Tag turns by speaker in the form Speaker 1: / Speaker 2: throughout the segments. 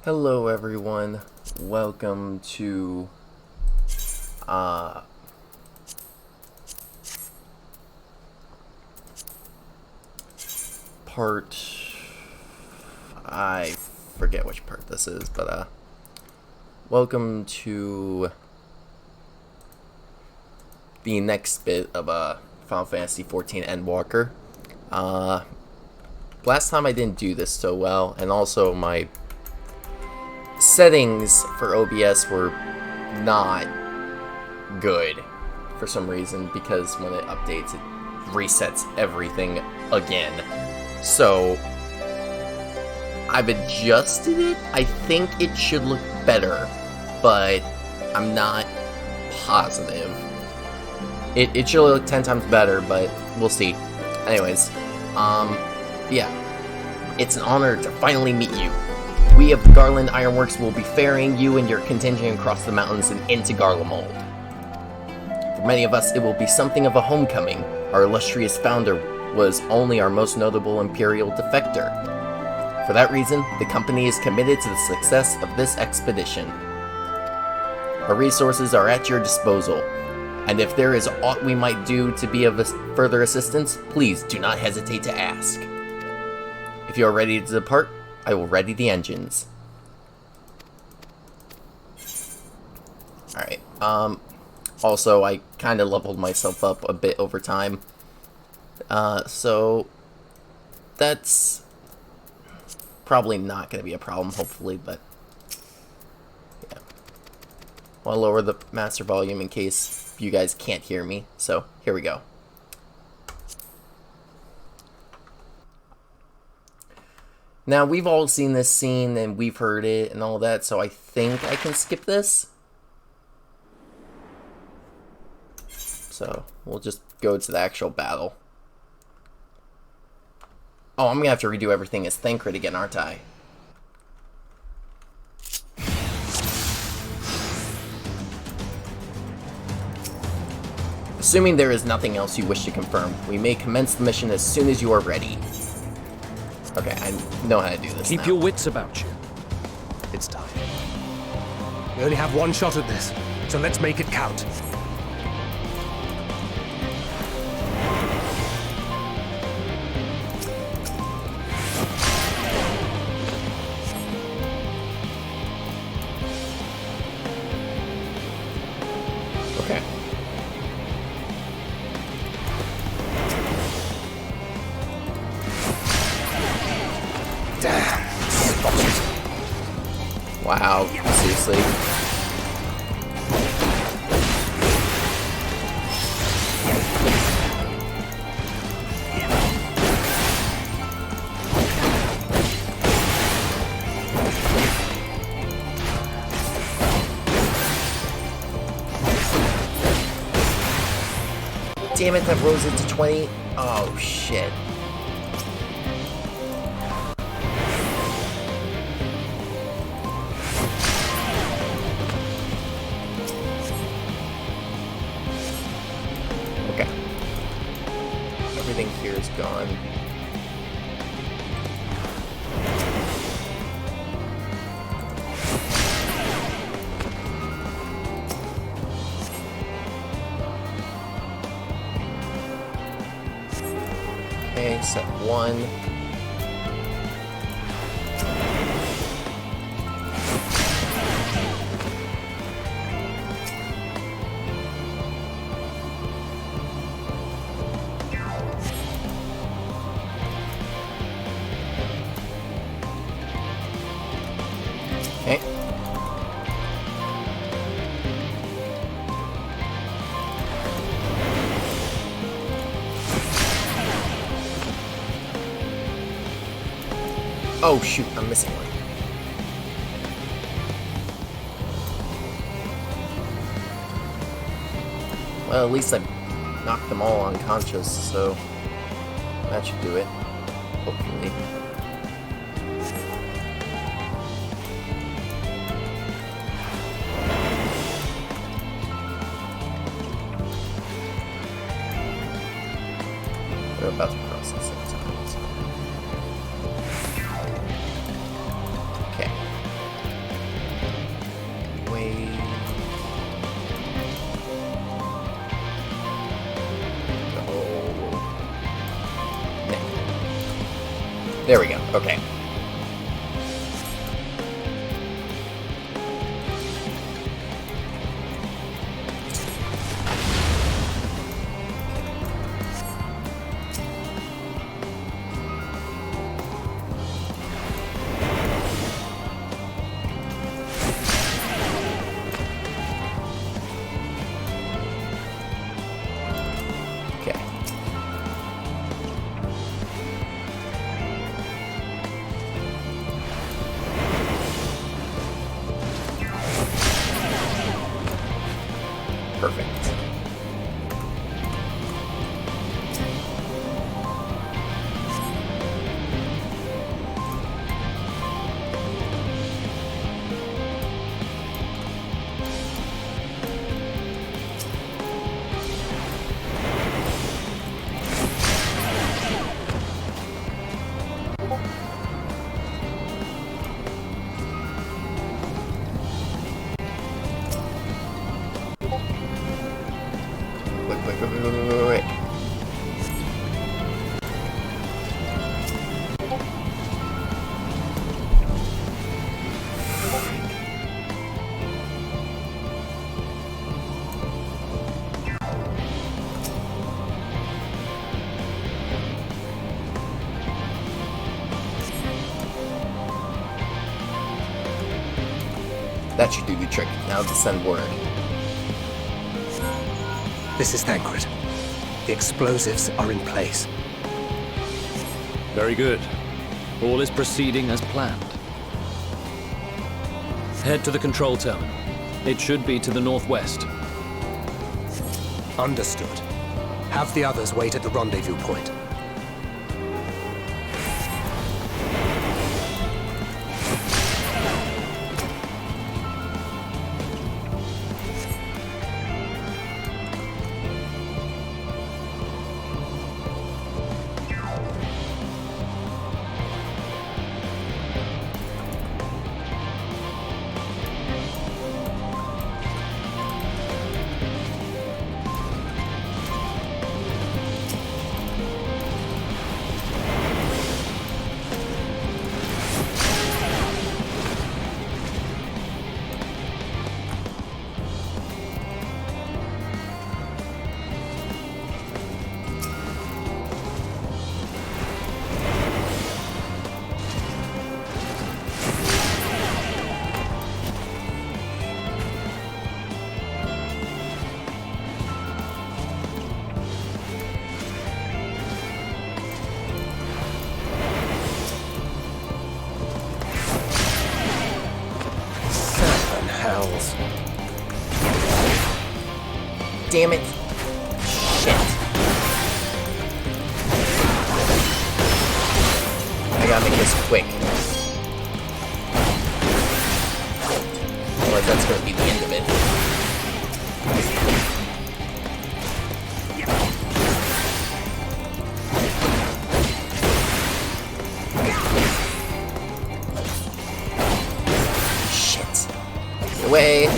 Speaker 1: Hello everyone, welcome to part, I forget which part this is, but welcome to the next bit of Final Fantasy XIV Endwalker. Last time I didn't do this so well, and also my settings for OBS were not good for some reason, because when it updates it resets everything again. So I've adjusted it. I think it should look better, but I'm not positive. It should look 10 times better, but we'll see. Anyways, yeah, it's an honor to finally meet you. We of the Garlemald Ironworks will be ferrying you and your contingent across the mountains and into Garlemald. For many of us, it will be something of a homecoming. Our illustrious founder was only our most notable Imperial defector. For that reason, the company is committed to the success of this expedition. Our resources are at your disposal, and if there is aught we might do to be of further assistance, please do not hesitate to ask. If you are ready to depart, I will ready the engines. Alright, also, I kind of leveled myself up a bit over time. So that's probably not going to be a problem, hopefully, but yeah. I'll lower the master volume in case you guys can't hear me, so here we go. Now, we've all seen this scene, and we've heard it, and all that, so I think I can skip this. So, we'll just go to the actual battle. Oh, I'm gonna have to redo everything as Thancred again, aren't I? Assuming there is nothing else you wish to confirm, we may commence the mission as soon as you are ready. Okay, I know how to do this
Speaker 2: Keep
Speaker 1: now.
Speaker 2: your wits about you. It's time. We only have one shot at this, so let's make it count.
Speaker 1: Okay.
Speaker 2: Damn.
Speaker 1: Wow, seriously. Damn it, that rose it to 20. Oh, shit. Okay. Everything here is gone. Okay, set 1. Okay. Oh shoot, I'm missing one. Well, at least I knocked them all unconscious, so that should do it. Hopefully. They're about to cross the same time. Okay. There we go. Okay. Perfect. Wait. That should do the trick. Now to send word.
Speaker 2: This is Thancred. The explosives are in place.
Speaker 3: Very good. All is proceeding as planned. Head to the control terminal. It should be to the northwest.
Speaker 2: Understood. Have the others wait at the rendezvous point.
Speaker 1: Hells. Damn it. Shit. I gotta make this quick. Otherwise that's gonna be the end of it. Away.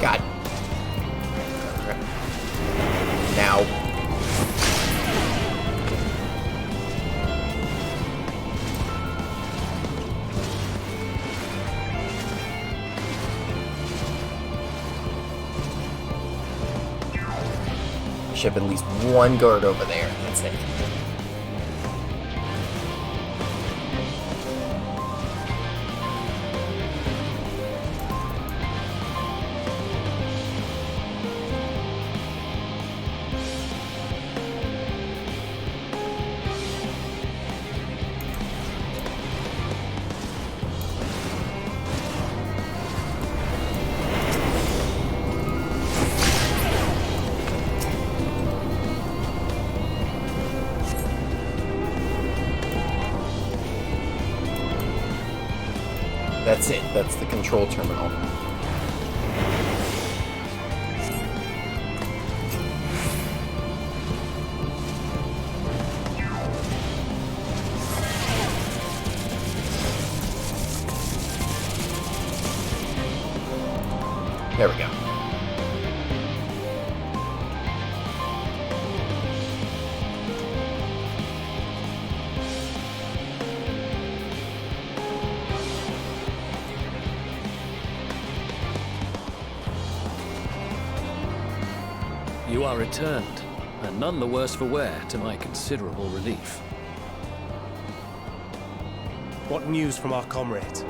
Speaker 1: God. Now. Should have at least one guard over there. That's it. That's it. That's the control terminal. There we go.
Speaker 3: You are returned, and none the worse for wear, to my considerable relief.
Speaker 2: What news from our comrades?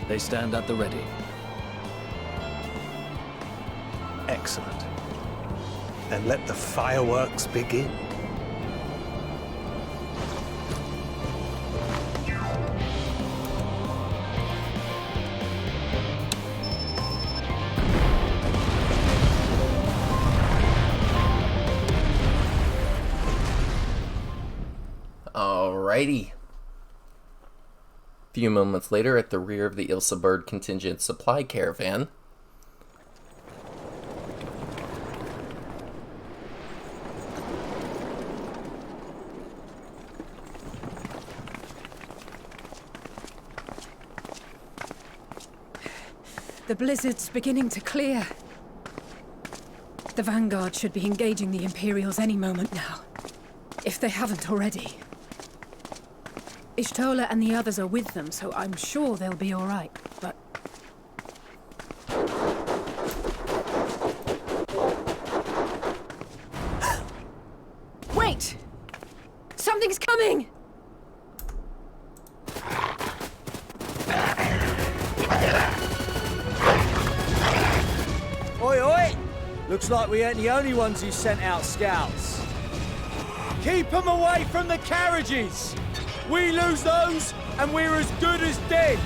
Speaker 3: They stand at the ready.
Speaker 2: Excellent. Then let the fireworks begin.
Speaker 1: Alrighty. A few moments later, at the rear of the Ilsa Bird contingent supply caravan,
Speaker 4: The blizzard's beginning to clear. The Vanguard should be engaging the Imperials any moment now, if they haven't already. Ishtola and the others are with them, so I'm sure they'll be all right, but... Wait! Something's coming!
Speaker 5: Oi, oi! Looks like we ain't the only ones who sent out scouts. Keep them away from the carriages! We lose those, and we're as good as dead!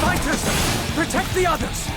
Speaker 2: Fighters! Protect the others!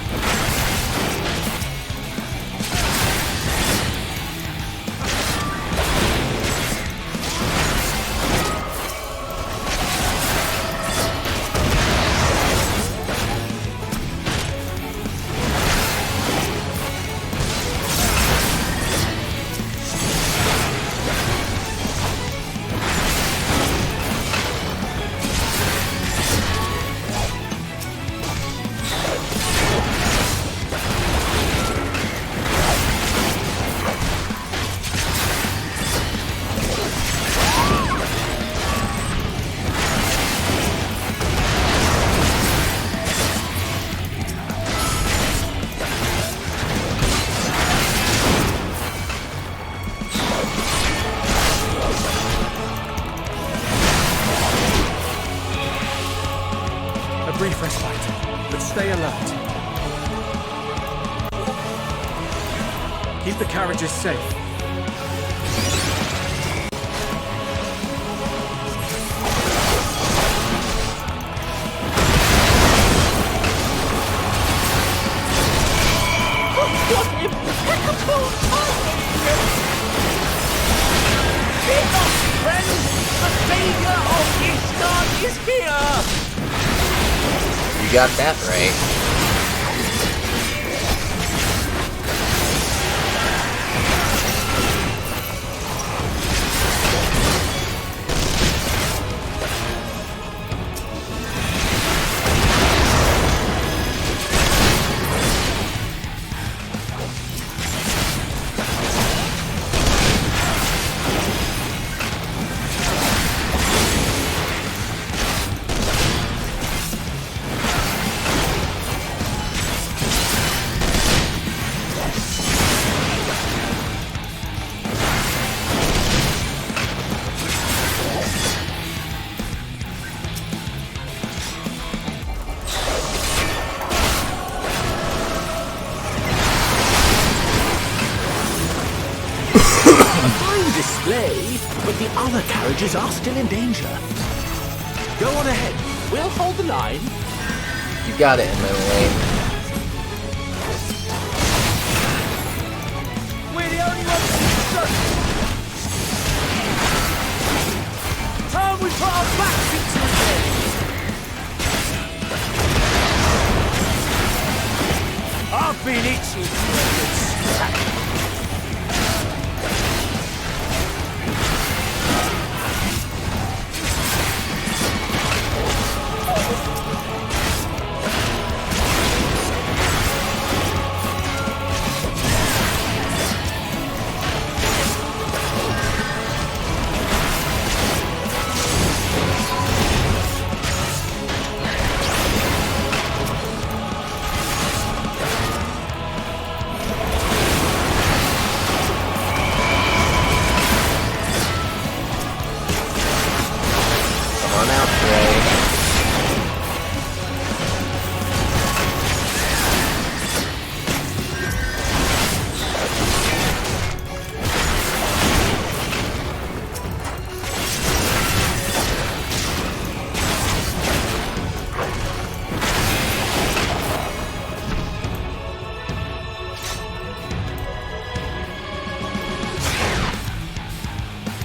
Speaker 2: A brief respite, but stay alert. Keep the carriages safe.
Speaker 6: What impeccable timing! Fear not, friends! The savior of Ishtar is here!
Speaker 1: you got that right.
Speaker 6: A fine display display, but the other carriages are still in danger. Go on ahead. We'll hold the line.
Speaker 1: You got it, Emily.
Speaker 5: We're the only ones who stuck. Time we put our backs into the game. I've been itching for this.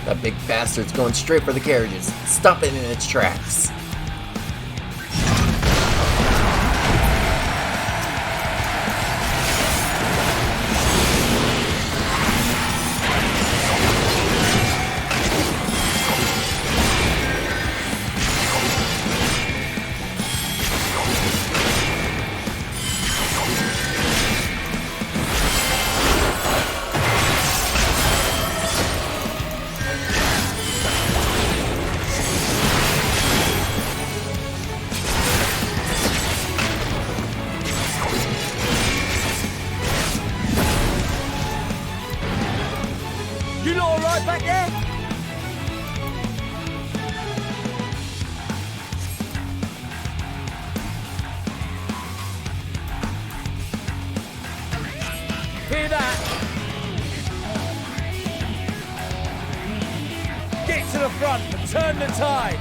Speaker 1: That big bastard's going straight for the carriages. Stop it in its tracks.
Speaker 5: You lot alright back there? Hear that? Get to the front and turn the tide.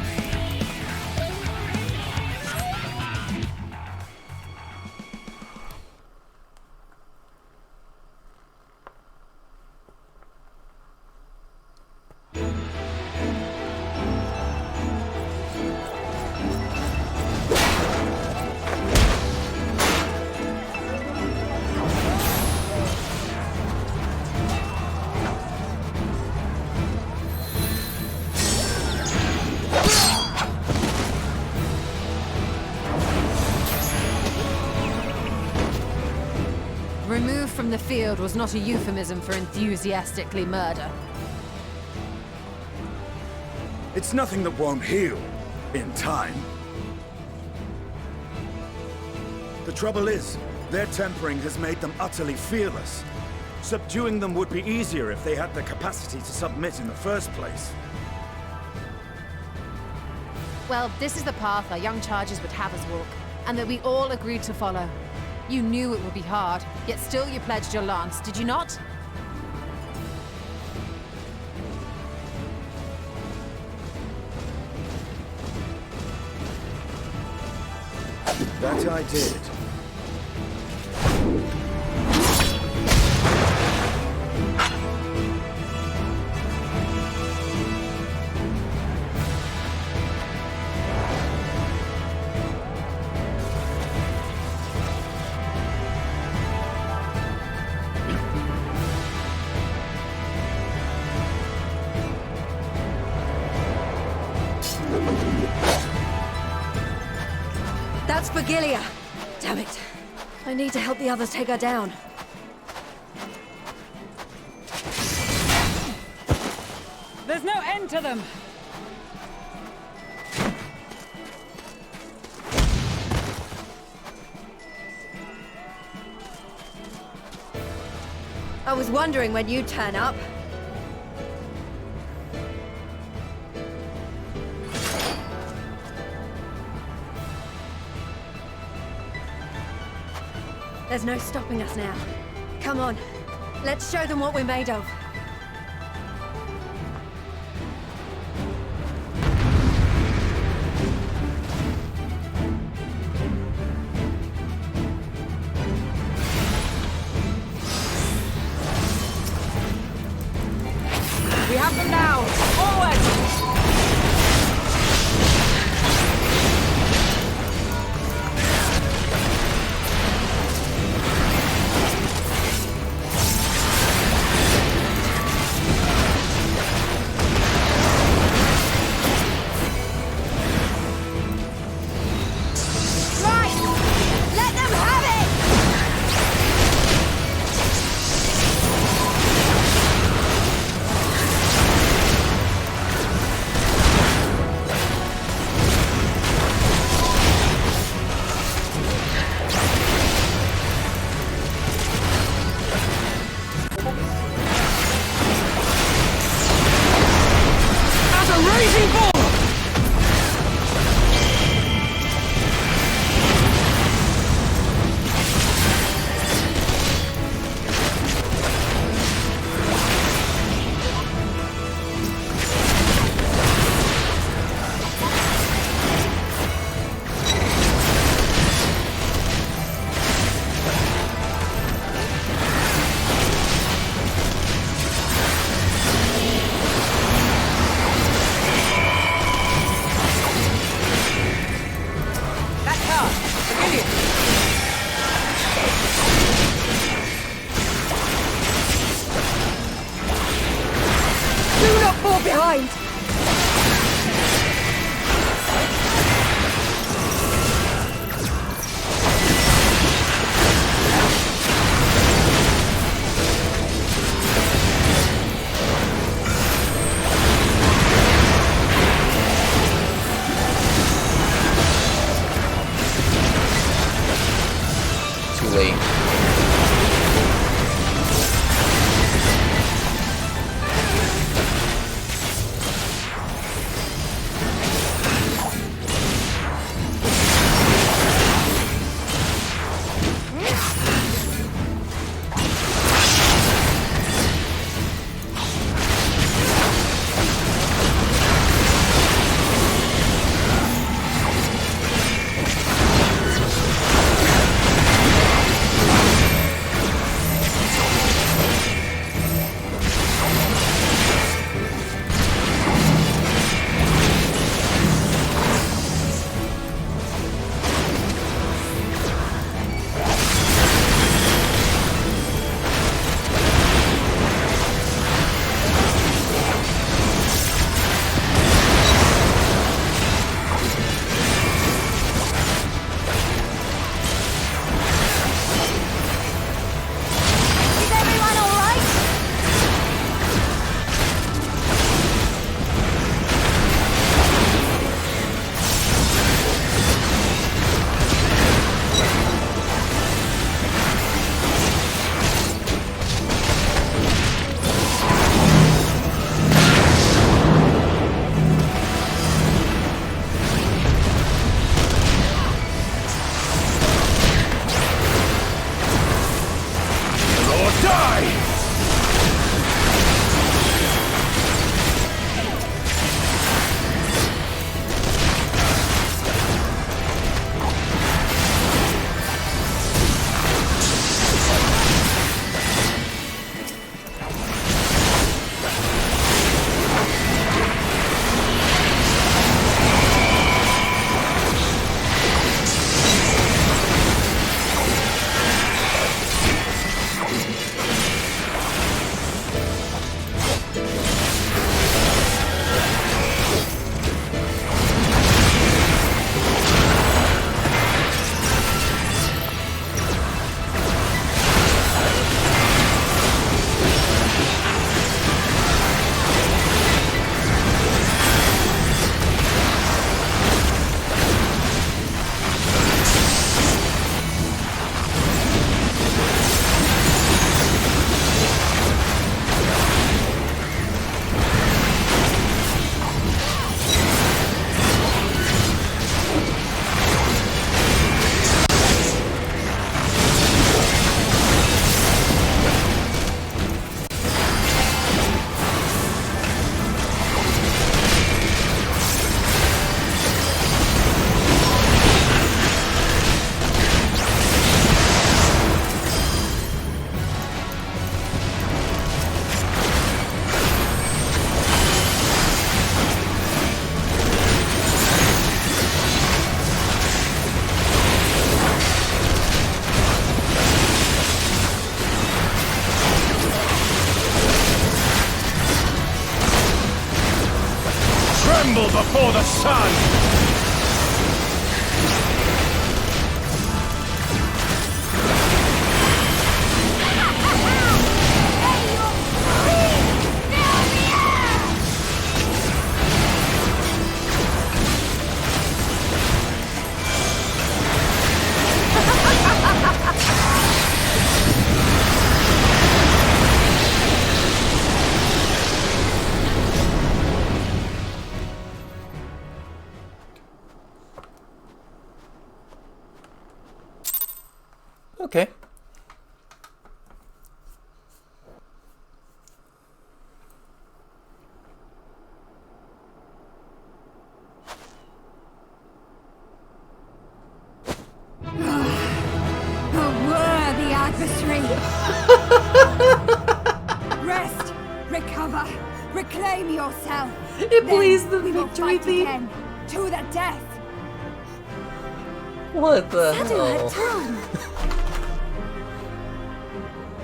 Speaker 7: Removed from the field was not a euphemism for enthusiastically murder.
Speaker 8: It's nothing that won't heal in time. The trouble is, their tempering has made them utterly fearless. Subduing them would be easier if they had the capacity to submit in the first place.
Speaker 7: Well, this is the path our young charges would have us walk, and that we all agreed to follow. You knew it would be hard, yet still you pledged your lance, did you not?
Speaker 8: That I did.
Speaker 9: That's Vigilia! Damn it. I need to help the others take her down.
Speaker 4: There's no end to them!
Speaker 9: I was wondering when you'd turn up. There's no stopping us now. Come on, let's show them what we're made of. We have them now! Forward!
Speaker 7: Right! Let them have it!
Speaker 2: As a raging bull!
Speaker 9: That's her! Brilliant! Do not fall behind!
Speaker 1: Too late.
Speaker 9: Is everyone alright?
Speaker 2: Or die! before the sun!
Speaker 1: Okay.
Speaker 9: The adversary. Rest, recover, reclaim yourself.
Speaker 1: It please the
Speaker 9: we will
Speaker 1: victory
Speaker 9: fight
Speaker 1: theme.
Speaker 9: again, to the death.
Speaker 1: What the hell?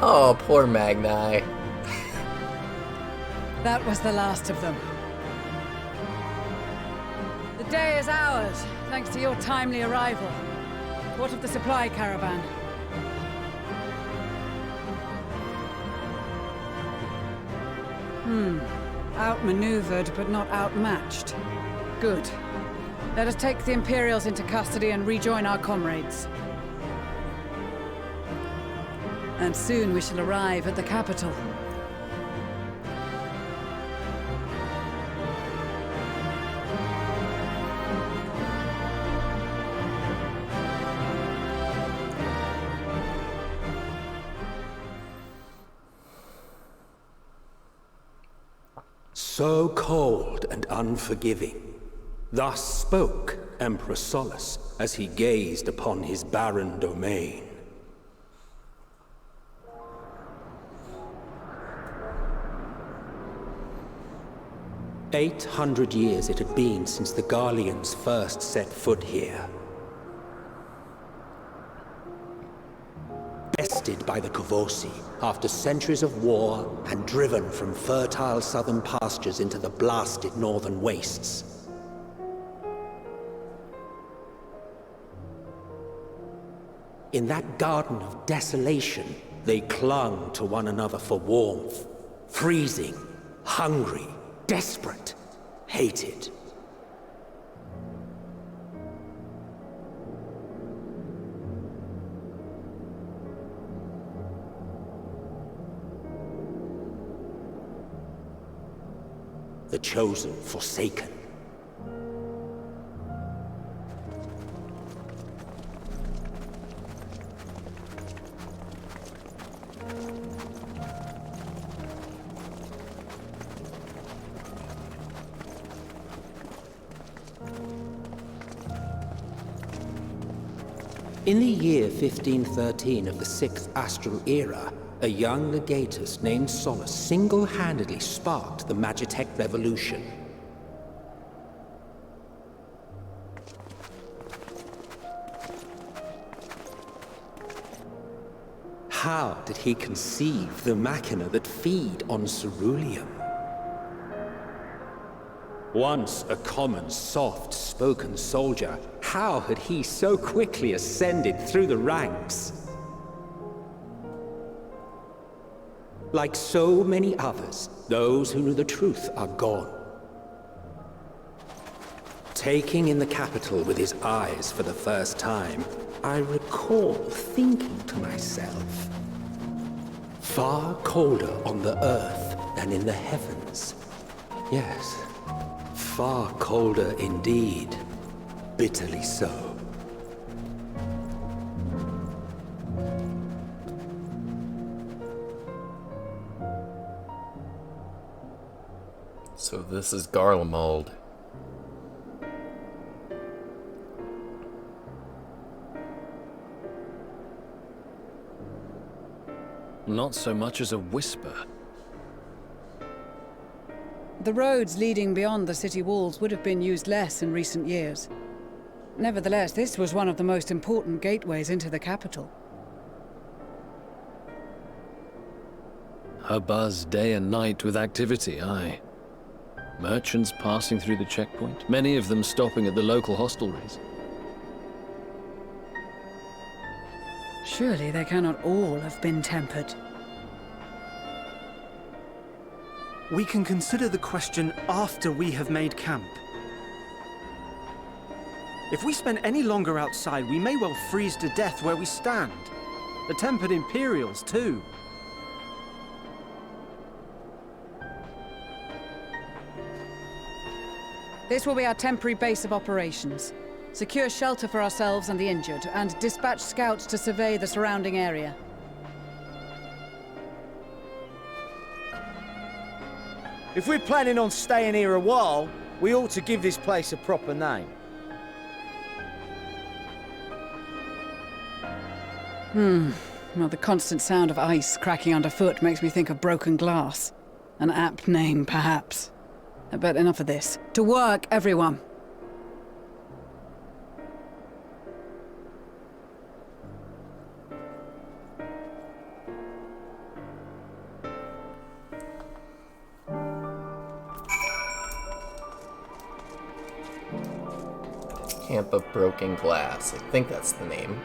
Speaker 1: Oh, poor Magni.
Speaker 4: That was the last of them. The day is ours, thanks to your timely arrival. What of the supply caravan? Outmaneuvered, but not outmatched. Good. Let us take the Imperials into custody and rejoin our comrades. And soon we shall arrive at the capital.
Speaker 2: So cold and unforgiving. Thus spoke Emperor Solus as he gazed upon his barren domain. "800 years it had been since the Garleans first set foot here. Bested by the Kavosi after centuries of war and driven from fertile southern pastures into the blasted northern wastes. In that garden of desolation, they clung to one another for warmth, freezing, hungry, desperate, hated. The chosen forsaken. In the year 1513 of the 6th Astral Era, a young legatus named Solus single-handedly sparked the Magitech Revolution. How did he conceive the machina that feed on ceruleum? Once a common, soft-spoken soldier, how had he so quickly ascended through the ranks? Like so many others, those who knew the truth are gone. Taking in the capital with his eyes for the first time, I recall thinking to myself, far colder on the earth than in the heavens. Yes, far colder indeed. Bitterly so.
Speaker 1: So this is Garlemald.
Speaker 3: Not so much as a whisper.
Speaker 4: The roads leading beyond the city walls would have been used less in recent years. Nevertheless, this was one of the most important gateways into the capital.
Speaker 3: Her buzz day and night with activity, aye. Merchants passing through the checkpoint, many of them stopping at the local hostelries.
Speaker 10: Surely they cannot all have been tempered.
Speaker 11: We can consider the question after we have made camp. If we spend any longer outside, we may well freeze to death where we stand. The tempered Imperials, too.
Speaker 10: This will be our temporary base of operations. Secure shelter for ourselves and the injured, and dispatch scouts to survey the surrounding area.
Speaker 5: If we're planning on staying here a while, we ought to give this place a proper name.
Speaker 10: Well, the constant sound of ice cracking underfoot makes me think of broken glass. An apt name, perhaps. But enough of this. To work, everyone!
Speaker 1: Camp of Broken Glass. I think that's the name.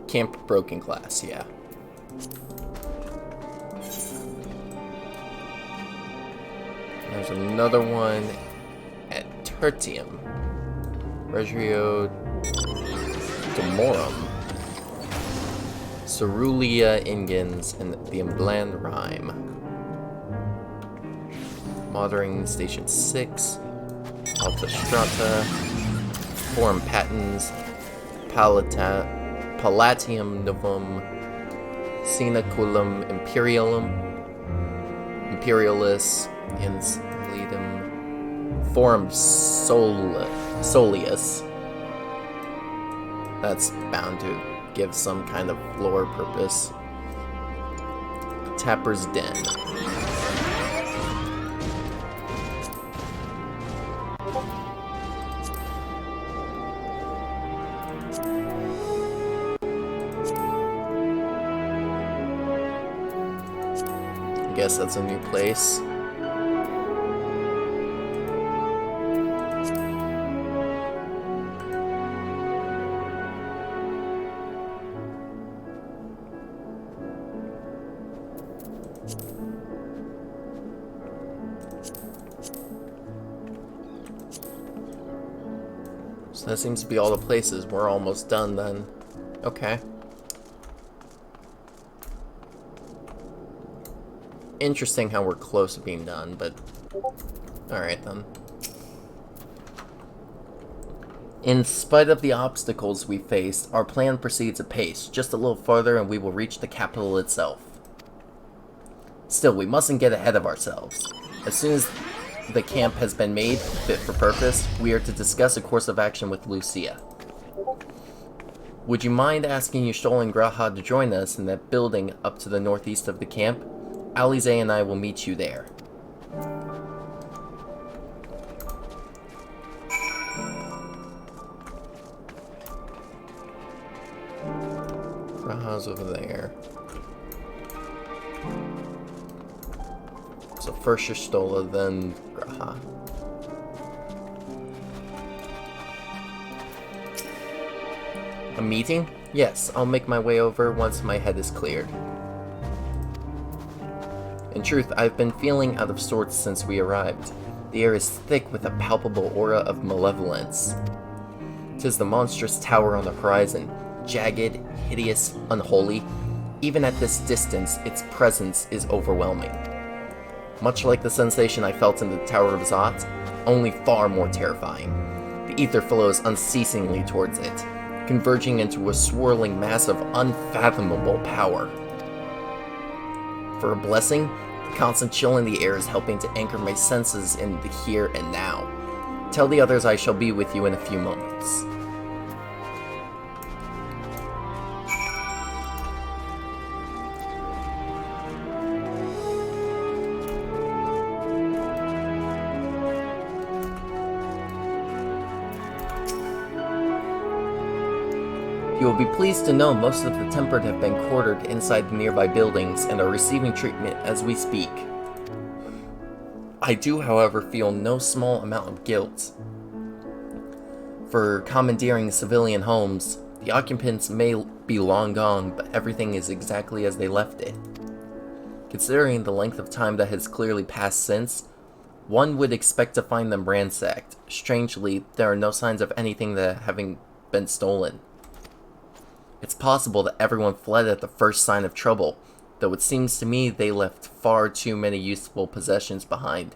Speaker 1: Camp Broken Glass, yeah. There's another one at Tertium. Regio Demorum. Cerulean Ingens and the Embland Rhyme. Mothering Station 6. Alta Strata. Forum Patents. Palatium Novum. Sinaculum Imperialis. Insletum. Forum Solius. That's bound to give some kind of lore purpose. Tapper's Den. I guess that's a new place. So that seems to be all the places. We're almost done then. Okay. Interesting how we're close to being done, but alright then. In spite of the obstacles we faced, our plan proceeds apace. Just a little further and we will reach the capital itself. Still, we mustn't get ahead of ourselves. As soon as the camp has been made fit for purpose, we are to discuss a course of action with Lucia. Would you mind asking your stolen Graha to join us in that building up to the northeast of the camp? Alize and I will meet you there. Graha's over there. So first Y'shtola, then Graha. A meeting? Yes, I'll make my way over once my head is cleared. In truth, I've been feeling out of sorts since we arrived. The air is thick with a palpable aura of malevolence. 'Tis the monstrous tower on the horizon, jagged, hideous, unholy. Even at this distance, its presence is overwhelming. Much like the sensation I felt in the Tower of Zot, only far more terrifying. The ether flows unceasingly towards it, converging into a swirling mass of unfathomable power. For a blessing, the constant chill in the air is helping to anchor my senses in the here and now. Tell the others I shall be with you in a few moments. You will be pleased to know most of the Tempered have been quartered inside the nearby buildings and are receiving treatment as we speak. I do, however, feel no small amount of guilt for commandeering civilian homes. The occupants may be long gone, but everything is exactly as they left it. Considering the length of time that has clearly passed since, one would expect to find them ransacked. Strangely, there are no signs of anything that having been stolen. It's possible that everyone fled at the first sign of trouble, though it seems to me they left far too many useful possessions behind.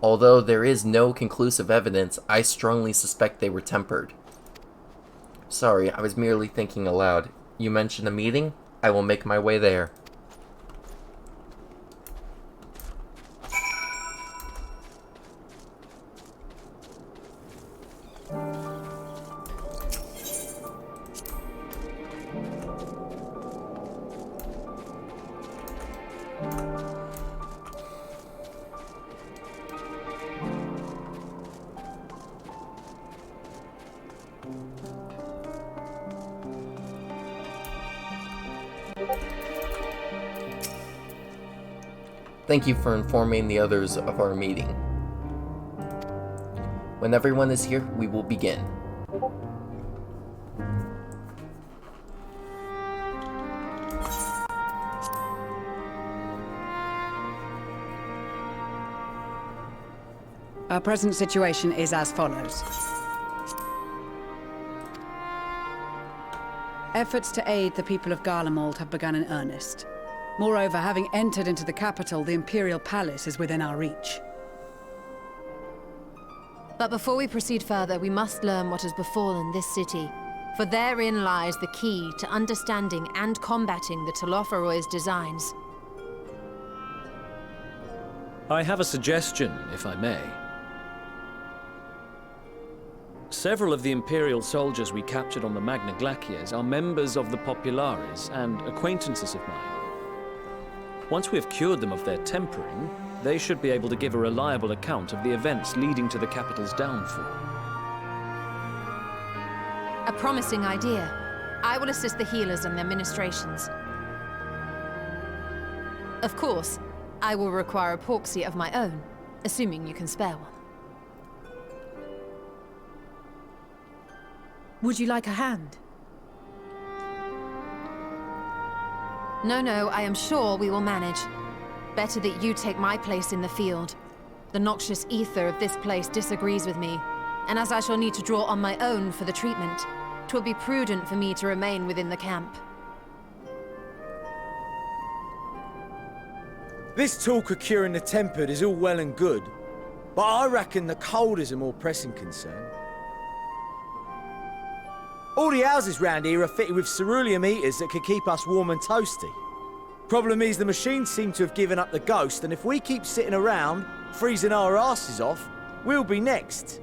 Speaker 1: Although there is no conclusive evidence, I strongly suspect they were tempered. Sorry, I was merely thinking aloud. You mentioned a meeting? I will make my way there. Thank you for informing the others of our meeting. When everyone is here, we will begin.
Speaker 10: Our present situation is as follows. Efforts to aid the people of Garlemald have begun in earnest. Moreover, having entered into the capital, the Imperial Palace is within our reach.
Speaker 7: But before we proceed further, we must learn what has befallen this city, for therein lies the key to understanding and combating the Telophoroid's designs.
Speaker 3: I have a suggestion, if I may. Several of the Imperial soldiers we captured on the Magna Glaciers are members of the Populares and acquaintances of mine. Once we have cured them of their tempering, they should be able to give a reliable account of the events leading to the capital's downfall.
Speaker 7: A promising idea. I will assist the healers in their ministrations. Of course, I will require a proxy of my own, assuming you can spare one.
Speaker 4: Would you like a hand?
Speaker 7: No, I am sure we will manage. Better that you take my place in the field. The noxious ether of this place disagrees with me, and as I shall need to draw on my own for the treatment, 'twill be prudent for me to remain within the camp.
Speaker 5: This talk of curing the Tempered is all well and good, but I reckon the cold is a more pressing concern. All the houses round here are fitted with ceruleum heaters that could keep us warm and toasty. Problem is, the machines seem to have given up the ghost, and if we keep sitting around, freezing our asses off, we'll be next.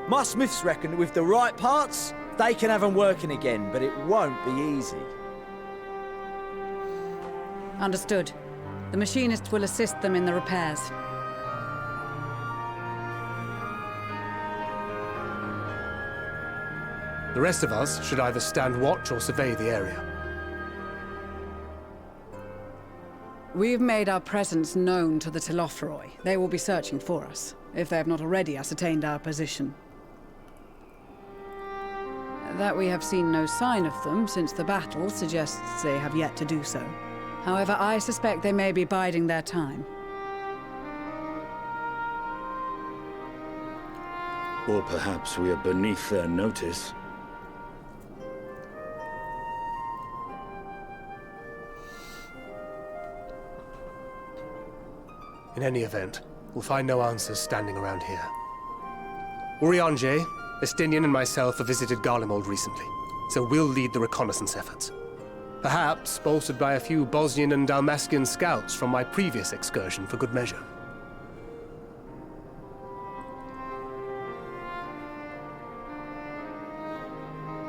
Speaker 5: My smiths reckon that with the right parts, they can have them working again, but it won't be easy.
Speaker 10: Understood. The machinist will assist them in the repairs.
Speaker 12: The rest of us should either stand watch or survey the area.
Speaker 10: We've made our presence known to the Telophoroi. They will be searching for us, if they have not already ascertained our position. That we have seen no sign of them since the battle suggests they have yet to do so. However, I suspect they may be biding their time.
Speaker 8: Or perhaps we are beneath their notice.
Speaker 12: In any event, we'll find no answers standing around here. Urianger, Estinian and myself have visited Garlemald recently, so we'll lead the reconnaissance efforts. Perhaps bolstered by a few Bosnian and Dalmatian scouts from my previous excursion for good measure.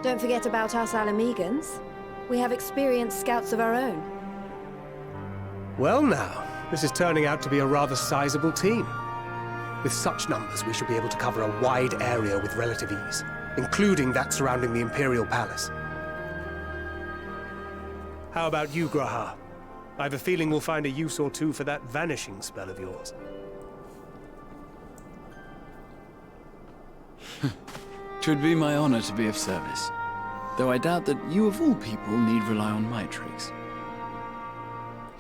Speaker 9: Don't forget about us Alamegans. We have experienced scouts of our own.
Speaker 12: Well now, this is turning out to be a rather sizable team. With such numbers, we should be able to cover a wide area with relative ease, including that surrounding the Imperial Palace. How about you, Graha? I have a feeling we'll find a use or two for that vanishing spell of yours.
Speaker 13: Twould be my honor to be of service, though I doubt that you of all people need rely on my tricks.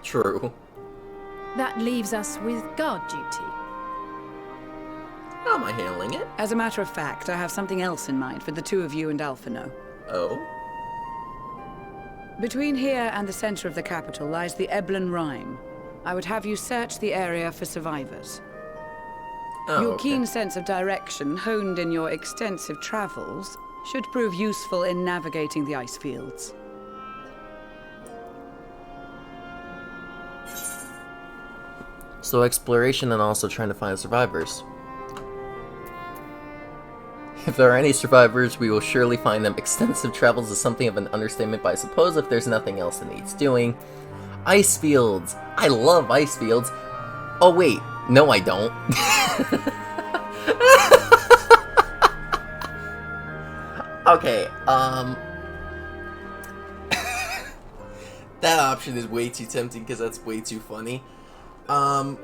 Speaker 1: True.
Speaker 4: That leaves us with guard duty.
Speaker 1: How am I handling it?
Speaker 10: As a matter of fact, I have something else in mind for the two of you and Alphino.
Speaker 1: Oh?
Speaker 10: Between here and the center of the capital lies the Eblan Rime. I would have you search the area for survivors.
Speaker 1: Oh,
Speaker 10: Your
Speaker 1: okay.
Speaker 10: keen sense of direction, honed in your extensive travels, should prove useful in navigating the ice fields.
Speaker 1: So exploration and also trying to find survivors. If there are any survivors, we will surely find them. Extensive travels is something of an understatement, but I suppose if there's nothing else that needs doing. Ice fields! I love ice fields! Oh wait, no I don't. Okay, that option is way too tempting because that's way too funny. But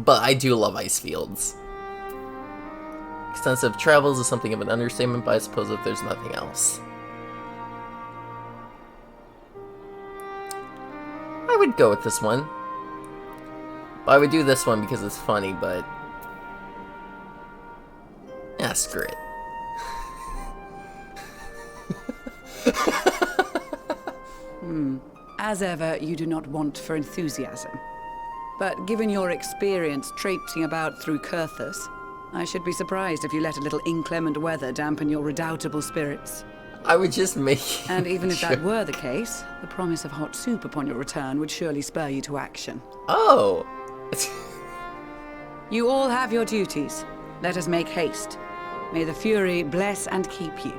Speaker 1: I do love ice fields. Extensive travels is something of an understatement, but I suppose if there's nothing else. I would go with this one. But I would do this one because it's funny, but... yeah, screw it.
Speaker 10: As ever, you do not want for enthusiasm. But given your experience traipsing about through Kurthus, I should be surprised if you let a little inclement weather dampen your redoubtable spirits.
Speaker 1: I would just make...
Speaker 10: And even if that were the case, the promise of hot soup upon your return would surely spur you to action.
Speaker 1: Oh!
Speaker 10: You all have your duties. Let us make haste. May the Fury bless and keep you.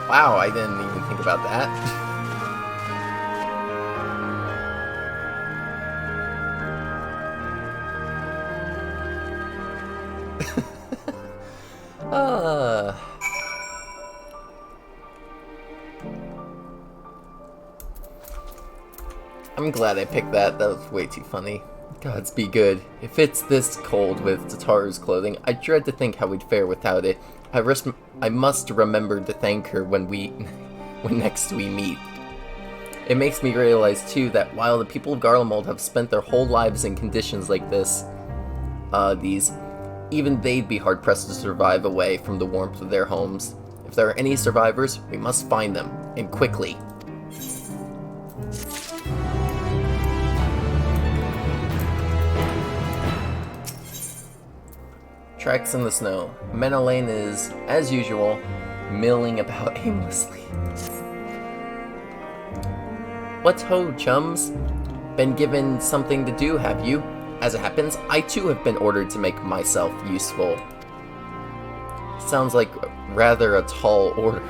Speaker 1: Wow, I didn't even think about that. I'm glad I picked that. That was way too funny. Gods be good. If it's this cold with Tataru's clothing, I dread to think how we'd fare without it. I must remember to thank her when next we meet. It makes me realize too that while the people of Garlemald have spent their whole lives in conditions like this, even they'd be hard pressed to survive away from the warmth of their homes. If there are any survivors, we must find them, and quickly. Tracks in the snow. Menelaine is, as usual, milling about aimlessly. What ho, chums? Been given something to do, have you? As it happens, I too have been ordered to make myself useful. Sounds like rather a tall order.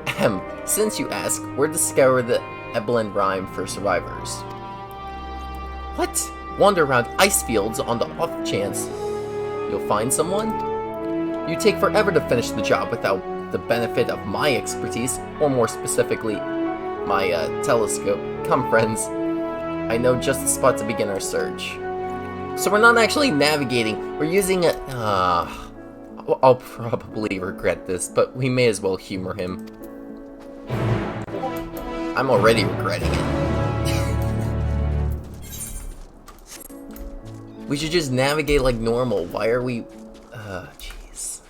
Speaker 1: Ahem, since you ask, we're to scour the Eblan Rime for survivors. What? Wander around ice fields on the off chance you'll find someone? You take forever to finish the job without the benefit of my expertise, or more specifically, my telescope. Come, friends. I know just the spot to begin our search. So we're not actually navigating, we're using a... I'll probably regret this, but we may as well humor him. I'm already regretting it. We should just navigate like normal. Why are we... jeez.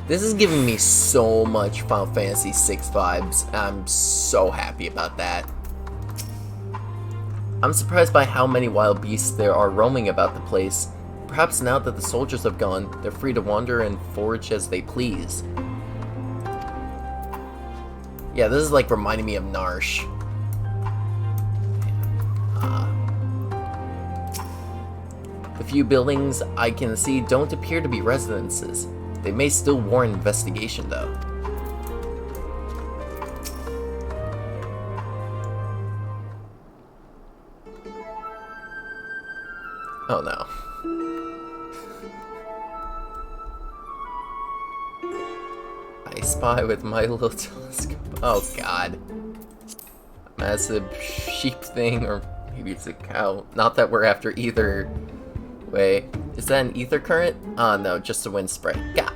Speaker 1: This is giving me so much Final Fantasy VI vibes. I'm so happy about that. I'm surprised by how many wild beasts there are roaming about the place. Perhaps now that the soldiers have gone, they're free to wander and forage as they please. Yeah, this is like reminding me of Narsh. The few buildings I can see don't appear to be residences. They may still warrant investigation, though. Oh no. I spy with my little telescope. Oh god. Massive sheep thing, or maybe it's a cow. Not that we're after either way. Is that an ether current? Oh no, just a wind spray. God,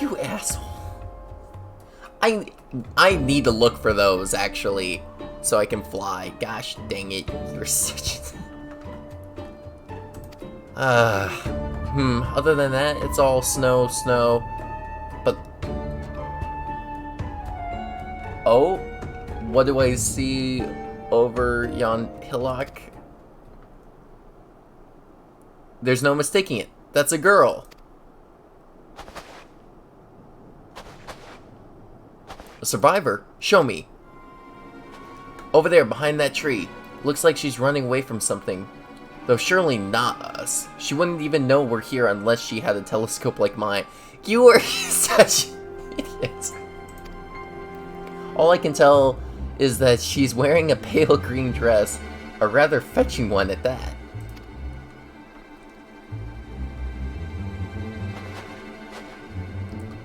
Speaker 1: you asshole. I need to look for those, actually, so I can fly. Gosh dang it, you're such a... other than that, it's all snow, but... Oh? What do I see over yon hillock? There's no mistaking it. That's a girl. A survivor? Show me. Over there, behind that tree. Looks like she's running away from something. Though surely not us. She wouldn't even know we're here unless she had a telescope like mine. You are such idiots. All I can tell is that she's wearing a pale green dress. A rather fetching one at that.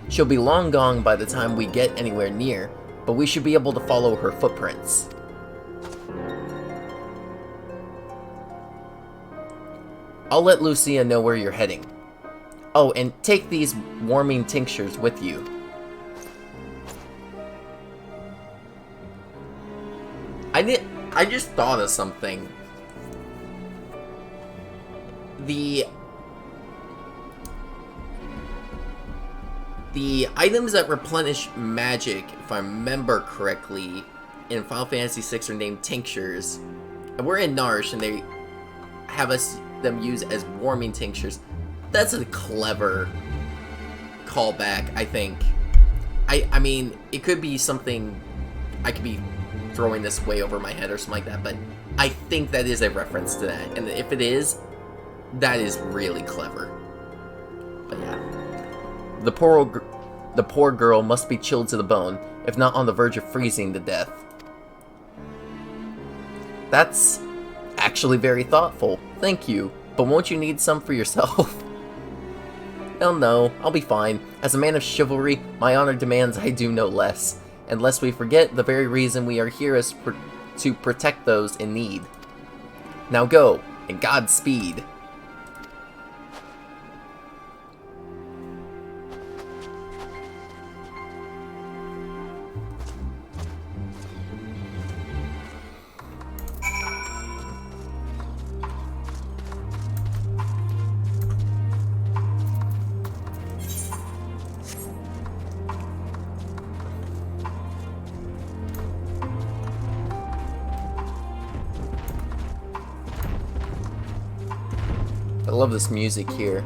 Speaker 1: She'll be long gone by the time we get anywhere near, but we should be able to follow her footprints. I'll let Lucia know where you're heading. Oh, and take these warming tinctures with you. I just thought of something. The items that replenish magic, if I remember correctly, in Final Fantasy VI are named tinctures. And we're in Narsh, and they have them use as warming tinctures. That's a clever callback, I think. I mean, it could be something... I could be throwing this way over my head or something like that, but I think that is a reference to that. And if it is, that is really clever. But yeah. The poor girl must be chilled to the bone, if not on the verge of freezing to death. That's actually very thoughtful. Thank you. But won't you need some for yourself? Hell no, I'll be fine. As a man of chivalry, my honor demands I do no less. And lest we forget, the very reason we are here is to protect those in need. Now go, and Godspeed. I love this music here.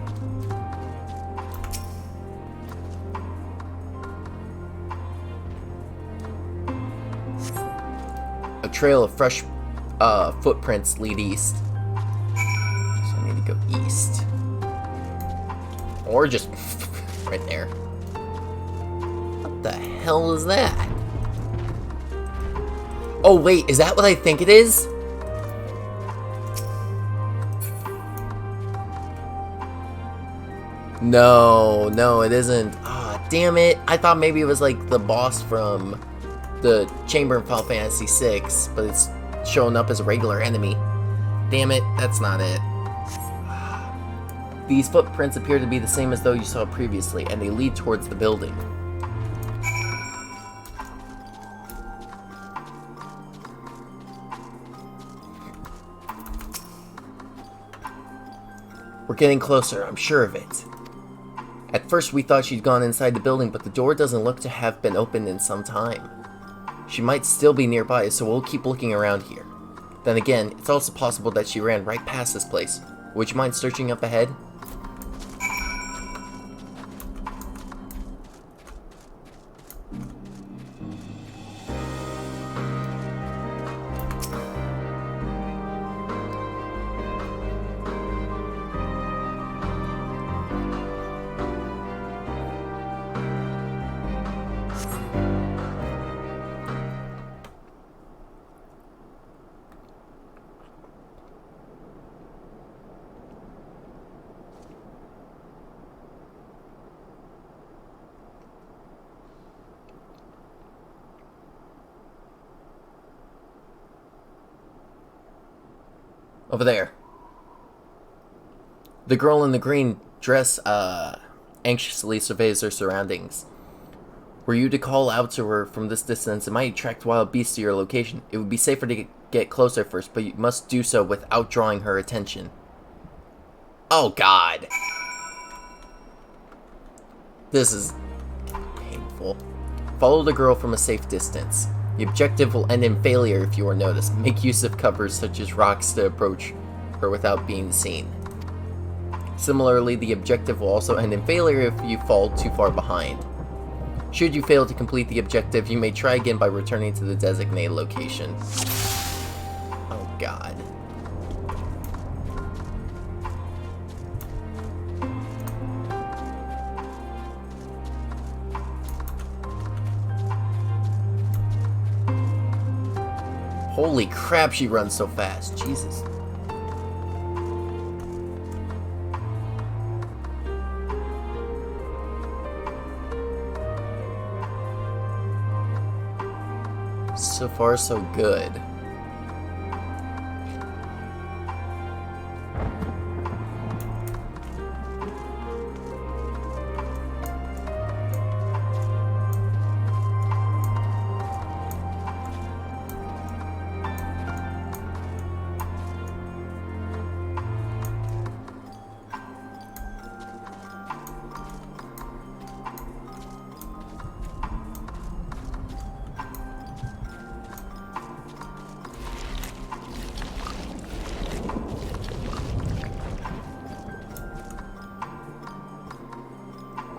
Speaker 1: A trail of fresh footprints lead east. So I need to go east. Or just right there. What the hell is that? Oh wait, is that what I think it is? No, it isn't. Ah, damn it. I thought maybe it was like the boss from the chamber in Final Fantasy VI, but it's showing up as a regular enemy. Damn it, that's not it. These footprints appear to be the same as though you saw previously, and they lead towards the building. We're getting closer, I'm sure of it. At first we thought she'd gone inside the building, but the door doesn't look to have been opened in some time. She might still be nearby, so we'll keep looking around here. Then again, it's also possible that she ran right past this place. Would you mind searching up ahead? Over there. The girl in the green dress, anxiously surveys her surroundings. Were you to call out to her from this distance, it might attract wild beasts to your location. It would be safer to get closer first, but you must do so without drawing her attention. Oh, God. This is painful. Follow the girl from a safe distance. The objective will end in failure if you are noticed. Make use of covers such as rocks to approach her without being seen. Similarly, the objective will also end in failure if you fall too far behind. Should you fail to complete the objective, you may try again by returning to the designated location. Oh, God. Holy crap, she runs so fast. Jesus. So far, so good.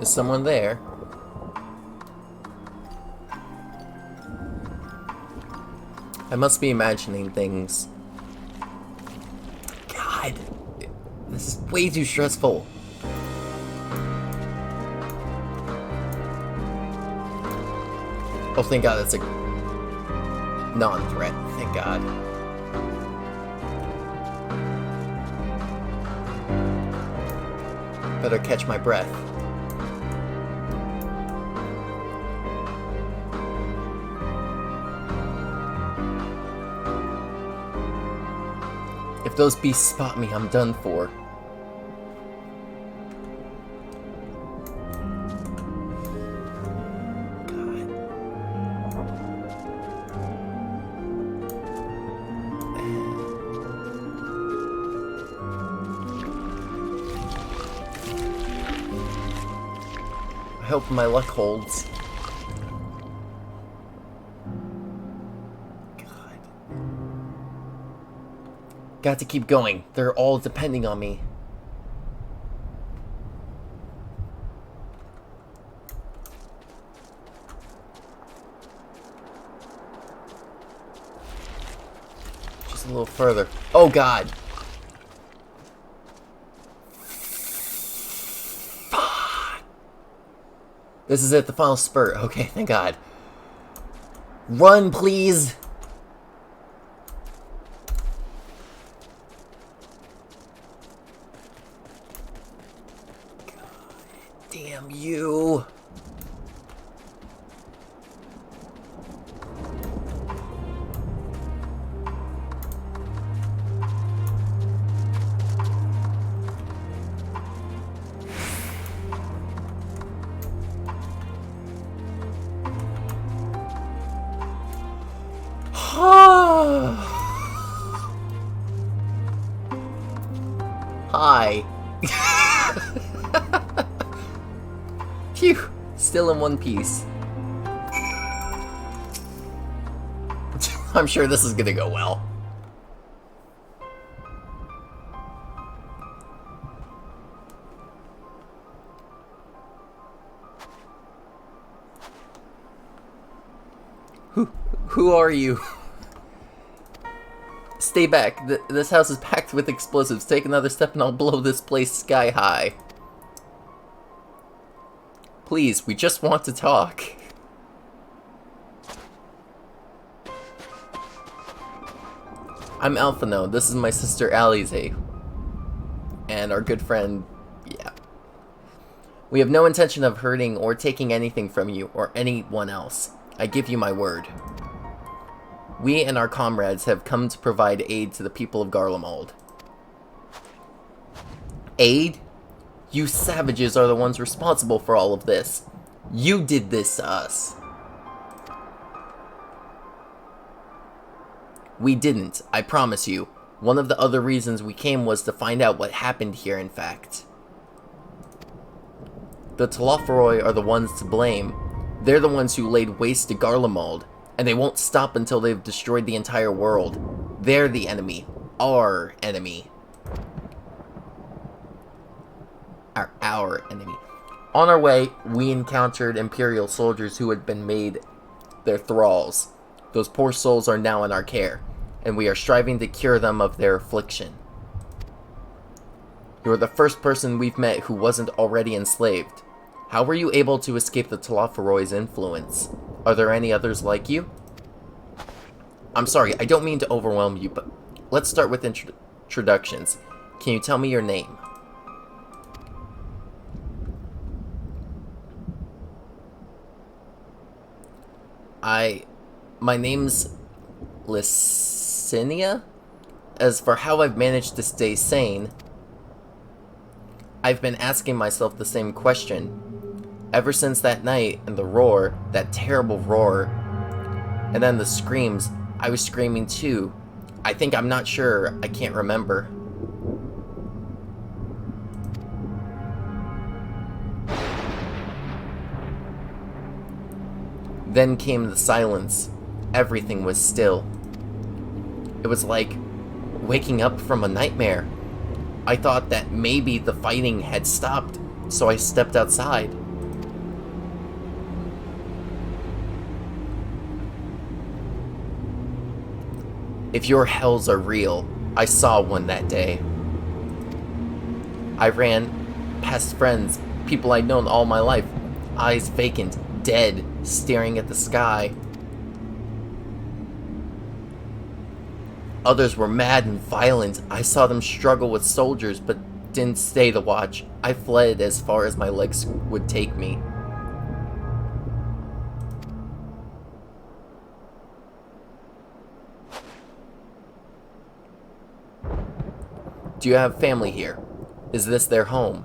Speaker 1: Is someone there? I must be imagining things. God, this is way too stressful. Oh, thank God, it's a non-threat. Thank God. Better catch my breath. If those beasts spot me, I'm done for. God. I hope my luck holds. Got to keep going. They're all depending on me. Just a little further. Oh, God. Fuck. This is it, the final spurt. Okay, thank God. Run, please. Damn you. Hi. Phew, still in one piece. I'm sure this is gonna go well. Who are you? Stay back. This house is packed with explosives. Take another step and I'll blow this place sky high. Please, we just want to talk. I'm Alphino. This is my sister Alize. And our good friend, yeah. We have no intention of hurting or taking anything from you or anyone else. I give you my word. We and our comrades have come to provide aid to the people of Garlemald. aid? You savages are the ones responsible for all of this. You did this to us. We didn't, I promise you. One of the other reasons we came was to find out what happened here, in fact. The Telophoroi are the ones to blame. They're the ones who laid waste to Garlemald, and they won't stop until they've destroyed the entire world. They're the enemy. Our enemy. Our enemy. On our way, we encountered Imperial soldiers who had been made their thralls. Those poor souls are now in our care, and we are striving to cure them of their affliction. You are the first person we've met who wasn't already enslaved. How were you able to escape the Telophoroi's influence? Are there any others like you? I'm sorry, I don't mean to overwhelm you, but let's start with introductions. Can you tell me your name? My name's Licinia? As for how I've managed to stay sane, I've been asking myself the same question. Ever since that night and the roar, that terrible roar, and then the screams, I was screaming too. I'm not sure, I can't remember. Then came the silence. Everything was still. It was like waking up from a nightmare. I thought that maybe the fighting had stopped, so I stepped outside. If your hells are real, I saw one that day. I ran past friends, people I'd known all my life, eyes vacant, dead, staring at the sky. Others were mad and violent. I saw them struggle with soldiers, but didn't stay to watch. I fled as far as my legs would take me. Do you have family here? Is this their home?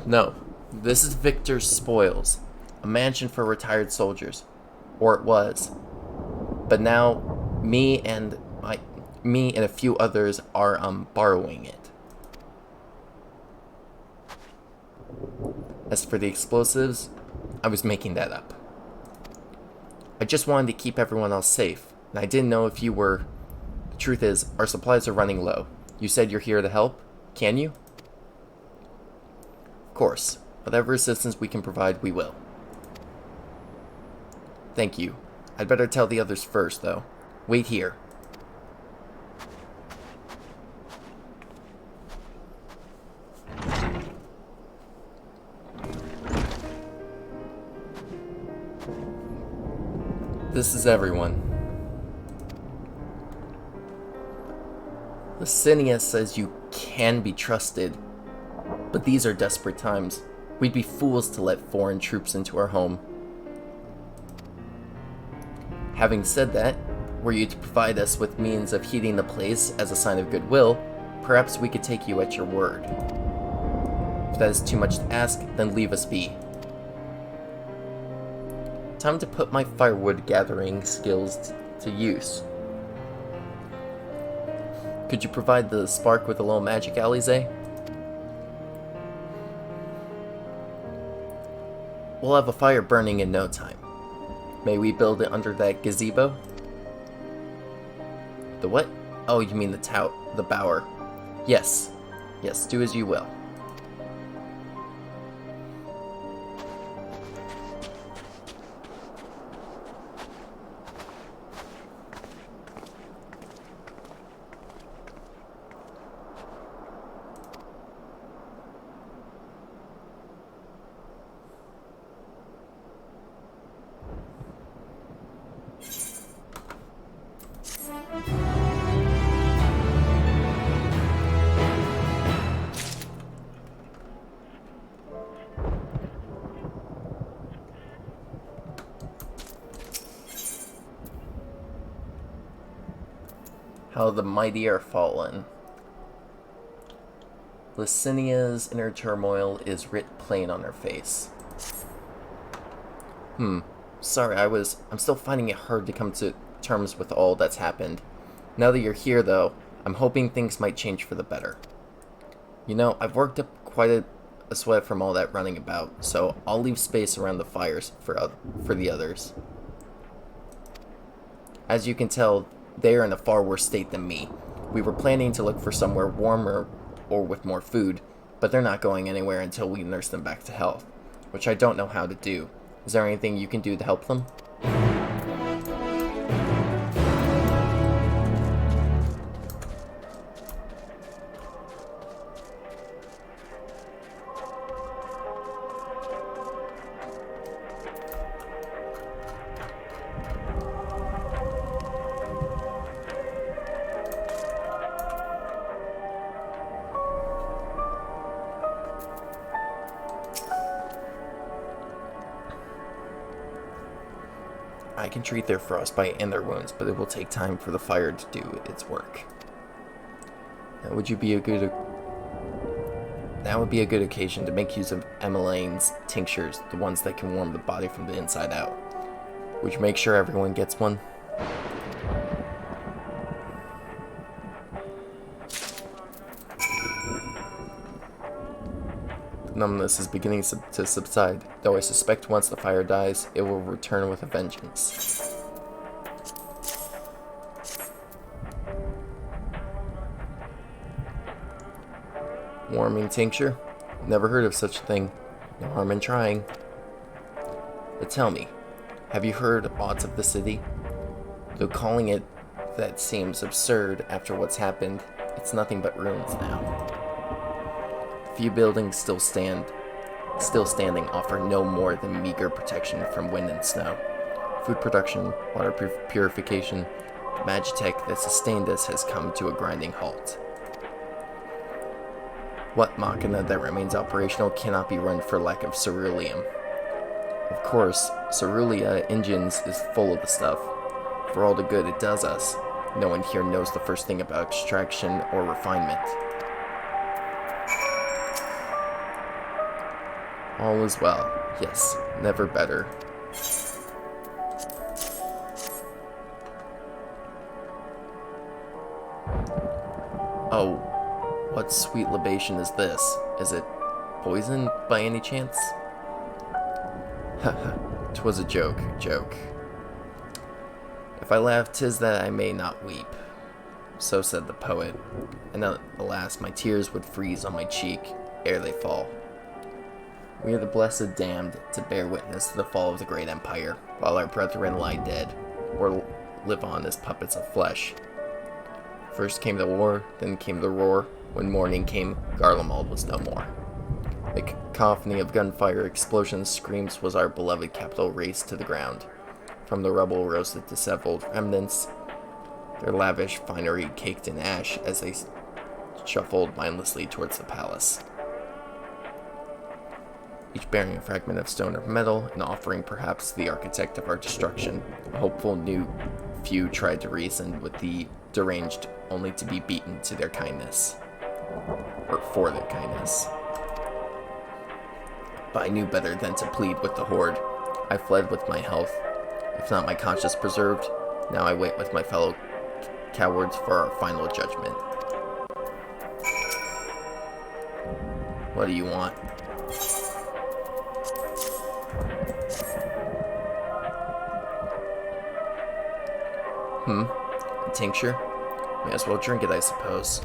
Speaker 1: No, this is Victor's Spoils, a mansion for retired soldiers. Or it was. But now, me and a few others are, borrowing it. As for the explosives, I was making that up. I just wanted to keep everyone else safe, and I didn't know if you were... The truth is, our supplies are running low. You said you're here to help? Can you? Of course. Whatever assistance we can provide, we will. Thank you. I'd better tell the others first, though. Wait here. This is everyone. Licinia says you can be trusted, but these are desperate times. We'd be fools to let foreign troops into our home. Having said that, were you to provide us with means of heating the place as a sign of goodwill, perhaps we could take you at your word. If that is too much to ask, then leave us be. Time to put my firewood gathering skills to use. Could you provide the spark with a little magic, Alize? We'll have a fire burning in no time. May we build it under that gazebo? The what? Oh, you mean the bower. Yes. Yes, do as you will. How the mighty are fallen. Lysinia's inner turmoil is writ plain on her face. Sorry, I'm still finding it hard to come to terms with all that's happened. Now that you're here, though, I'm hoping things might change for the better. You know, I've worked up quite a sweat from all that running about, so I'll leave space around the fires for the others. As you can tell, they are in a far worse state than me. We were planning to look for somewhere warmer or with more food, but they're not going anywhere until we nurse them back to health, which I don't know how to do. Is there anything you can do to help them? I can treat their frostbite and their wounds, but it will take time for the fire to do its work. That would be a good occasion to make use of Emmeline's tinctures, the ones that can warm the body from the inside out. Would you make sure everyone gets one? The numbness is beginning to subside, though I suspect once the fire dies, it will return with a vengeance. Warming tincture? Never heard of such a thing. No harm in trying. But tell me, have you heard aught of the city? Though calling it that seems absurd after what's happened, it's nothing but ruins now. Few buildings still standing offer no more than meager protection from wind and snow. Food production, water purification, the magitech that sustained us has come to a grinding halt. What machina that remains operational cannot be run for lack of ceruleum. Of course, Cerulia Engines is full of the stuff. For all the good it does us, no one here knows the first thing about extraction or refinement. All is well. Yes, never better. Oh, what sweet libation is this? Is it poison by any chance? Haha, 'twas a joke. If I laugh, 'tis that I may not weep. So said the poet, and alas, my tears would freeze on my cheek ere they fall. We are the blessed damned to bear witness to the fall of the great empire, while our brethren lie dead, or live on as puppets of flesh. First came the war, then came the roar. When morning came, Garlemald was no more. The cacophony of gunfire, explosions, screams was our beloved capital razed to the ground. From the rubble rose the disheveled remnants, their lavish finery caked in ash as they shuffled mindlessly towards the palace. Each bearing a fragment of stone or metal, and offering perhaps the architect of our destruction. A hopeful new few tried to reason with the deranged, only to be beaten to their kindness. Or for their kindness. But I knew better than to plead with the horde. I fled with my health, if not my conscience preserved. Now I wait with my fellow cowards for our final judgment. What do you want? A tincture? May as well drink it, I suppose.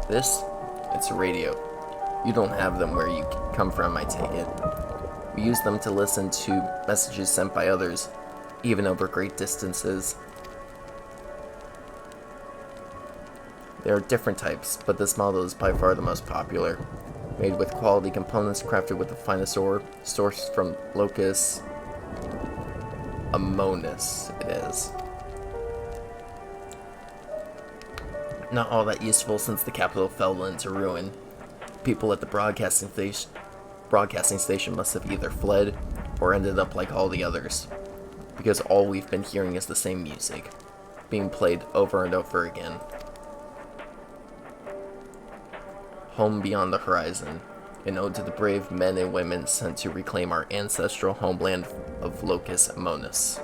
Speaker 1: This? It's a radio. You don't have them where you come from, I take it. We use them to listen to messages sent by others, even over great distances. There are different types, but this model is by far the most popular. Made with quality components crafted with the finest ore, sourced from Locus Ammonis, it is. not all that useful since the capital fell into ruin. People at the broadcasting station must have either fled or ended up like all the others, because all we've been hearing is the same music, being played over and over again. Home Beyond the Horizon, an ode to the brave men and women sent to reclaim our ancestral homeland of Locus Amonis.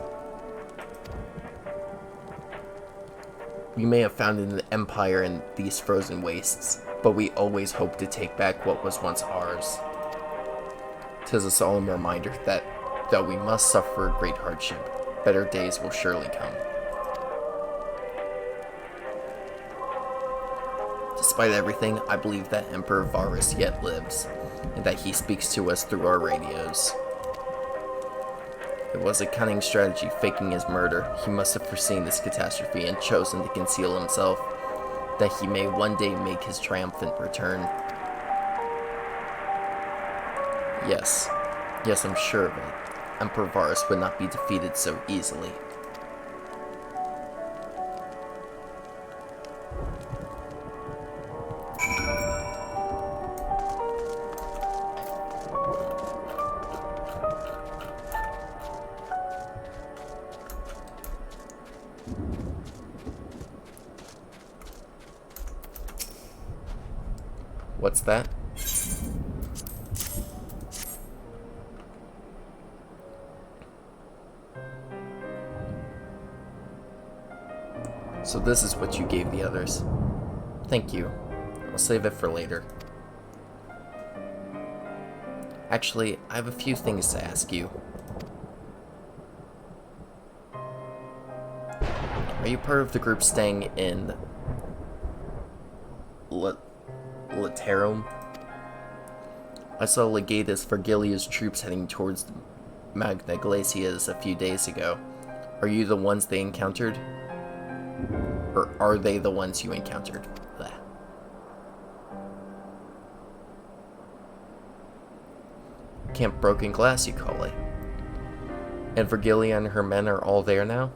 Speaker 1: We may have founded an empire in these frozen wastes, but we always hope to take back what was once ours. 'Tis a solemn reminder that, though we must suffer great hardship, better days will surely come. Despite everything, I believe that Emperor Varus yet lives, and that he speaks to us through our radios. It was a cunning strategy faking his murder. He must have foreseen this catastrophe and chosen to conceal himself, that he may one day make his triumphant return. Yes, I'm sure of it. Emperor Varus would not be defeated so easily. What's that? So this is what you gave the others. Thank you. I'll save it for later. Actually, I have a few things to ask you. Are you part of the group staying in Laterum? I saw Legatus Vergilia's troops heading towards the Magna Glacias a few days ago. Are you the ones they encountered? Or are they the ones you encountered? Blech. Camp Broken Glass, you call it. And Vergilia and her men are all there now?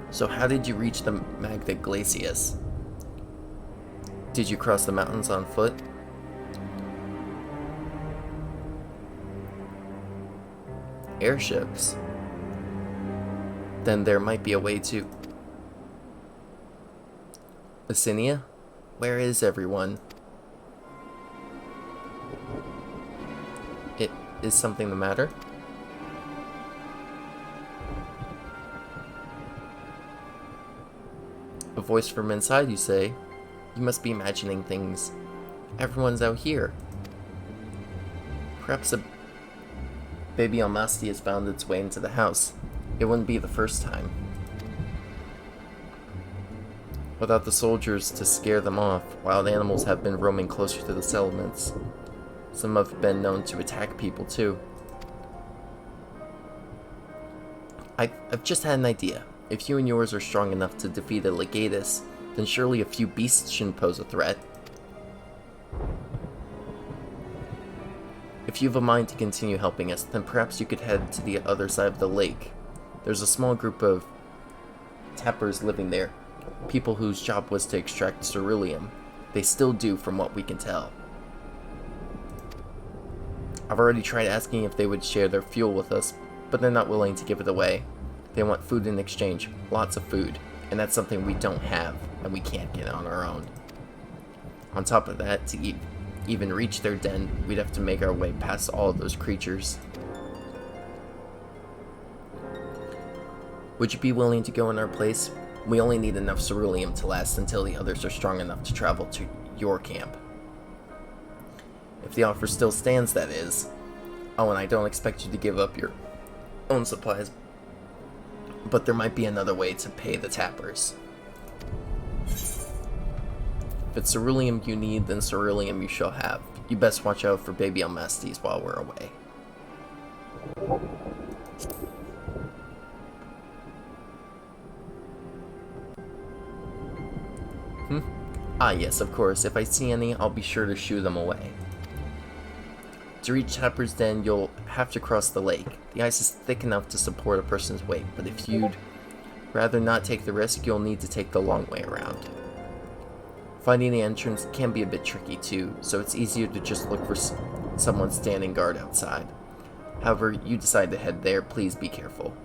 Speaker 1: So how did you reach the Magna Glacias? Did you cross the mountains on foot? Airships? Then there might be a way to... Assinia? Where is everyone? Is something the matter? A voice from inside, you say? You must be imagining things. Everyone's out here. Perhaps a baby Almasti has found its way into the house. It wouldn't be the first time. Without the soldiers to scare them off, wild animals have been roaming closer to the settlements. Some have been known to attack people too. I've just had an idea. If you and yours are strong enough to defeat a Legatus, then surely a few beasts shouldn't pose a threat. If you have a mind to continue helping us, then perhaps you could head to the other side of the lake. There's a small group of tappers living there, people whose job was to extract ceruleum. They still do, from what we can tell. I've already tried asking if they would share their fuel with us, but they're not willing to give it away. They want food in exchange, lots of food, and that's something we don't have, and we can't get on our own. On top of that, to even reach their den, we'd have to make our way past all of those creatures. Would you be willing to go in our place? We only need enough ceruleum to last until the others are strong enough to travel to your camp. If the offer still stands, that is. Oh, and I don't expect you to give up your own supplies, but there might be another way to pay the tappers. If it's ceruleum you need, then ceruleum you shall have. You best watch out for baby Almastes while we're away. Ah yes, of course. If I see any, I'll be sure to shoo them away. To reach Tapper's Den, you'll have to cross the lake. The ice is thick enough to support a person's weight, but if you'd rather not take the risk, you'll need to take the long way around. Finding the entrance can be a bit tricky too, so it's easier to just look for someone standing guard outside. However, you decide to head there, please be careful.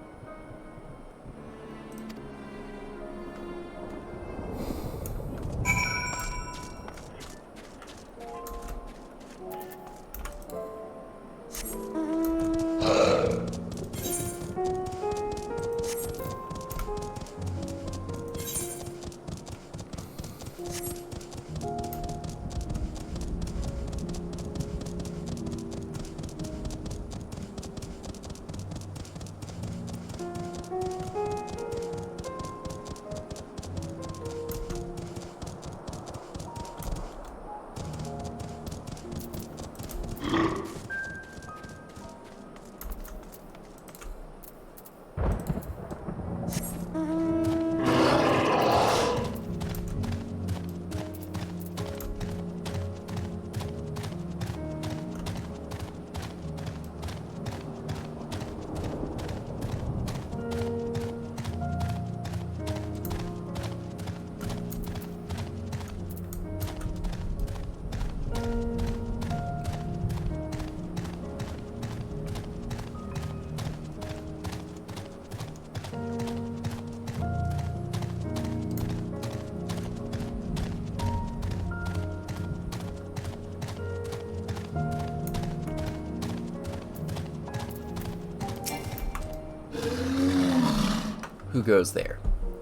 Speaker 1: Who goes there?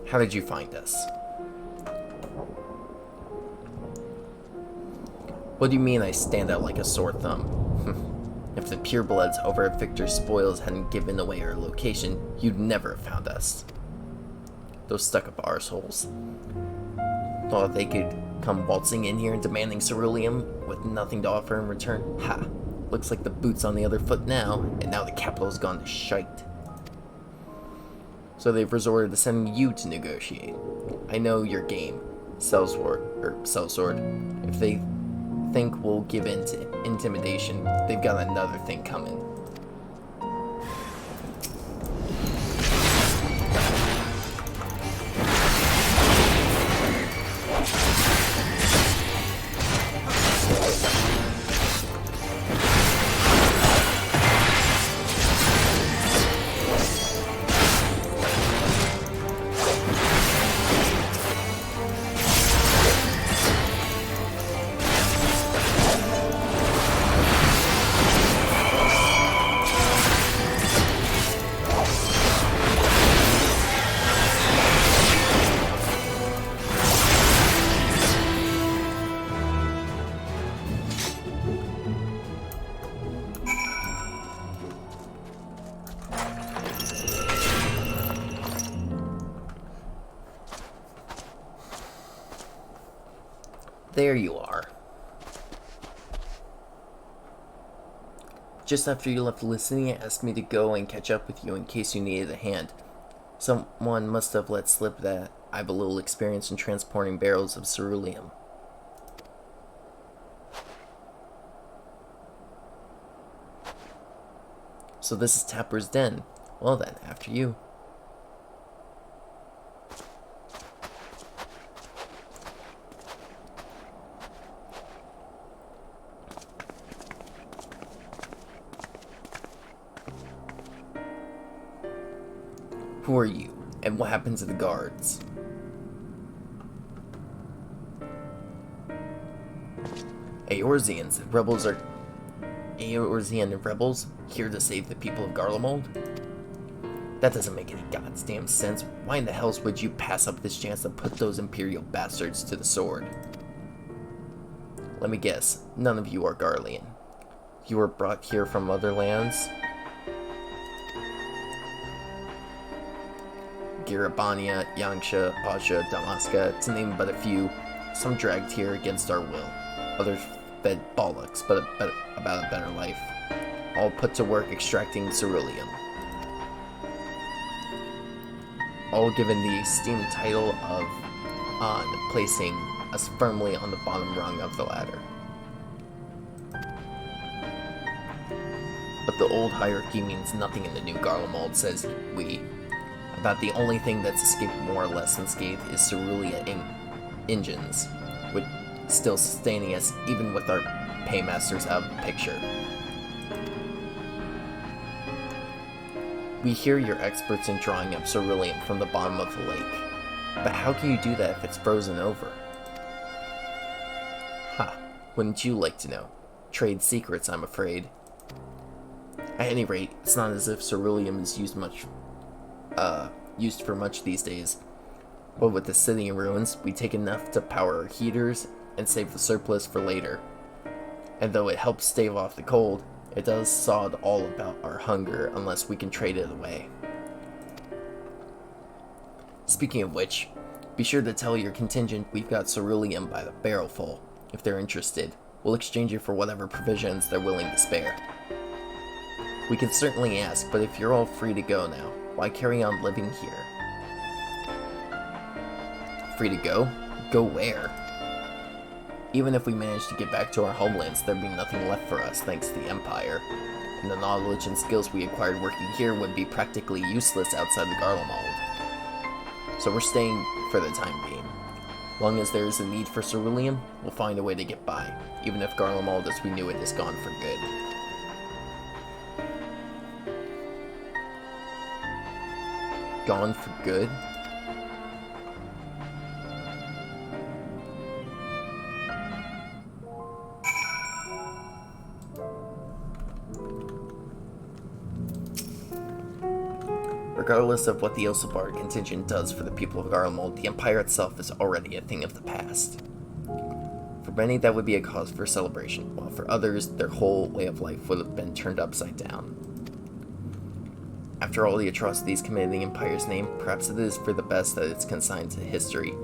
Speaker 1: How did you find us? What do you mean I stand out like a sore thumb? If the purebloods over at Victor's spoils hadn't given away our location, you'd never have found us. Those stuck-up arseholes. Thought they could come waltzing in here and demanding ceruleum with nothing to offer in return? Ha! Looks like the boot's on the other foot now, and now the capital's gone to shite. So they've resorted to sending you to negotiate. I know your game, Sellsword. If they think we'll give in to intimidation, they've got another thing coming. There you are. Just after you left Licinia asked me to go and catch up with you in case you needed a hand. Someone must have let slip that I have a little experience in transporting barrels of ceruleum. So this is Tapper's Den. Well then, after you. Who are you, and what happened to the guards? Eorzeans and rebels are... Eorzean rebels here to save the people of Garlemald? That doesn't make any goddamn sense. Why in the hells would you pass up this chance to put those Imperial bastards to the sword? Let me guess, none of you are Garlean. You were brought here from other lands? Garabania, Yangsha, Pasha, Damaska, to name but a few. Some dragged here against our will. Others fed bollocks about a better life. All put to work extracting ceruleum. All given the esteemed title of An, placing us firmly on the bottom rung of the ladder. But the old hierarchy means nothing in the new Garlemald, says we. that the only thing that's escaped more or less unscathed is Cerulean engines, which still sustaining us even with our paymasters out of the picture. We hear you're experts in drawing up cerulean from the bottom of the lake, but how can you do that if it's frozen over? Ha, wouldn't you like to know? Trade secrets, I'm afraid. At any rate, it's not as if cerulean is used for much these days. But with the city in ruins, we take enough to power our heaters and save the surplus for later. And though it helps stave off the cold, it does sod all about our hunger unless we can trade it away. Speaking of which, be sure to tell your contingent we've got cerulean by the barrelful. If they're interested, we'll exchange it for whatever provisions they're willing to spare. We can certainly ask, but if you're all free to go now, why carry on living here? Free to go? Go where? Even if we managed to get back to our homelands, there'd be nothing left for us thanks to the Empire. And the knowledge and skills we acquired working here would be practically useless outside the Garlemald. So we're staying for the time being. Long as there is a need for cerulean, we'll find a way to get by, even if Garlemald as we knew it is gone for good. Gone for good? Regardless of what the Ilsabard contingent does for the people of Garlemald, the Empire itself is already a thing of the past. For many, that would be a cause for celebration, while for others, their whole way of life would have been turned upside down. After all the atrocities committed in the Empire's name, perhaps it is for the best that it's consigned to history.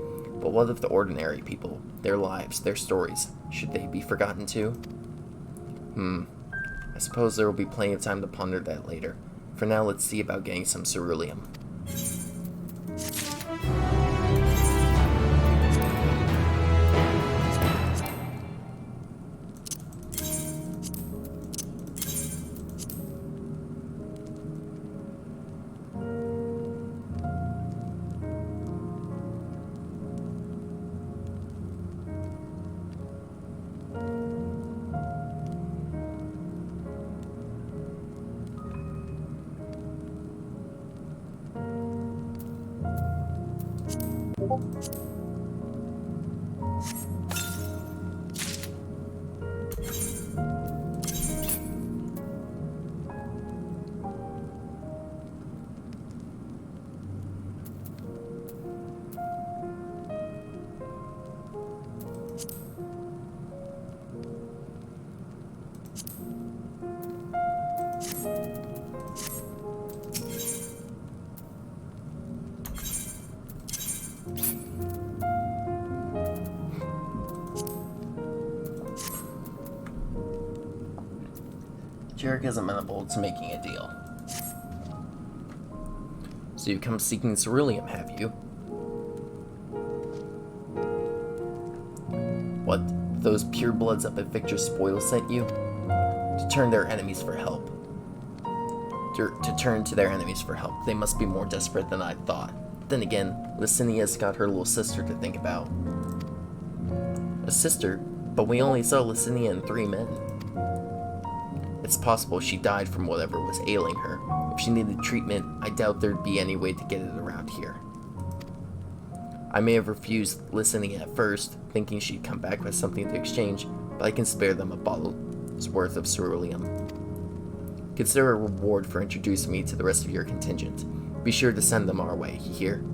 Speaker 1: But what of the ordinary people? Their lives, their stories, should they be forgotten too? I suppose there will be plenty of time to ponder that later. For now, let's see about getting some cerulean. Jarek is amenable to making a deal. So you've come seeking cerulean, have you? What, those purebloods up at Victor's Spoil sent you? To turn their enemies for help. To turn to their enemies for help. They must be more desperate than I thought. Then again, Licinia's got her little sister to think about. A sister? But we only saw Licinia and 3 men. It's possible she died from whatever was ailing her. If she needed treatment, I doubt there'd be any way to get it around here. I may have refused Licinia at first, thinking she'd come back with something to exchange, but I can spare them a bottle's worth of cerulean. Consider a reward for introducing me to the rest of your contingent. Be sure to send them our way, you hear?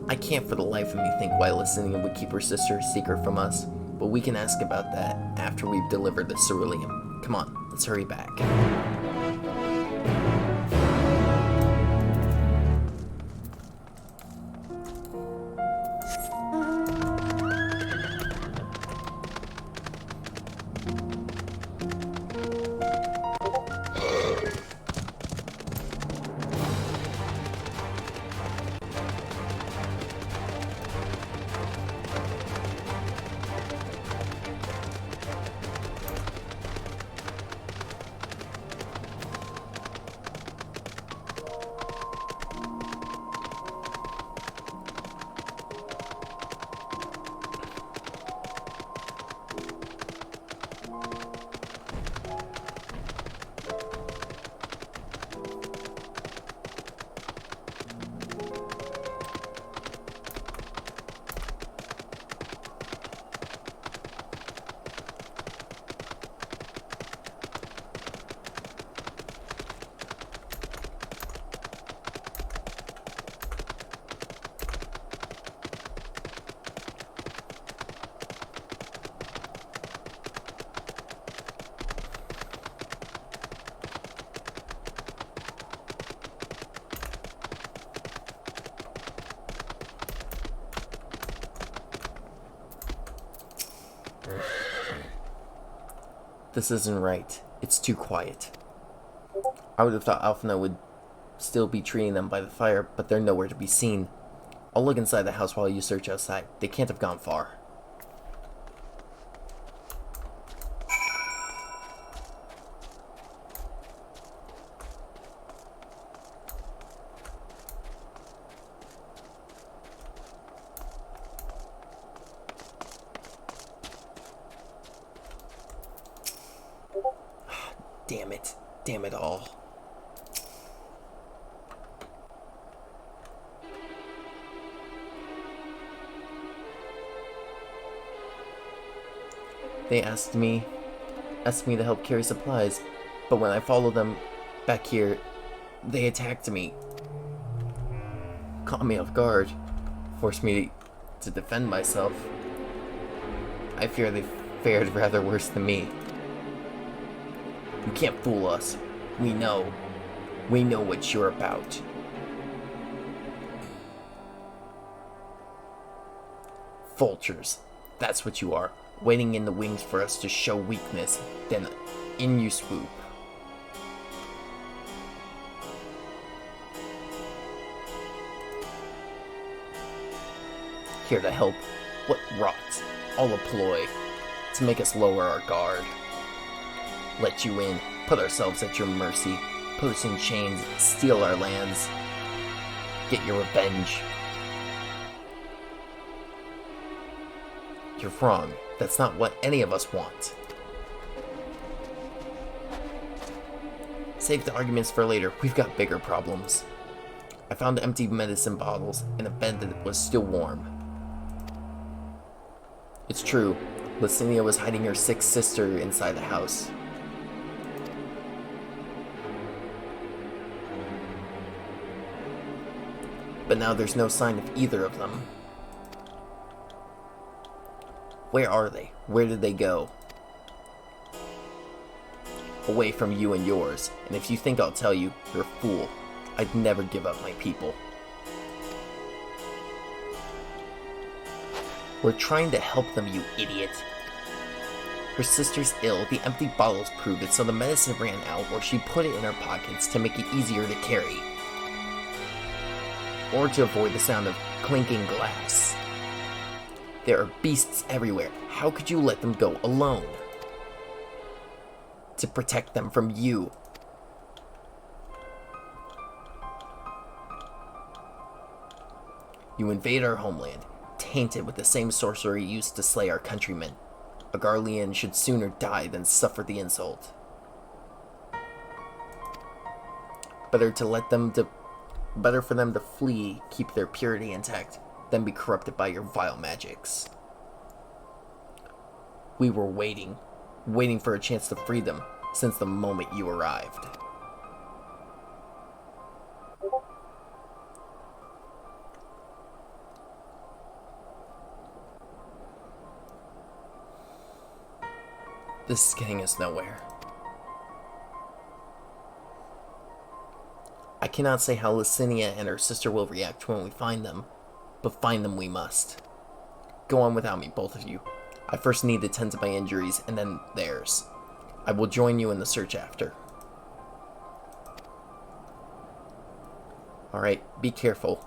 Speaker 1: I can't for the life of me think why Licinia would keep her sister a secret from us, but we can ask about that after we've delivered the cerulean. Come on, let's hurry back. This isn't right. It's too quiet. I would have thought Alphina would still be treating them by the fire, but they're nowhere to be seen. I'll look inside the house while you search outside. They can't have gone far. Damn it. Damn it all. They asked me to help carry supplies, but when I followed them back here, they attacked me. Caught me off guard, forced me to defend myself. I fear they fared rather worse than me. You can't fool us. We know what you're about. Vultures. That's what you are. Waiting in the wings for us to show weakness, then in you swoop. Here to help. What rot. All a ploy to make us lower our guard. Let you in, put ourselves at your mercy, put us in chains, steal our lands, get your revenge. You're wrong. That's not what any of us want. Save the arguments for later. We've got bigger problems. I found empty medicine bottles in a bed that was still warm. It's true. Licinia was hiding her sick sister inside the house. But now there's no sign of either of them. Where are they? Where did they go? Away from you and yours. And if you think I'll tell you, you're a fool. I'd never give up my people. We're trying to help them, you idiot. Her sister's ill, the empty bottles prove it, so the medicine ran out, or she put it in her pockets to make it easier to carry. Or to avoid the sound of clinking glass. There are beasts everywhere. How could you let them go alone? To protect them from you. You invade our homeland, tainted with the same sorcery used to slay our countrymen. A Garlean should sooner die than suffer the insult. Better for them to flee, keep their purity intact, than be corrupted by your vile magics. We were waiting for a chance to free them since the moment you arrived. This is getting us nowhere. I cannot say how Licinia and her sister will react when we find them, but find them we must. Go on without me, both of you. I first need to tend to my injuries, and then theirs. I will join you in the search after. Alright, be careful.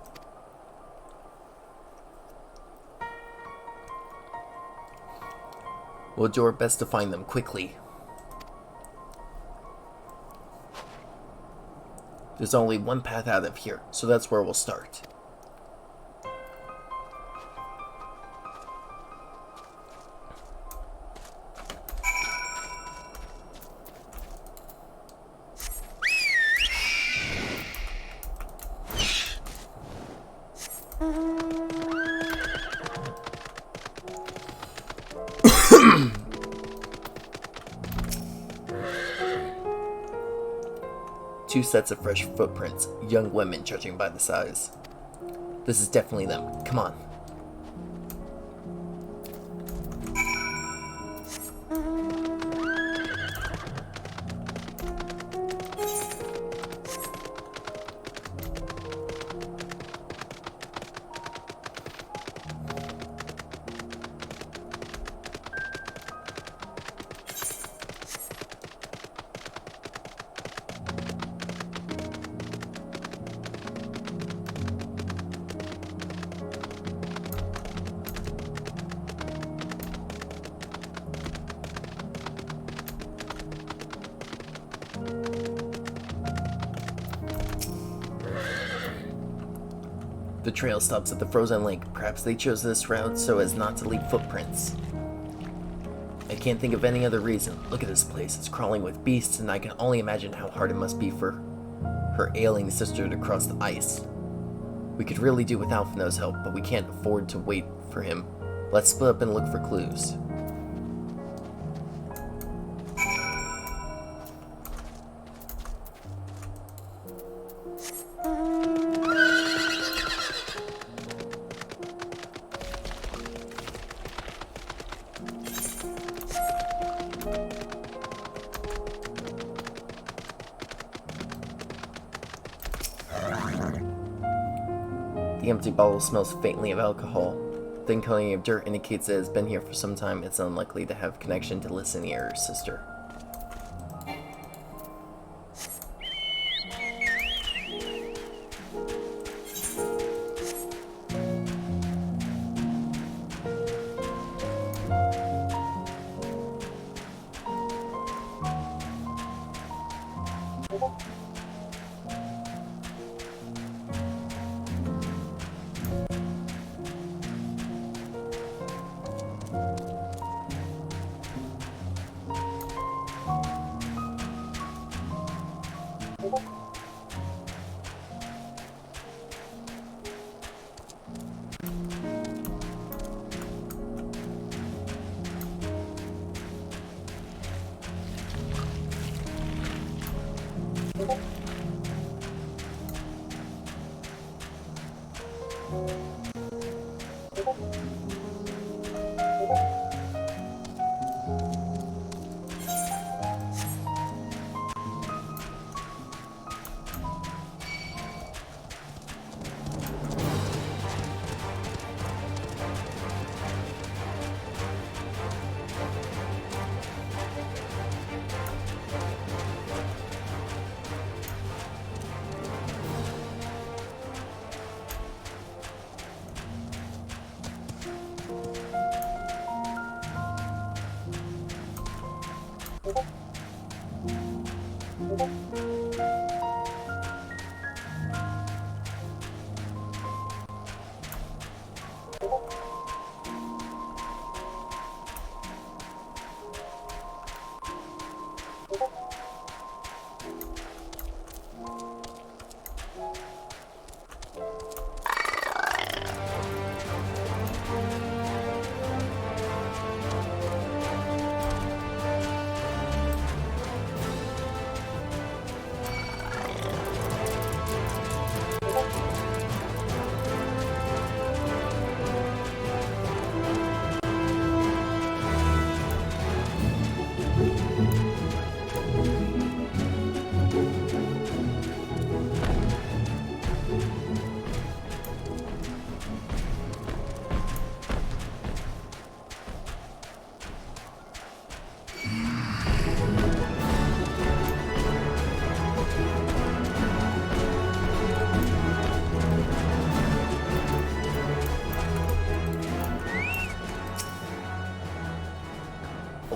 Speaker 1: We'll do our best to find them quickly. There's only one path out of here, so that's where we'll start. Two sets of fresh footprints, young women judging by the size. This is definitely them. Come on. The trail stops at the frozen lake. Perhaps they chose this route so as not to leave footprints. I can't think of any other reason. Look at this place. It's crawling with beasts, and I can only imagine how hard it must be for her ailing sister to cross the ice. We could really do without Fino's help, but we can't afford to wait for him. Let's split up and look for clues. The empty bottle smells faintly of alcohol. Thin coating of dirt indicates that it's been here for some time. It's unlikely to have connection to Narsh-Er's sister.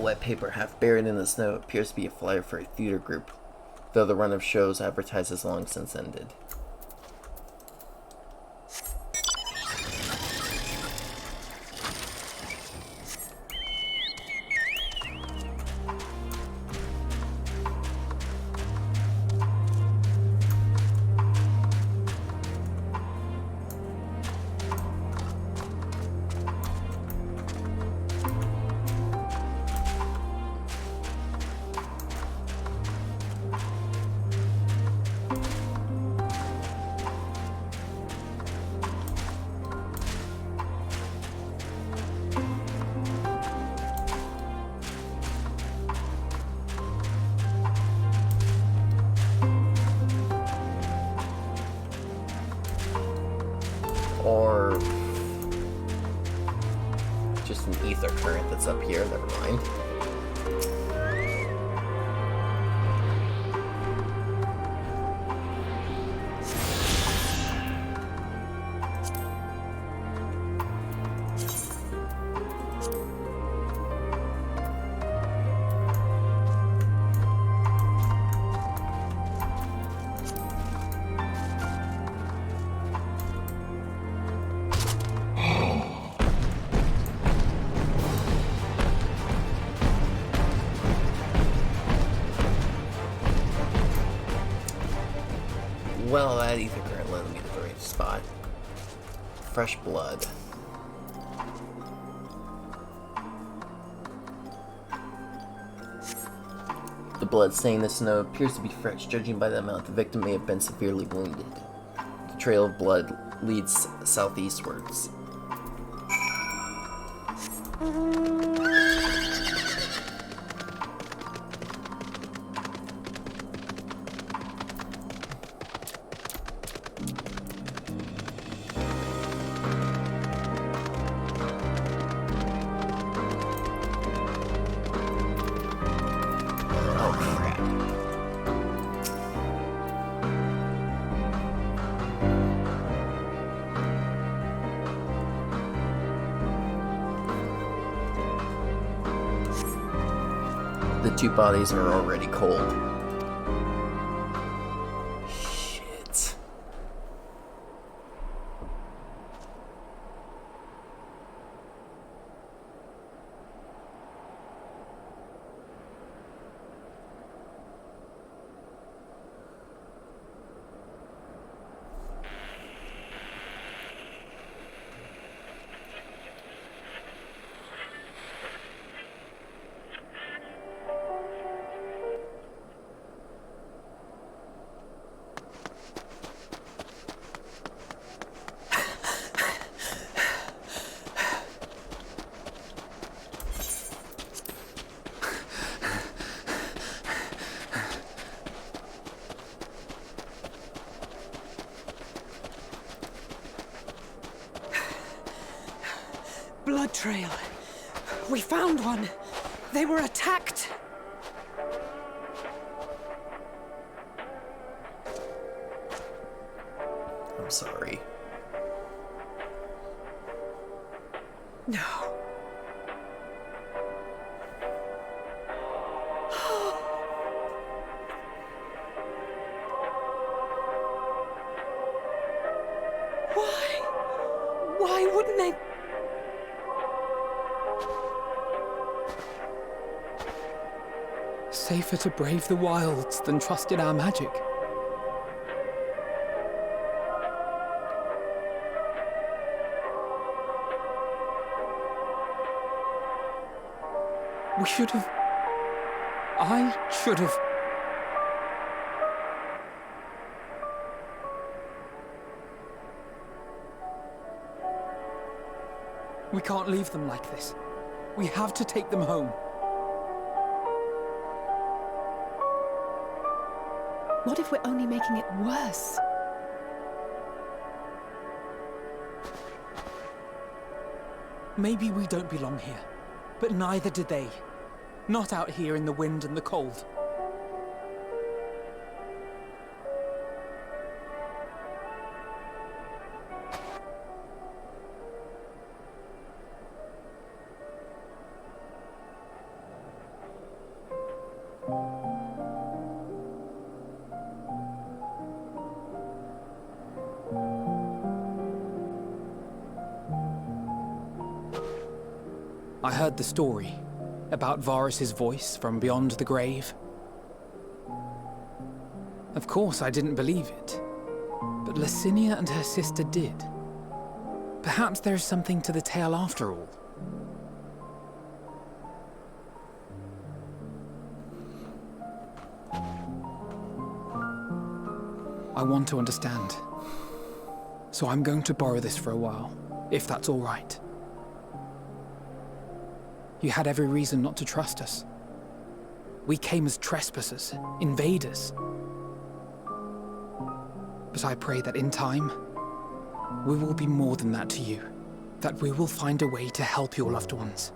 Speaker 1: Wet paper half buried in the snow appears to be a flyer for a theater group, though the run of shows advertised has long since ended. Or just an ether current that's up here, never mind. well, that ether current led me to the right spot. Fresh blood. The blood staining the snow appears to be fresh, judging by the amount the victim may have been severely wounded. The trail of blood leads southeastwards. The two bodies are already cold. Shit.
Speaker 4: Blood trail. We found one. They were attacked.
Speaker 1: I'm sorry.
Speaker 4: No. Why wouldn't they?
Speaker 14: Safer to brave the wilds than trust in our magic. We should have... I should have... We can't leave them like this. We have to take them home.
Speaker 4: What if we're only making it worse?
Speaker 14: Maybe we don't belong here, but neither did they. Not out here in the wind and the cold. I heard the story about Varus's voice from beyond the grave. Of course, I didn't believe it, but Licinia and her sister did. Perhaps there's something to the tale after all. I want to understand, so I'm going to borrow this for a while, if that's all right. You had every reason not to trust us. We came as trespassers, invaders. But I pray that in time, we will be more than that to you. That we will find a way to help your loved ones.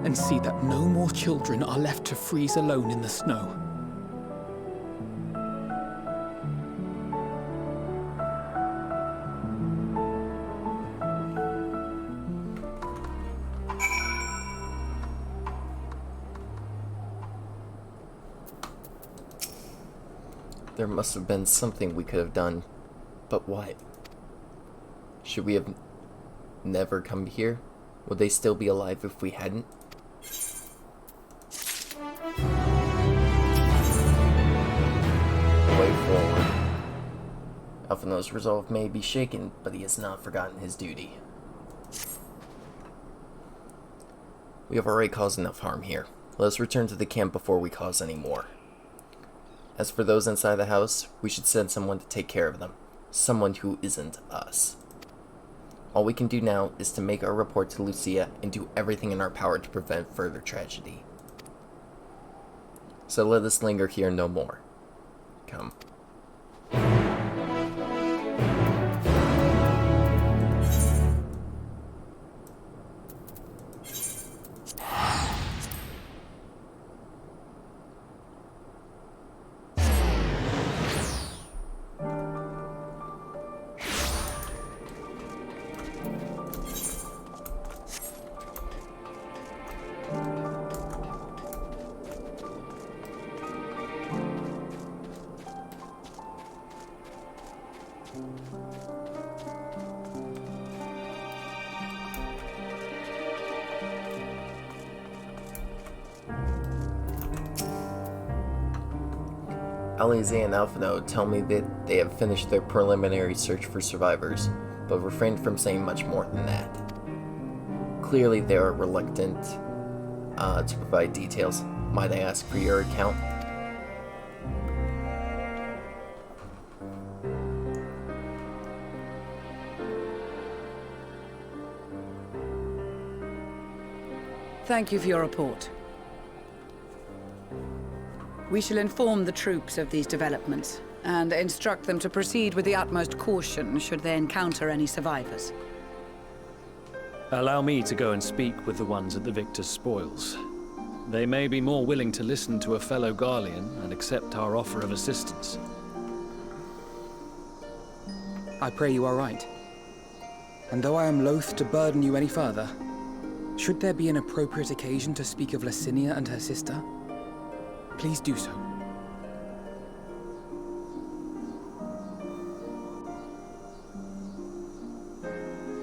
Speaker 14: And see that no more children are left to freeze alone in the snow.
Speaker 1: There must have been something we could have done, but what? Should we have never come here? Would they still be alive if we hadn't? Way forward. Alphinaud's resolve may be shaken, but he has not forgotten his duty. We have already caused enough harm here. Let us return to the camp before we cause any more. As for those inside the house, we should send someone to take care of them. Someone who isn't us. All we can do now is to make our report to Lucia and do everything in our power to prevent further tragedy. So let us linger here no more. Come. Alize and Alphinaud tell me that they have finished their preliminary search for survivors, but refrained from saying much more than that. Clearly they are reluctant to provide details. Might I ask for your account?
Speaker 10: Thank you for your report. We shall inform the troops of these developments, and instruct them to proceed with the utmost caution should they encounter any survivors.
Speaker 3: Allow me to go and speak with the ones at the victor's spoils. They may be more willing to listen to a fellow Garlean and accept our offer of assistance.
Speaker 14: I pray you are right. And though I am loath to burden you any further, should there be an appropriate occasion to speak of Licinia and her sister, please do so.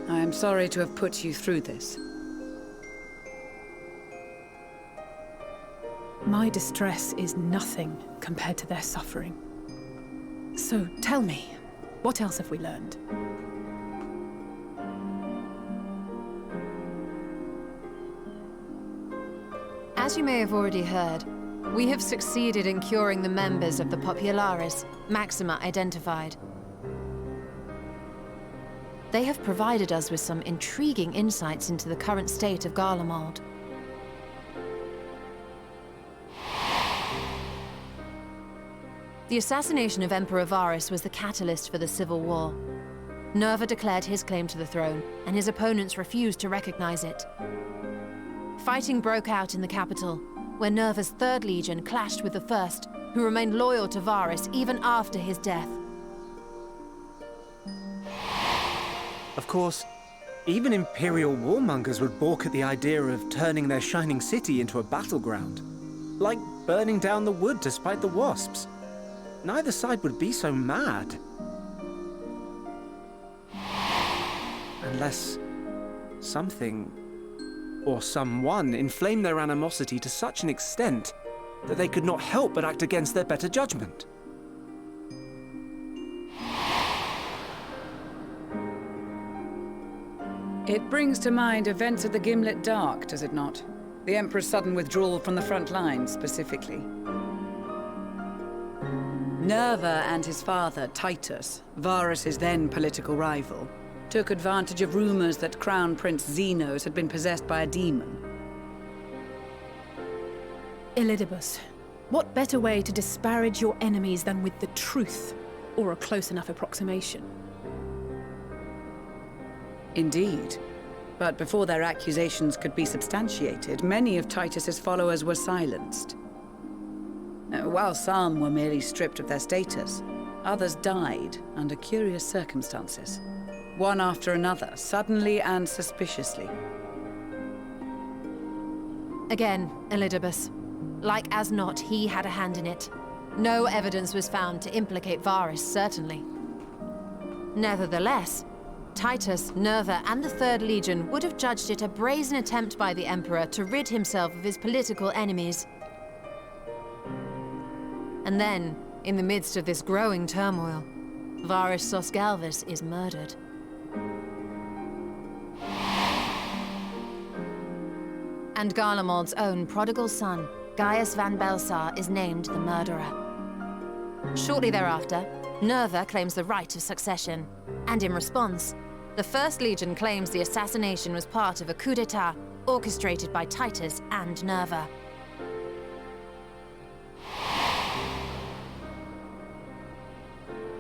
Speaker 10: I am sorry to have put you through this.
Speaker 4: My distress is nothing compared to their suffering. So tell me, what else have we learned?
Speaker 7: As you may have already heard, we have succeeded in curing the members of the Populares, Maxima identified. They have provided us with some intriguing insights into the current state of Garlemald. The assassination of Emperor Varus was the catalyst for the civil war. Nerva declared his claim to the throne, and his opponents refused to recognize it. Fighting broke out in the capital, where Nerva's 3rd Legion clashed with the 1st, who remained loyal to Varus even after his death.
Speaker 11: Of course, even Imperial warmongers would balk at the idea of turning their shining city into a battleground. Like burning down the wood to spite the wasps. Neither side would be so mad. Unless something or someone inflamed their animosity to such an extent that they could not help but act against their better judgment.
Speaker 10: It brings to mind events of the Gimlet Dark, does it not? The Emperor's sudden withdrawal from the front lines, specifically. Nerva and his father, Titus, Varus's then political rival, took advantage of rumors that Crown Prince Xenos had been possessed by a demon.
Speaker 4: Elidibus, what better way to disparage your enemies than with the truth, or a close enough approximation?
Speaker 10: Indeed. But before their accusations could be substantiated, many of Titus's followers were silenced. While some were merely stripped of their status, others died under curious circumstances. One after another, suddenly and suspiciously.
Speaker 7: Again, Elidibus. Like as not, he had a hand in it. No evidence was found to implicate Varus, certainly. Nevertheless, Titus, Nerva, and the 3rd Legion would have judged it a brazen attempt by the Emperor to rid himself of his political enemies. And then, in the midst of this growing turmoil, Varys Sosgalvis is murdered. And Garlemald's own prodigal son, Gaius van Belsar, is named the murderer. Shortly thereafter, Nerva claims the right of succession, and in response, the First Legion claims the assassination was part of a coup d'etat orchestrated by Titus and Nerva.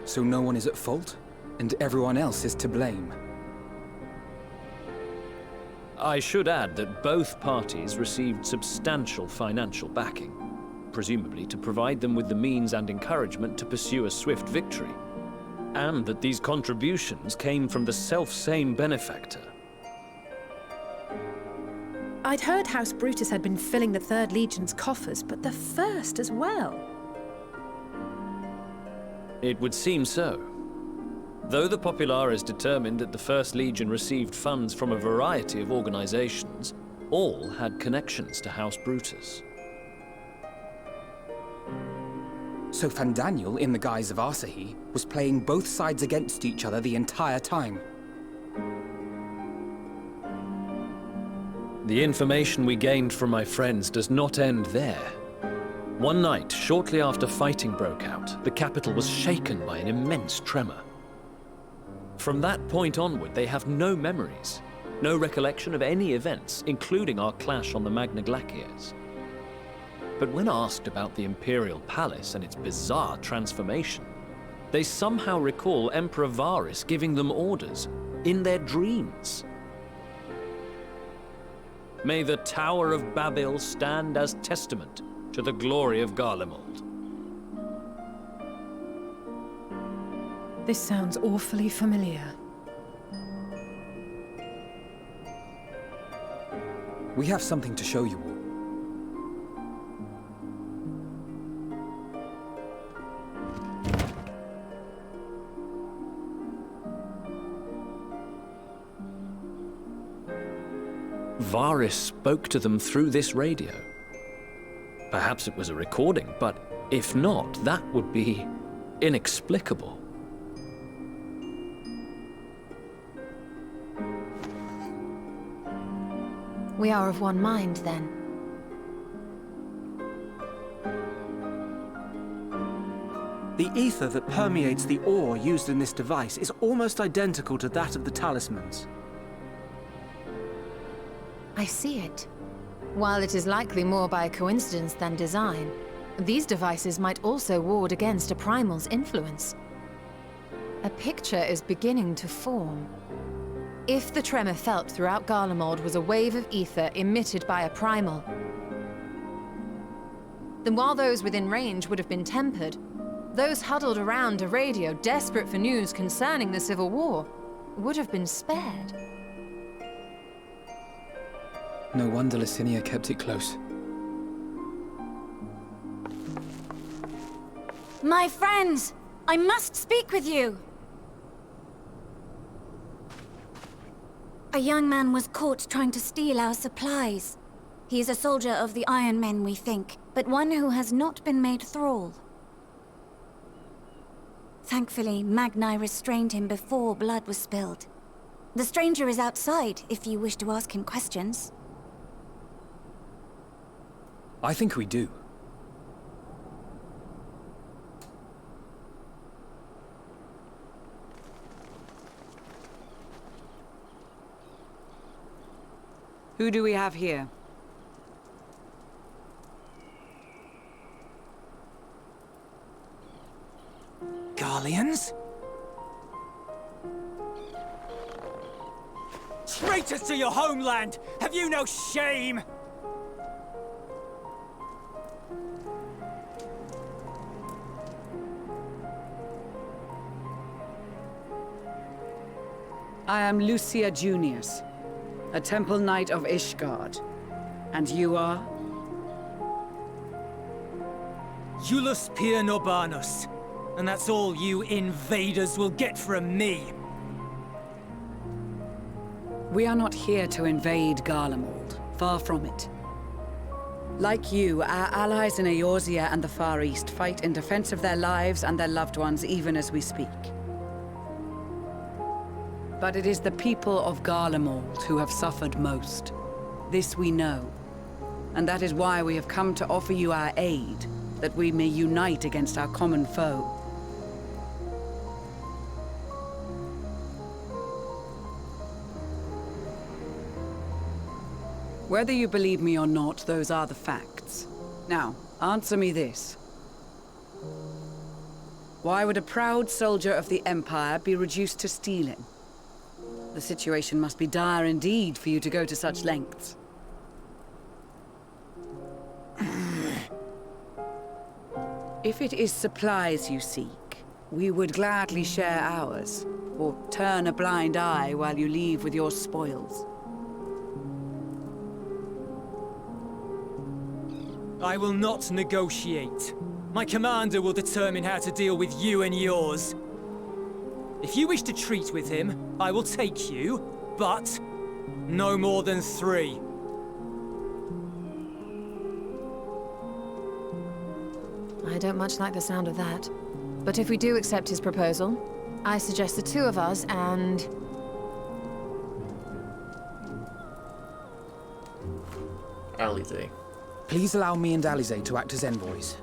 Speaker 14: So no one is at fault, and everyone else is to blame.
Speaker 3: I should add that both parties received substantial financial backing, presumably to provide them with the means and encouragement to pursue a swift victory, and that these contributions came from the self-same benefactor.
Speaker 4: I'd heard House Brutus had been filling the Third Legion's coffers, but the First as well.
Speaker 3: It would seem so. Though the Populares determined that the First Legion received funds from a variety of organizations, all had connections to House Brutus.
Speaker 14: So Fandaniel, in the guise of Asahi, was playing both sides against each other the entire time.
Speaker 3: The information we gained from my friends does not end there. One night, shortly after fighting broke out, the capital was shaken by an immense tremor. From that point onward, they have no memories, no recollection of any events, including our clash on the Magna Glaciers. But when asked about the Imperial Palace and its bizarre transformation, they somehow recall Emperor Varys giving them orders in their dreams. May the Tower of Babel stand as testament to the glory of Garlemald.
Speaker 4: This sounds awfully familiar.
Speaker 14: We have something to show you all.
Speaker 3: Varys spoke to them through this radio. Perhaps it was a recording, but if not, that would be inexplicable.
Speaker 7: We are of one mind, then.
Speaker 11: The ether that permeates the ore used in this device is almost identical to that of the talismans.
Speaker 7: I see it. While it is likely more by coincidence than design, these devices might also ward against a primal's influence. A picture is beginning to form. If the tremor felt throughout Garlemald was a wave of ether emitted by a primal, then while those within range would have been tempered, those huddled around a radio desperate for news concerning the Civil War would have been spared.
Speaker 14: No wonder Licinia kept it close.
Speaker 15: My friends! I must speak with you! A young man was caught trying to steal our supplies. He is a soldier of the Iron Men, we think, but one who has not been made thrall. Thankfully, Magni restrained him before blood was spilled. The stranger is outside, if you wish to ask him questions.
Speaker 14: I think we do.
Speaker 10: Who do we have here?
Speaker 5: Garleans? Traitors to your homeland! Have you no shame?
Speaker 10: I am Lucia Junius, a Temple Knight of Ishgard. And you are?
Speaker 5: Iulus Pier Norbanus. And that's all you invaders will get from me.
Speaker 10: We are not here to invade Garlemald. Far from it. Like you, our allies in Eorzea and the Far East fight in defense of their lives and their loved ones even as we speak. But it is the people of Garlemald who have suffered most. This we know. And that is why we have come to offer you our aid, that we may unite against our common foe. Whether you believe me or not, those are the facts. Now, answer me this. Why would a proud soldier of the Empire be reduced to stealing? The situation must be dire indeed for you to go to such lengths. If it is supplies you seek, we would gladly share ours, or turn a blind eye while you leave with your spoils.
Speaker 16: I will not negotiate. My commander will determine how to deal with you and yours. If you wish to treat with him, I will take you, but no more than 3.
Speaker 7: I don't much like the sound of that. But if we do accept his proposal, I suggest the 2 of us and...
Speaker 1: Alize.
Speaker 14: Please allow me and Alize to act as envoys.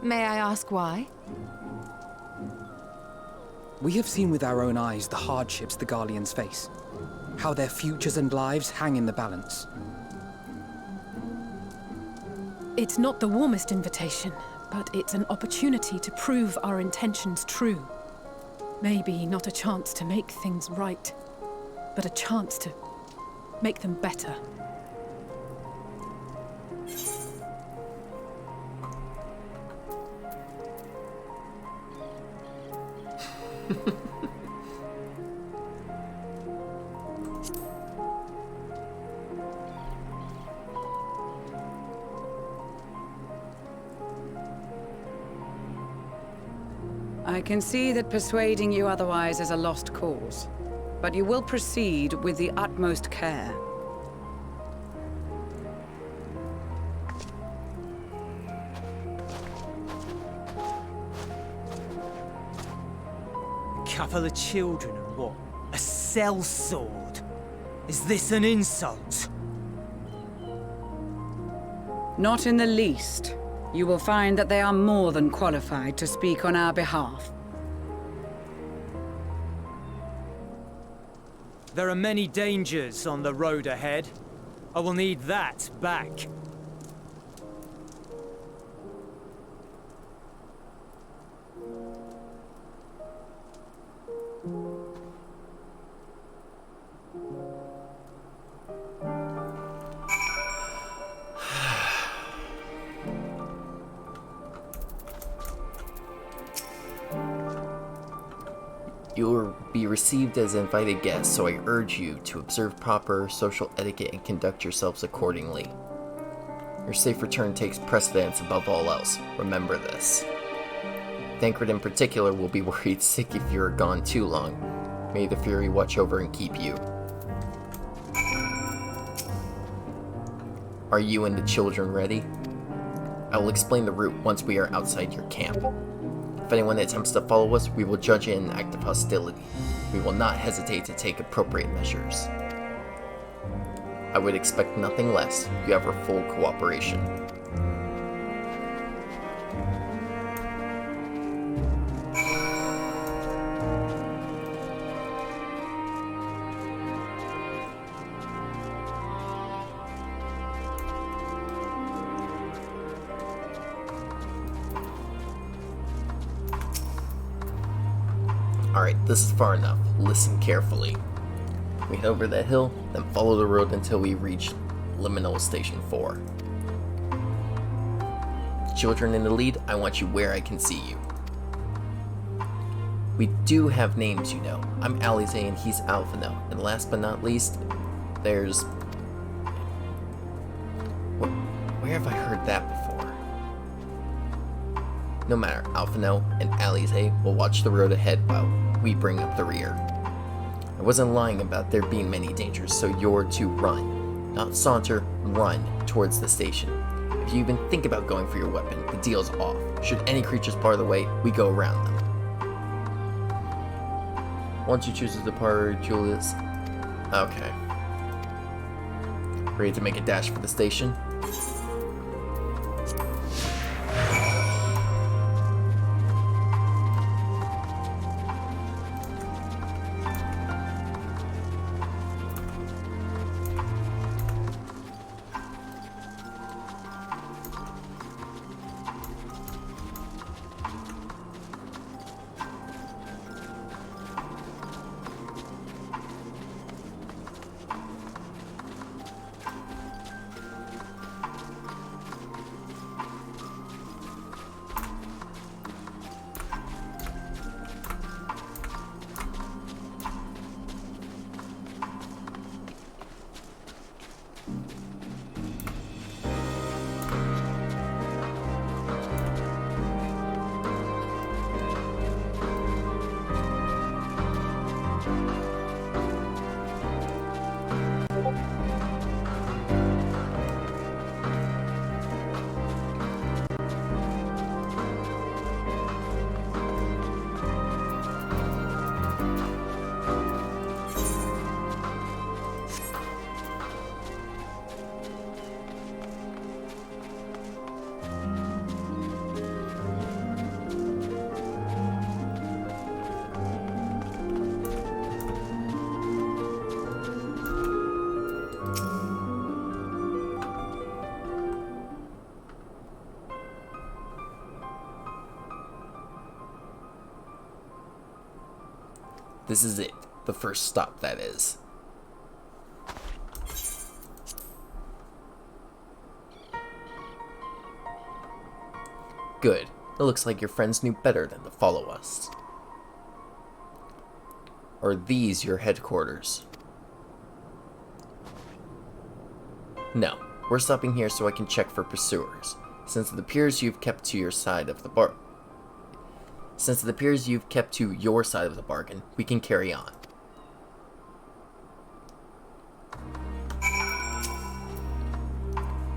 Speaker 7: May I ask why?
Speaker 14: We have seen with our own eyes the hardships the Garleans face. How their futures and lives hang in the balance.
Speaker 4: It's not the warmest invitation, but it's an opportunity to prove our intentions true. Maybe not a chance to make things right, but a chance to make them better.
Speaker 10: I can see that persuading you otherwise is a lost cause, but you will proceed with the utmost care.
Speaker 16: Couple of children and what? A sellsword? Is this an insult?
Speaker 10: Not in the least. You will find that they are more than qualified to speak on our behalf.
Speaker 16: There are many dangers on the road ahead. I will need that back.
Speaker 1: You will be received as invited guests, so I urge you to observe proper social etiquette and conduct yourselves accordingly. Your safe return takes precedence above all else. Remember this. Thancred in particular will be worried sick if you are gone too long. May the Fury watch over and keep you. Are you and the children ready? I will explain the route once we are outside your camp. If anyone attempts to follow us, we will judge it an act of hostility. We will not hesitate to take appropriate measures. I would expect nothing less. You have our full cooperation. Alright, this is far enough. Listen carefully. We head over that hill, then follow the road until we reach Liminal Station 4. Children in the lead, I want you where I can see you. We do have names, you know. I'm Alize and he's Alphino. And last but not least, there's... Where have I heard that before? No matter, Alphino and Alize will watch the road ahead while we bring up the rear. I wasn't lying about there being many dangers, so you're to run. Not saunter, run towards the station. If you even think about going for your weapon, the deal's off. Should any creatures bar the way, we go around them. Once you choose to depart, Julius... Okay. Ready to make a dash for the station? This is it. The first stop, that is. Good. It looks like your friends knew better than to follow us. Are these your headquarters? No. We're stopping here so I can check for pursuers. Since it appears you've kept to your side of the bargain, we can carry on.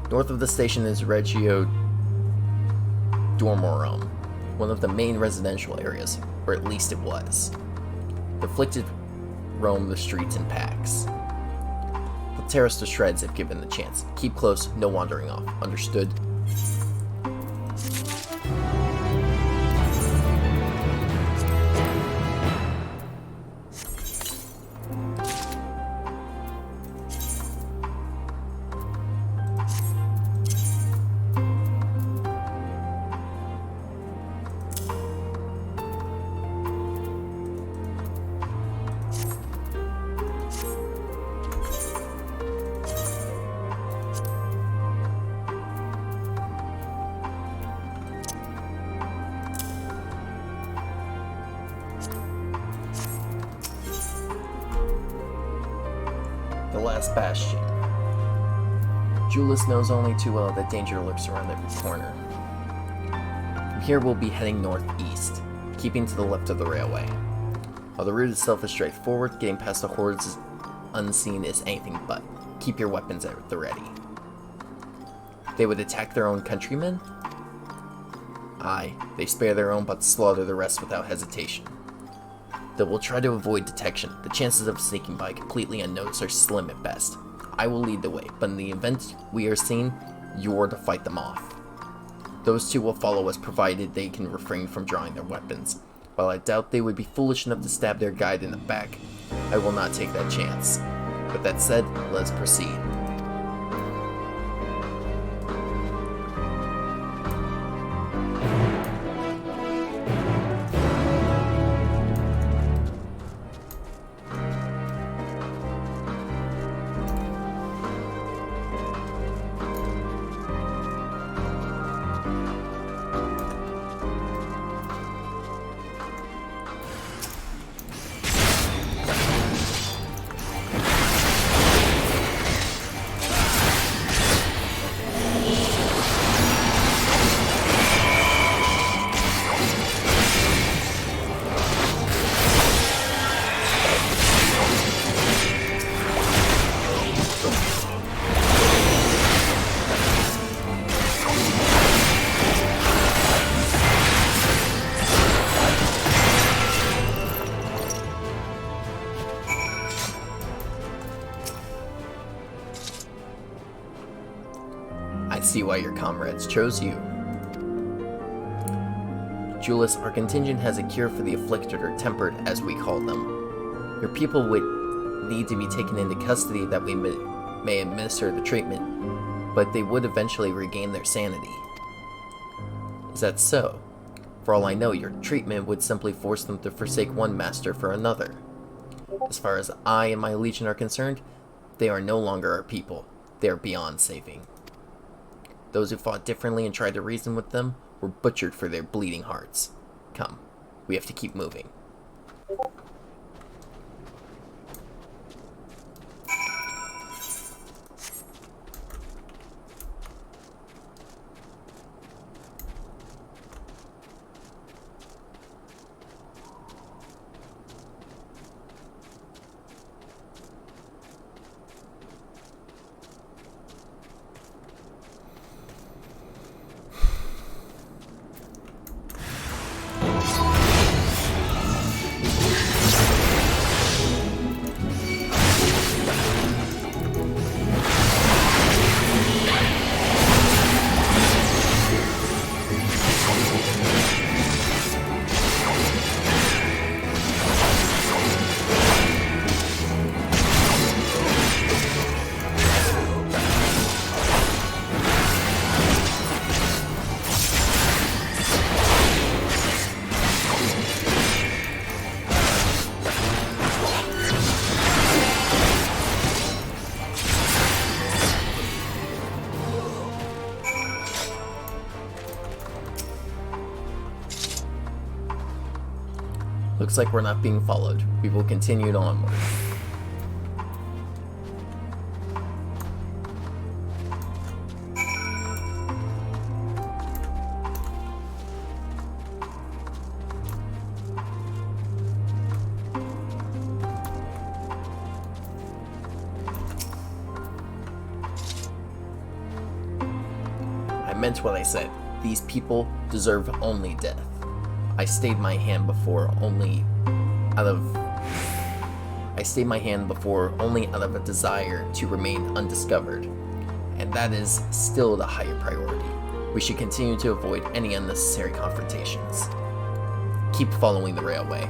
Speaker 1: North of the station is Regio Dormorum, one of the main residential areas, or at least it was. The afflicted roam the streets in packs. They'll tear us to shreds if given the chance. Keep close, no wandering off. Understood? The last bastion. Julius knows only too well that danger lurks around every corner. From here we'll be heading northeast, keeping to the left of the railway. While the route itself is straightforward, getting past the hordes unseen is anything but. Keep your weapons at the ready. They would attack their own countrymen? Aye, they spare their own but slaughter the rest without hesitation. Though we'll try to avoid detection, the chances of sneaking by completely unnoticed are slim at best. I will lead the way, but in the event we are seen, you're to fight them off. Those two will follow us provided they can refrain from drawing their weapons. While I doubt they would be foolish enough to stab their guide in the back, I will not take that chance. With that said, let's proceed. why your comrades chose you. Julius, our contingent has a cure for the afflicted, or tempered, as we call them. Your people would need to be taken into custody that we may administer the treatment, but they would eventually regain their sanity. Is that so? For all I know, your treatment would simply force them to forsake one master for another. As far as I and my legion are concerned, they are no longer our people. They are beyond saving. Those who fought differently and tried to reason with them were butchered for their bleeding hearts. Come, we have to keep moving. Looks like we're not being followed. We will continue onward. I meant what I said. These people deserve only death. I stayed my hand before only out of a desire to remain undiscovered, and that is still the higher priority. We should continue to avoid any unnecessary confrontations. Keep following the railway.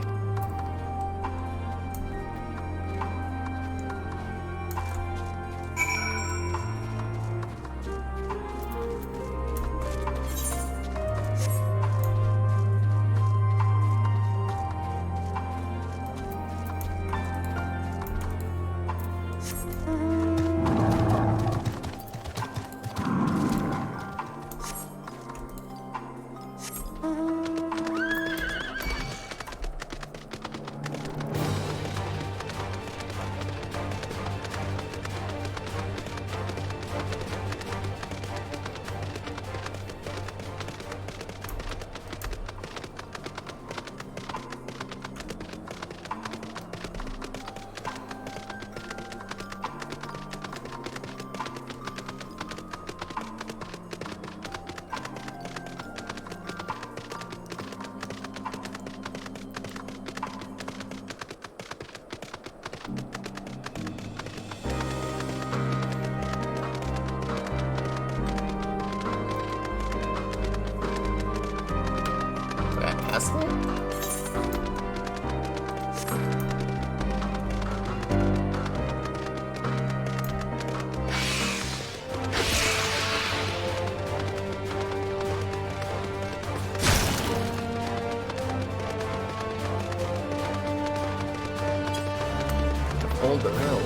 Speaker 1: Hold the railway.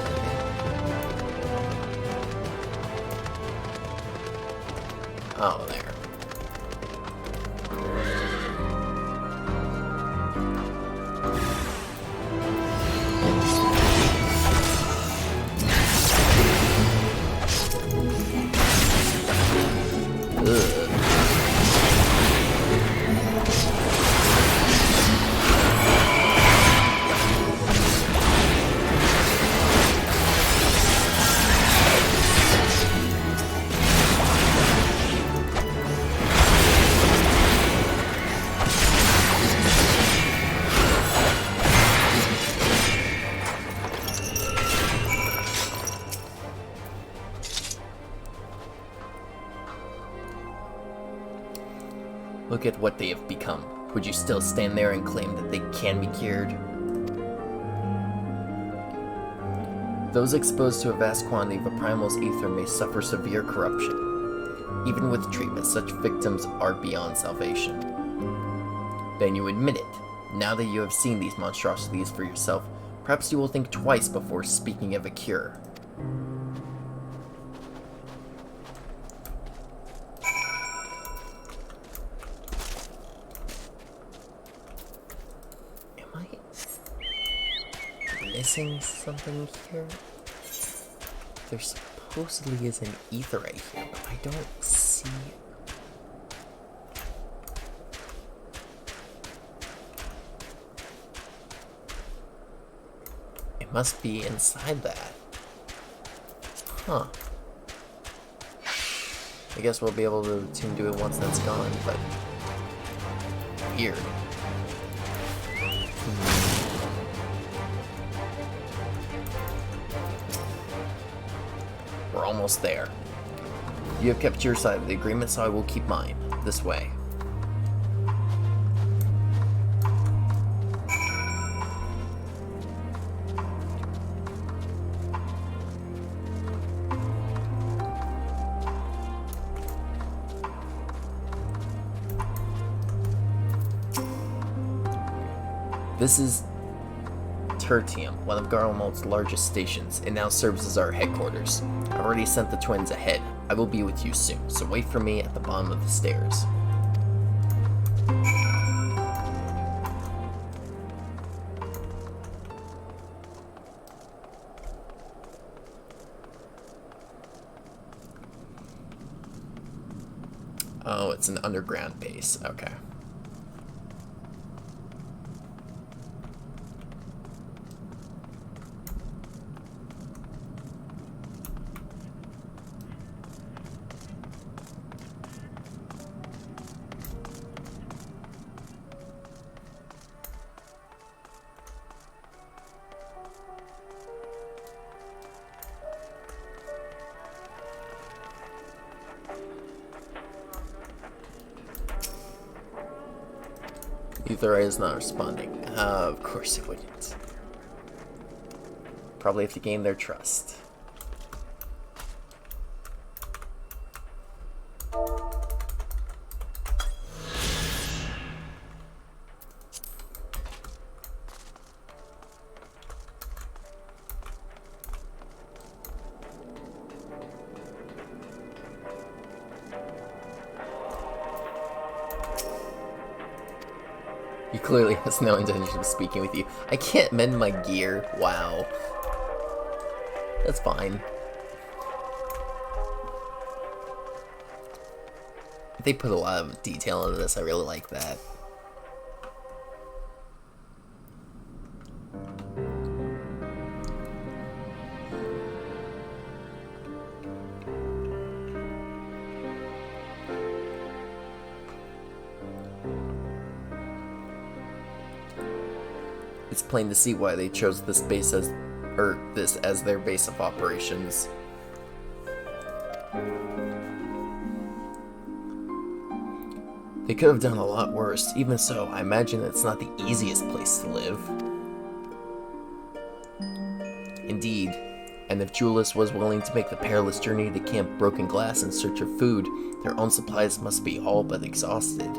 Speaker 1: Oh, there. Look at what they have become. Would you still stand there and claim that they can be cured? Those exposed to a vast quantity of a primal's ether may suffer severe corruption. Even with treatment, such victims are beyond salvation. Then you admit it. Now that you have seen these monstrosities for yourself, perhaps you will think twice before speaking of a cure. Am I missing something here? There supposedly is an ether right here, but I don't see it. It must be inside that. Huh. I guess we'll be able to attune to it once that's gone, but weird. We're almost there. You have kept your side of the agreement, so I will keep mine. This way. This is Tertium, one of Garlemald's largest stations. It now serves as our headquarters. I've already sent the twins ahead. I will be with you soon, so wait for me at the bottom of the stairs. Oh, it's an underground base. Okay. Ether is not responding. Of course it wouldn't. Probably have to gain their trust. He clearly has no intention of speaking with you. I can't mend my gear. Wow. That's fine. They put a lot of detail into this. I really like that. It's plain to see why they chose this base as, this as their base of operations. They could have done a lot worse. Even so, I imagine it's not the easiest place to live. Indeed, and if Julius was willing to make the perilous journey to Camp Broken Glass in search of food, their own supplies must be all but exhausted.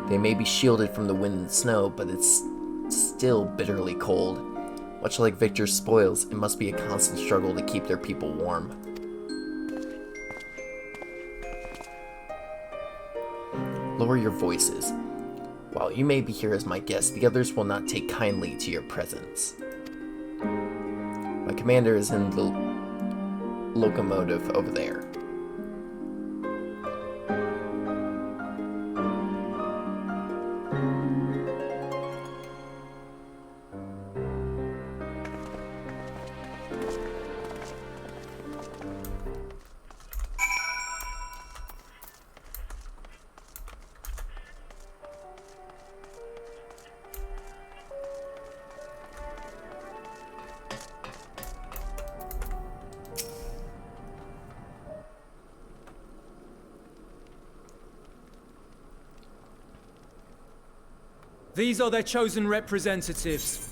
Speaker 1: They may be shielded from the wind and snow, but it's still bitterly cold. Much like Victor's spoils, it must be a constant struggle to keep their people warm. Lower your voices. While you may be here as my guest, the others will not take kindly to your presence. My commander is in the locomotive over there.
Speaker 16: These are their chosen representatives.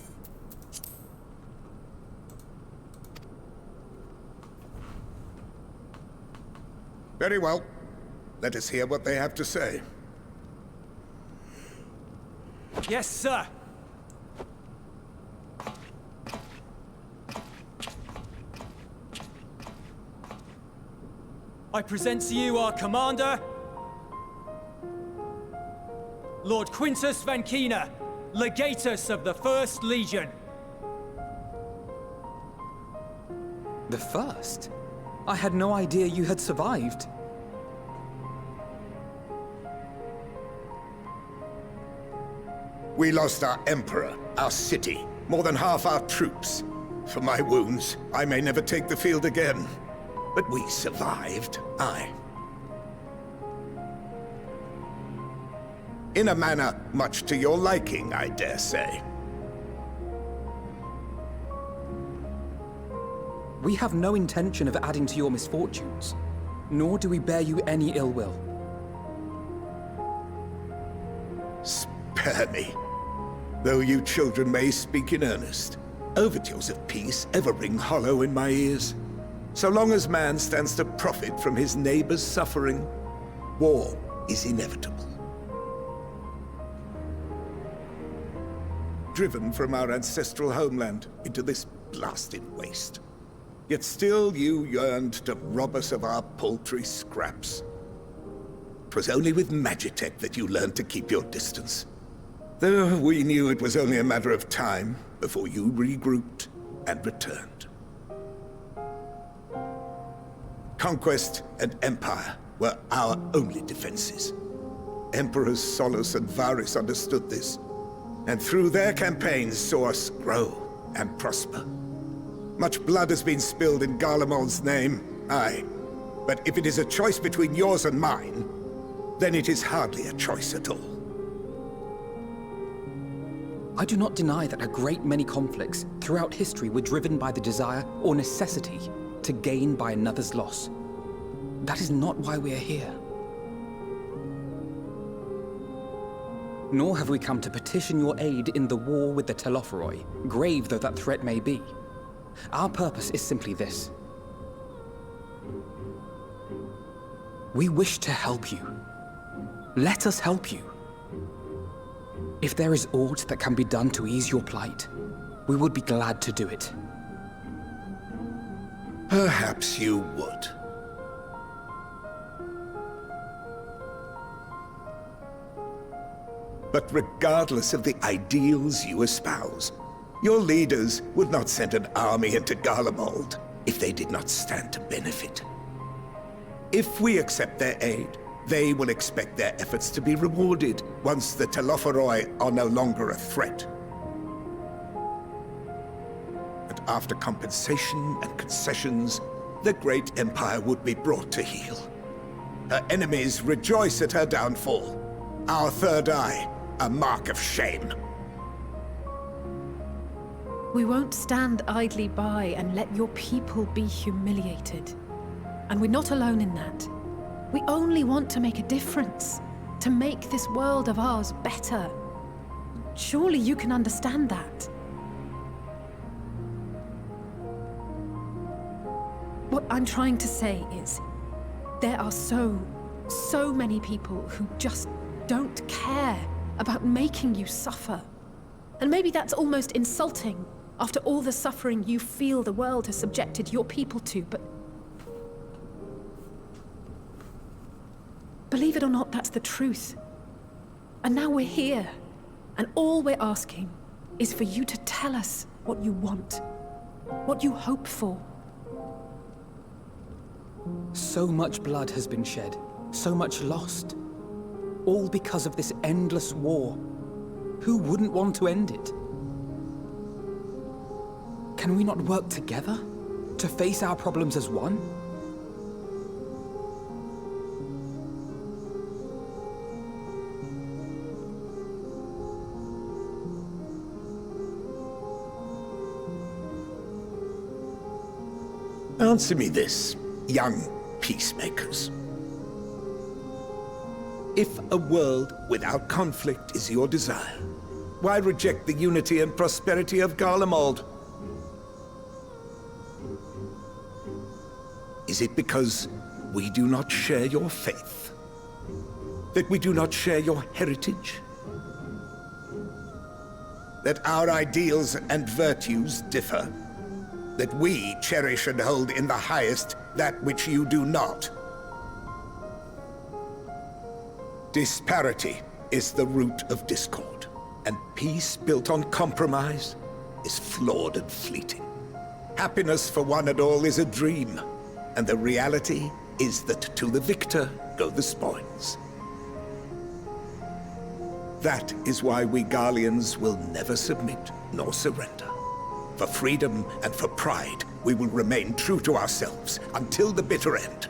Speaker 17: Very well. Let us hear what they have to say.
Speaker 16: Yes, sir. I present to you our commander, Lord Quintus Van Kina, Legatus of the First Legion.
Speaker 14: The First? I had no idea you had survived.
Speaker 17: We lost our Emperor, our city, more than half our troops. For my wounds, I may never take the field again. But we survived, aye. In a manner much to your liking, I dare say.
Speaker 14: We have no intention of adding to your misfortunes, nor do we bear you any ill will.
Speaker 17: Spare me. Though you children may speak in earnest, overtures of peace ever ring hollow in my ears. So long as man stands to profit from his neighbor's suffering, war is inevitable. Driven from our ancestral homeland into this blasted waste. Yet still you yearned to rob us of our paltry scraps. 'Twas only with Magitech that you learned to keep your distance. Though we knew it was only a matter of time before you regrouped and returned. Conquest and Empire were our only defenses. Emperors Solus and Varys understood this, and through their campaigns saw us grow and prosper. Much blood has been spilled in Garlemald's name, aye. But if it is a choice between yours and mine, then it is hardly a choice at all.
Speaker 14: I do not deny that a great many conflicts throughout history were driven by the desire or necessity to gain by another's loss. That is not why we are here. Nor have we come to petition your aid in the war with the Telophoroi, grave though that threat may be. Our purpose is simply this. We wish to help you. Let us help you. If there is aught that can be done to ease your plight, we would be glad to do it.
Speaker 17: Perhaps you would. But regardless of the ideals you espouse, your leaders would not send an army into Garlemald if they did not stand to benefit. If we accept their aid, they will expect their efforts to be rewarded once the Telophoroi are no longer a threat. And after compensation and concessions, the great empire would be brought to heel. Her enemies rejoice at her downfall. Our third eye, a mark of shame.
Speaker 4: We won't stand idly by and let your people be humiliated. And we're not alone in that. We only want to make a difference, to make this world of ours better. Surely you can understand that. What I'm trying to say is, there are so many people who just don't care about making you suffer. And maybe that's almost insulting after all the suffering you feel the world has subjected your people to, but believe it or not, that's the truth. And now we're here, and all we're asking is for you to tell us what you want, what you hope for.
Speaker 14: So much blood has been shed, so much lost. All because of this endless war. Who wouldn't want to end it? Can we not work together to face our problems as one?
Speaker 17: Answer me this, young peacemakers. If a world without conflict is your desire, Why reject the unity and prosperity of Garlemald? Is it because we do not share your faith? That we do not share your heritage? That our ideals and virtues differ? That we cherish and hold in the highest that which you do not? Disparity is the root of discord, and peace built on compromise is flawed and fleeting. Happiness for one and all is a dream, and the reality is that to the victor go the spoils. That is why we Garleans will never submit nor surrender. For freedom and for pride, we will remain true to ourselves until the bitter end.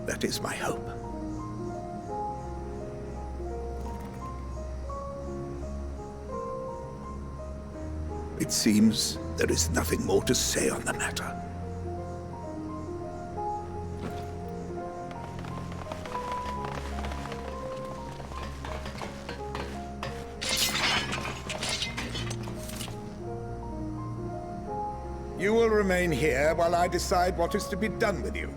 Speaker 17: That is my hope. It seems there is nothing more to say on the matter. You will remain here while I decide what is to be done with you.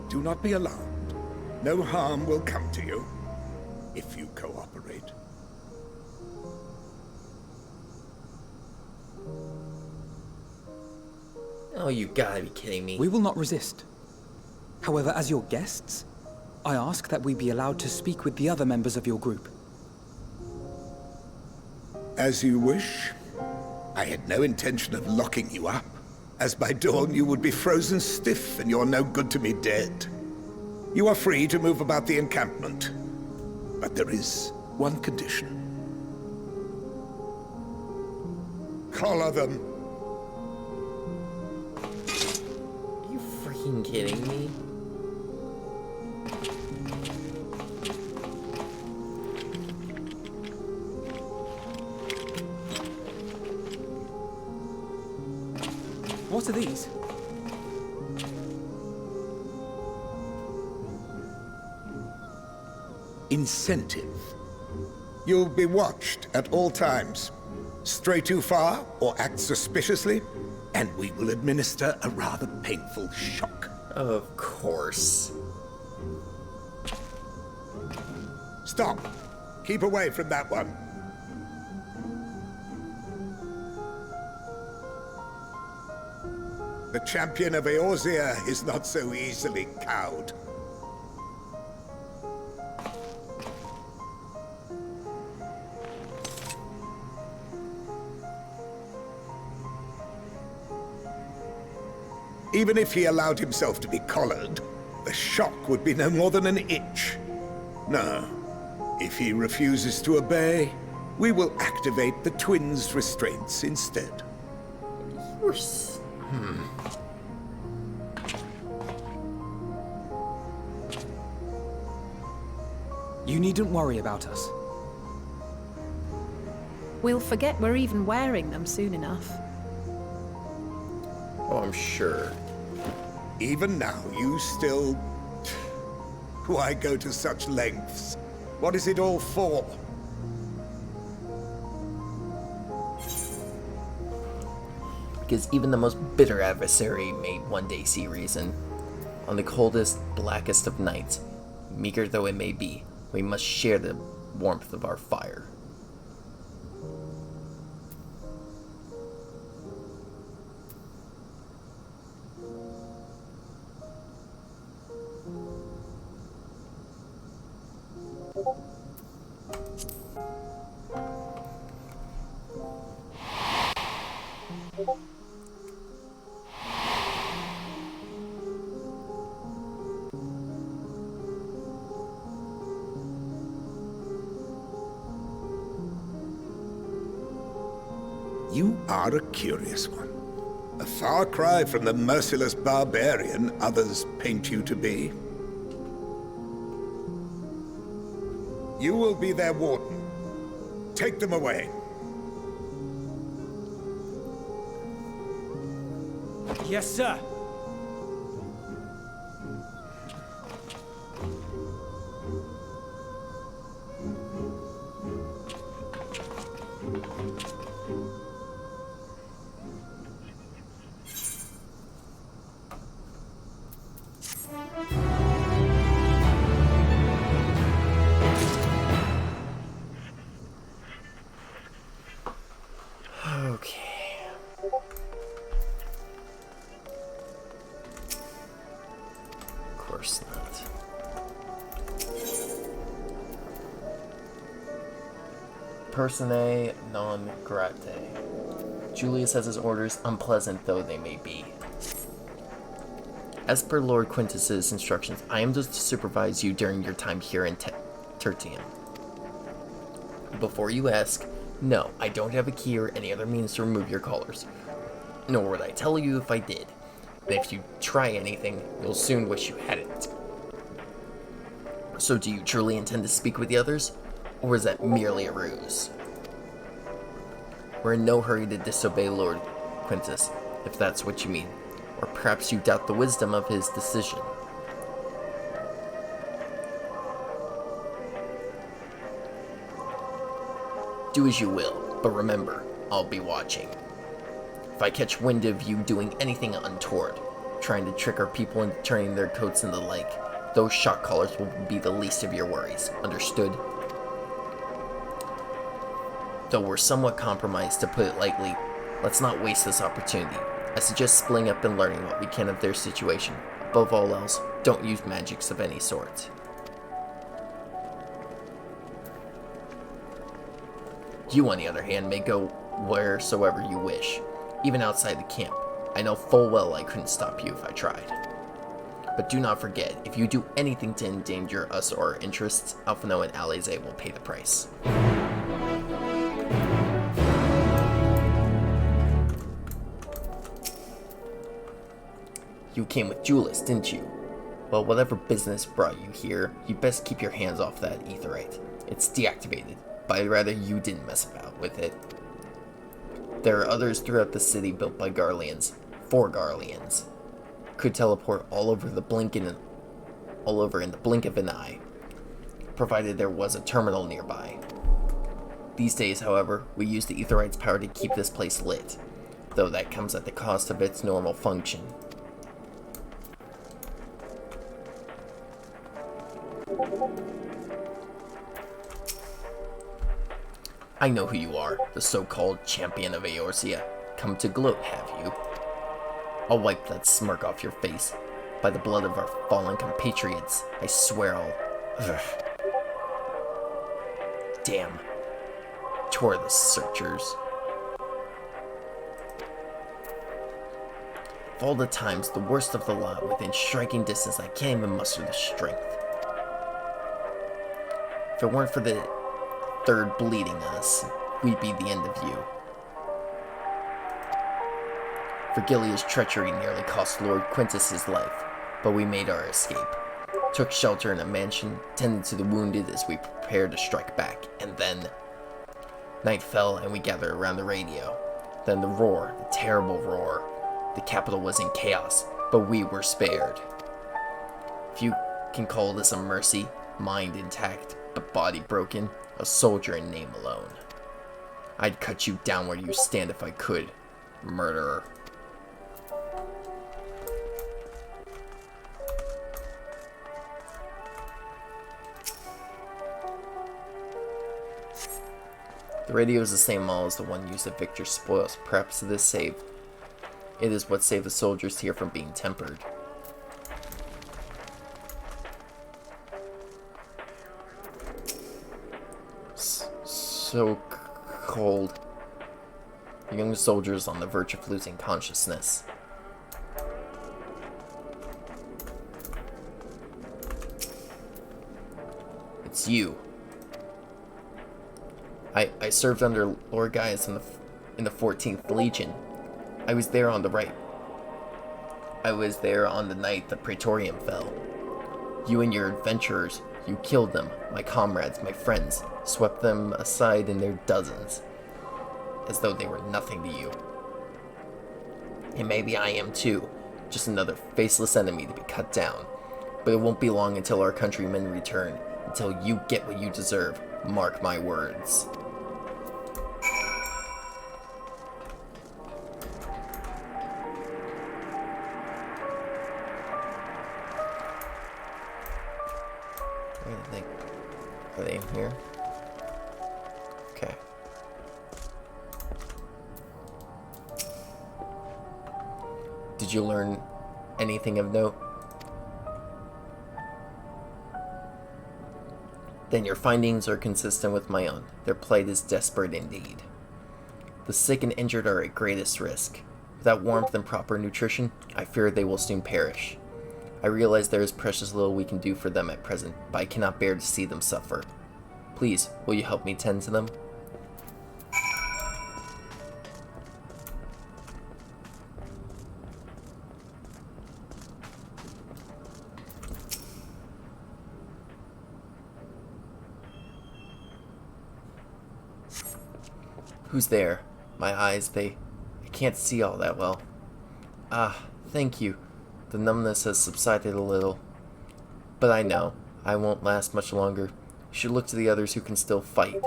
Speaker 17: Do not be alarmed. No harm will come to you if you cooperate.
Speaker 1: Oh, you gotta be kidding me.
Speaker 14: We will not resist. However, as your guests, I ask that we be allowed to speak with the other members of your group.
Speaker 17: As you wish. I had no intention of locking you up, as by dawn you would be frozen stiff and you're no good to me dead. You are free to move about the encampment, but there is one condition. Collar them.
Speaker 1: Are you freaking kidding me?
Speaker 14: What are these?
Speaker 17: Incentive. You'll be watched at all times. Stray too far or act suspiciously, and we will administer a rather painful shock.
Speaker 1: Of course.
Speaker 17: Stop! Keep away from that one. The champion of Eorzea is not so easily cowed. Even if he allowed himself to be collared, the shock would be no more than an itch. No. If he refuses to obey, we will activate the twins' restraints instead.
Speaker 14: You needn't worry about us.
Speaker 4: We'll forget we're even wearing them soon enough.
Speaker 1: Oh, I'm sure.
Speaker 17: Even now, you still... Why go to such lengths? What is it all for?
Speaker 1: Because even the most bitter adversary may one day see reason. On the coldest, blackest of nights, meager though it may be, we must share the warmth of our fire.
Speaker 17: You are a curious one. A far cry from the merciless barbarian others paint you to be. You will be their warden. Take them away.
Speaker 16: Yes, sir.
Speaker 1: Personae non gratae. Julius has his orders, unpleasant though they may be. As per Lord Quintus's instructions, I am to supervise you during your time here in Tertium. Before you ask, no, I don't have a key or any other means to remove your collars. Nor would I tell you if I did. But if you try anything, you'll soon wish you hadn't. So do you truly intend to speak with the others? Or is that merely a ruse? We're in no hurry to disobey Lord Quintus, if that's what you mean. Or perhaps you doubt the wisdom of his decision. Do as you will, but remember, I'll be watching. If I catch wind of you doing anything untoward, trying to trick our people into turning their coats and the like, those shock collars will be the least of your worries. Understood? Though we're somewhat compromised, to put it lightly, let's not waste this opportunity. I suggest splitting up and learning what we can of their situation. Above all else, don't use magics of any sort. You, on the other hand, may go wheresoever you wish, even outside the camp. I know full well I couldn't stop you if I tried. But do not forget, if you do anything to endanger us or our interests, Alphino and Alize will pay the price. You came with Julius, didn't you? Well, whatever business brought you here, you best keep your hands off that aetherite. It's deactivated, but I'd rather you didn't mess about with it. There are others throughout the city built by Garleans, for Garleans. Could teleport all over in the blink of an eye, provided there was a terminal nearby. These days, however, we use the aetherite's power to keep this place lit, though that comes at the cost of its normal function. I know who you are, the so-called champion of Eorzea. Come to gloat, have you? I'll wipe that smirk off your face. By the blood of our fallen compatriots, I swear I'll... Ugh. Damn. Tore the searchers. Of all the times, the worst of the lot, within striking distance, I can't even muster the strength. If it weren't for the third bleeding us, we'd be the end of you. Virgilia's treachery nearly cost Lord Quintus his life, but we made our escape. Took shelter in a mansion, tended to the wounded as we prepared to strike back, and then... Night fell and we gathered around the radio. Then the roar, the terrible roar. The capital was in chaos, but we were spared. If you can call this a mercy, mind intact, but body broken, a soldier in name alone. I'd cut you down where you stand if I could, murderer. The radio is the same model as the one used at Victor's spoils. Perhaps it is what saved the soldiers here from being tempered. So cold. The young soldier is on the verge of losing consciousness. It's you. I served under Lord Gaius in the 14th Legion. I was there on the night the Praetorium fell. You and your adventurers, you killed them, my comrades, my friends, swept them aside in their dozens, as though they were nothing to you. And maybe I am too, just another faceless enemy to be cut down. But it won't be long until our countrymen return, until you get what you deserve, mark my words. Are they in here? Okay. Did you learn anything of note? Then your findings are consistent with my own. Their plight is desperate indeed. The sick and injured are at greatest risk. Without warmth and proper nutrition, I fear they will soon perish. I realize there is precious little we can do for them at present, but I cannot bear to see them suffer. Please, will you help me tend to them? Who's there? My eyes, I can't see all that well. Ah, thank you. The numbness has subsided a little. But I know, I won't last much longer. You should look to the others who can still fight.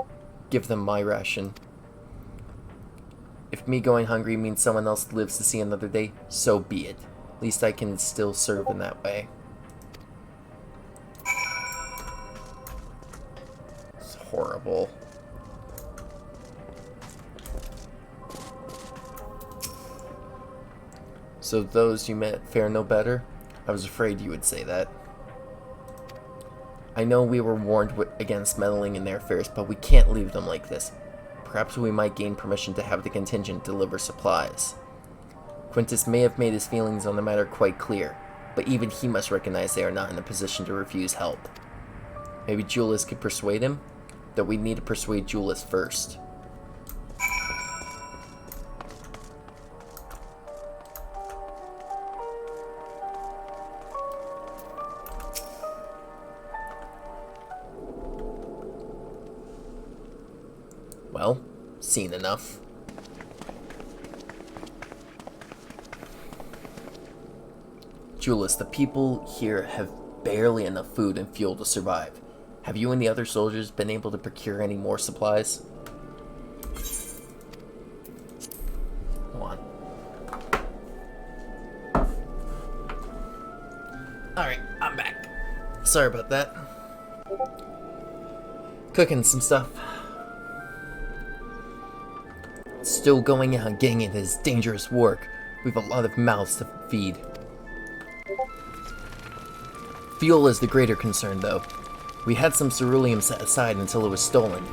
Speaker 1: Give them my ration. If me going hungry means someone else lives to see another day, so be it. At least I can still serve in that way. It's horrible. So those you met fare no better? I was afraid you would say that. I know we were warned against meddling in their affairs, but we can't leave them like this. Perhaps we might gain permission to have the contingent deliver supplies. Quintus may have made his feelings on the matter quite clear, but even he must recognize they are not in a position to refuse help. Maybe Julius could persuade him? Though we need to persuade Julius first. Well, seen enough. Julius, the people here have barely enough food and fuel to survive. Have you and the other soldiers been able to procure any more supplies? Hold on. Alright, I'm back. Sorry about that. Cooking some stuff. Still going out and getting into this dangerous work. We've a lot of mouths to feed. Fuel is the greater concern, though. We had some ceruleum set aside until it was stolen.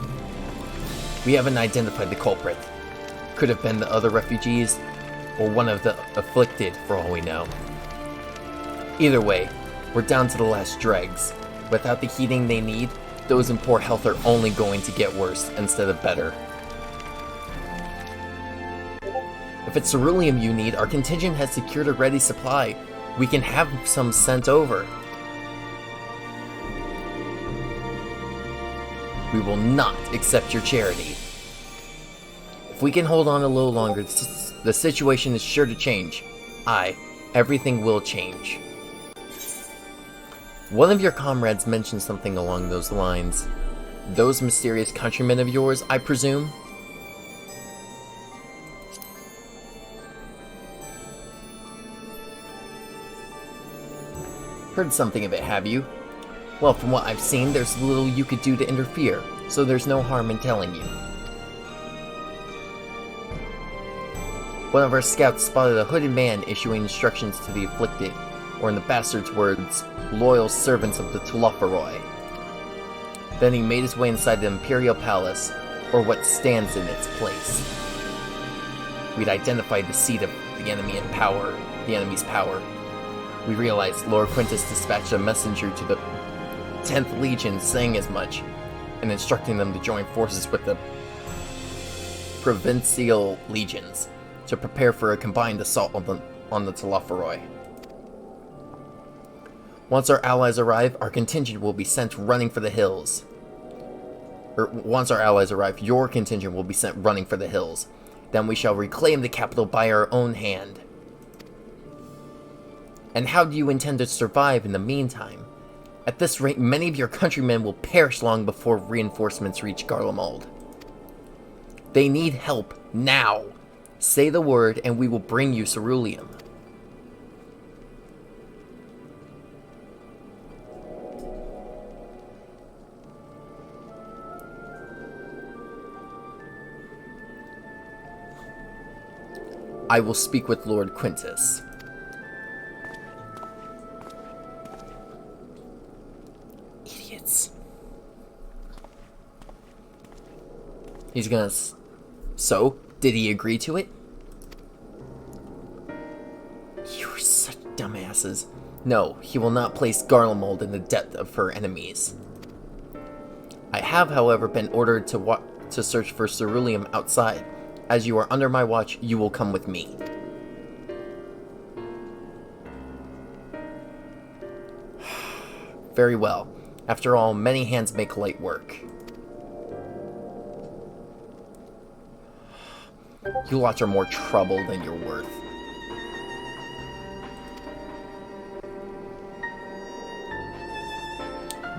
Speaker 1: We haven't identified the culprit. Could have been the other refugees, or one of the afflicted, for all we know. Either way, we're down to the last dregs. Without the heating they need, those in poor health are only going to get worse instead of better. If it's ceruleum you need, our contingent has secured a ready supply. We can have some sent over. We will not accept your charity. If we can hold on a little longer, the situation is sure to change. Everything will change. One of your comrades mentioned something along those lines. Those mysterious countrymen of yours, I presume? Heard something of it, have you? Well, from what I've seen, there's little you could do to interfere, so there's no harm in telling you. One of our scouts spotted a hooded man issuing instructions to the afflicted, or in the bastard's words, loyal servants of the Tulafaroi. Then he made his way inside the Imperial Palace, or what stands in its place. We'd identified the seat of the enemy in power, the enemy's power. We realized Lord Quintus dispatched a messenger to the 10th Legion saying as much, and instructing them to join forces with the Provincial Legions to prepare for a combined assault on the Tulafaroi. Once our allies arrive, our contingent will be sent running for the hills. Once our allies arrive, your contingent will be sent running for the hills. Then we shall reclaim the capital by our own hand. And how do you intend to survive in the meantime? At this rate, many of your countrymen will perish long before reinforcements reach Garlemald. They need help now. Say the word and we will bring you ceruleum. I will speak with Lord Quintus. Idiots. He's gonna... So, did he agree to it? You're such dumbasses. No, he will not place Garlemald in the depth of her enemies. I have, however, been ordered to search for ceruleum outside. As you are under my watch, you will come with me. Very well. After all, many hands make light work. You lots are more trouble than you're worth.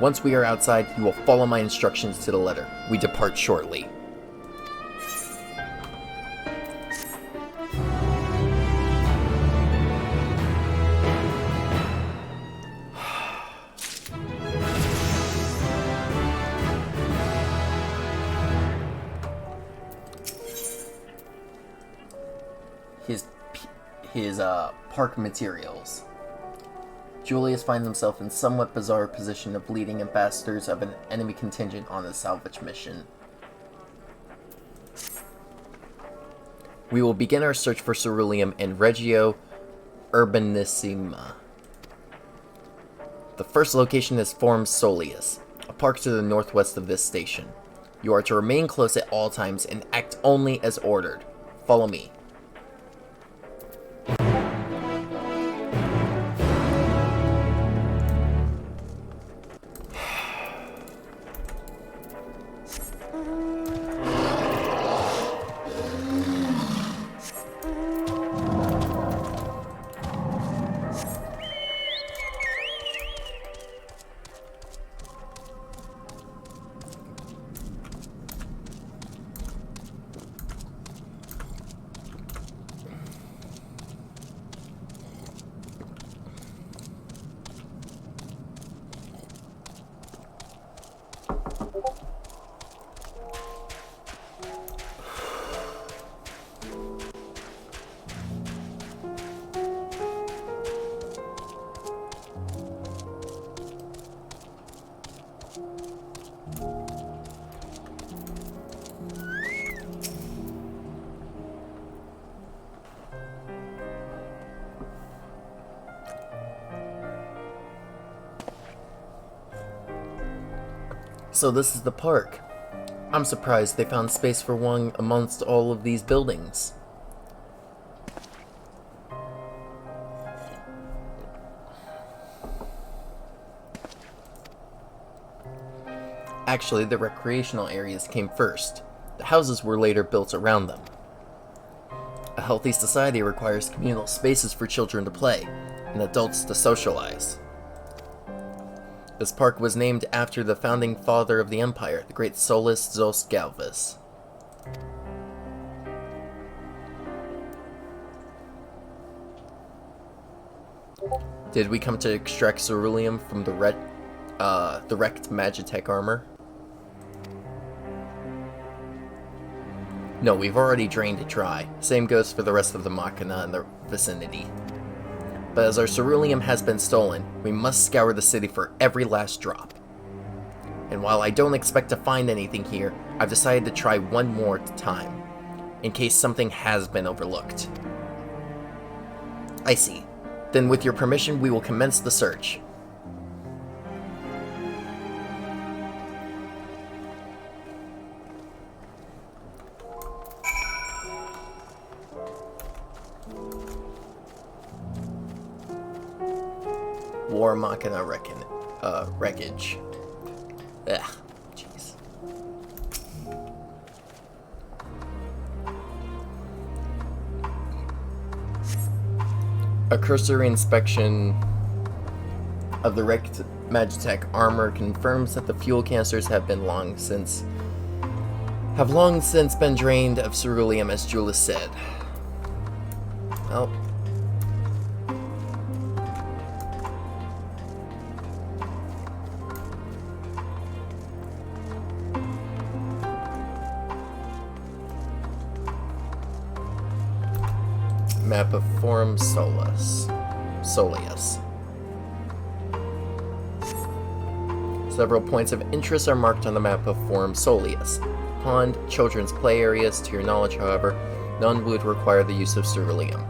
Speaker 1: Once we are outside, you will follow my instructions to the letter. We depart shortly. His park materials. Julius finds himself in somewhat bizarre position of leading ambassadors of an enemy contingent on a salvage mission. We will begin our search for ceruleum in Regio Urbanissima. The first location is Forum Soleus, a park to the northwest of this station. You are to remain close at all times and act only as ordered. Follow me. So this is the park. I'm surprised they found space for one amongst all of these buildings. Actually, the recreational areas came first. The houses were later built around them. A healthy society requires communal spaces for children to play, and adults to socialize. This park was named after the founding father of the Empire, the great Solus Zos Galvus. Did we come to extract ceruleum from the wrecked Magitech armor? No, we've already drained it dry. Same goes for the rest of the Machina in the vicinity. But as our ceruleum has been stolen, we must scour the city for every last drop. And while I don't expect to find anything here, I've decided to try one more time, in case something has been overlooked. I see. Then with your permission, we will commence the search. War Machina wreckage. Ugh, jeez. A cursory inspection of the wrecked Magitech armor confirms that the fuel canisters have long since been drained of ceruleum, as Julius said. Well. Map of Forum Soleus. Several points of interest are marked on the map of Forum Soleus. pond, children's play areas. To your knowledge, however, none would require the use of ceruleum.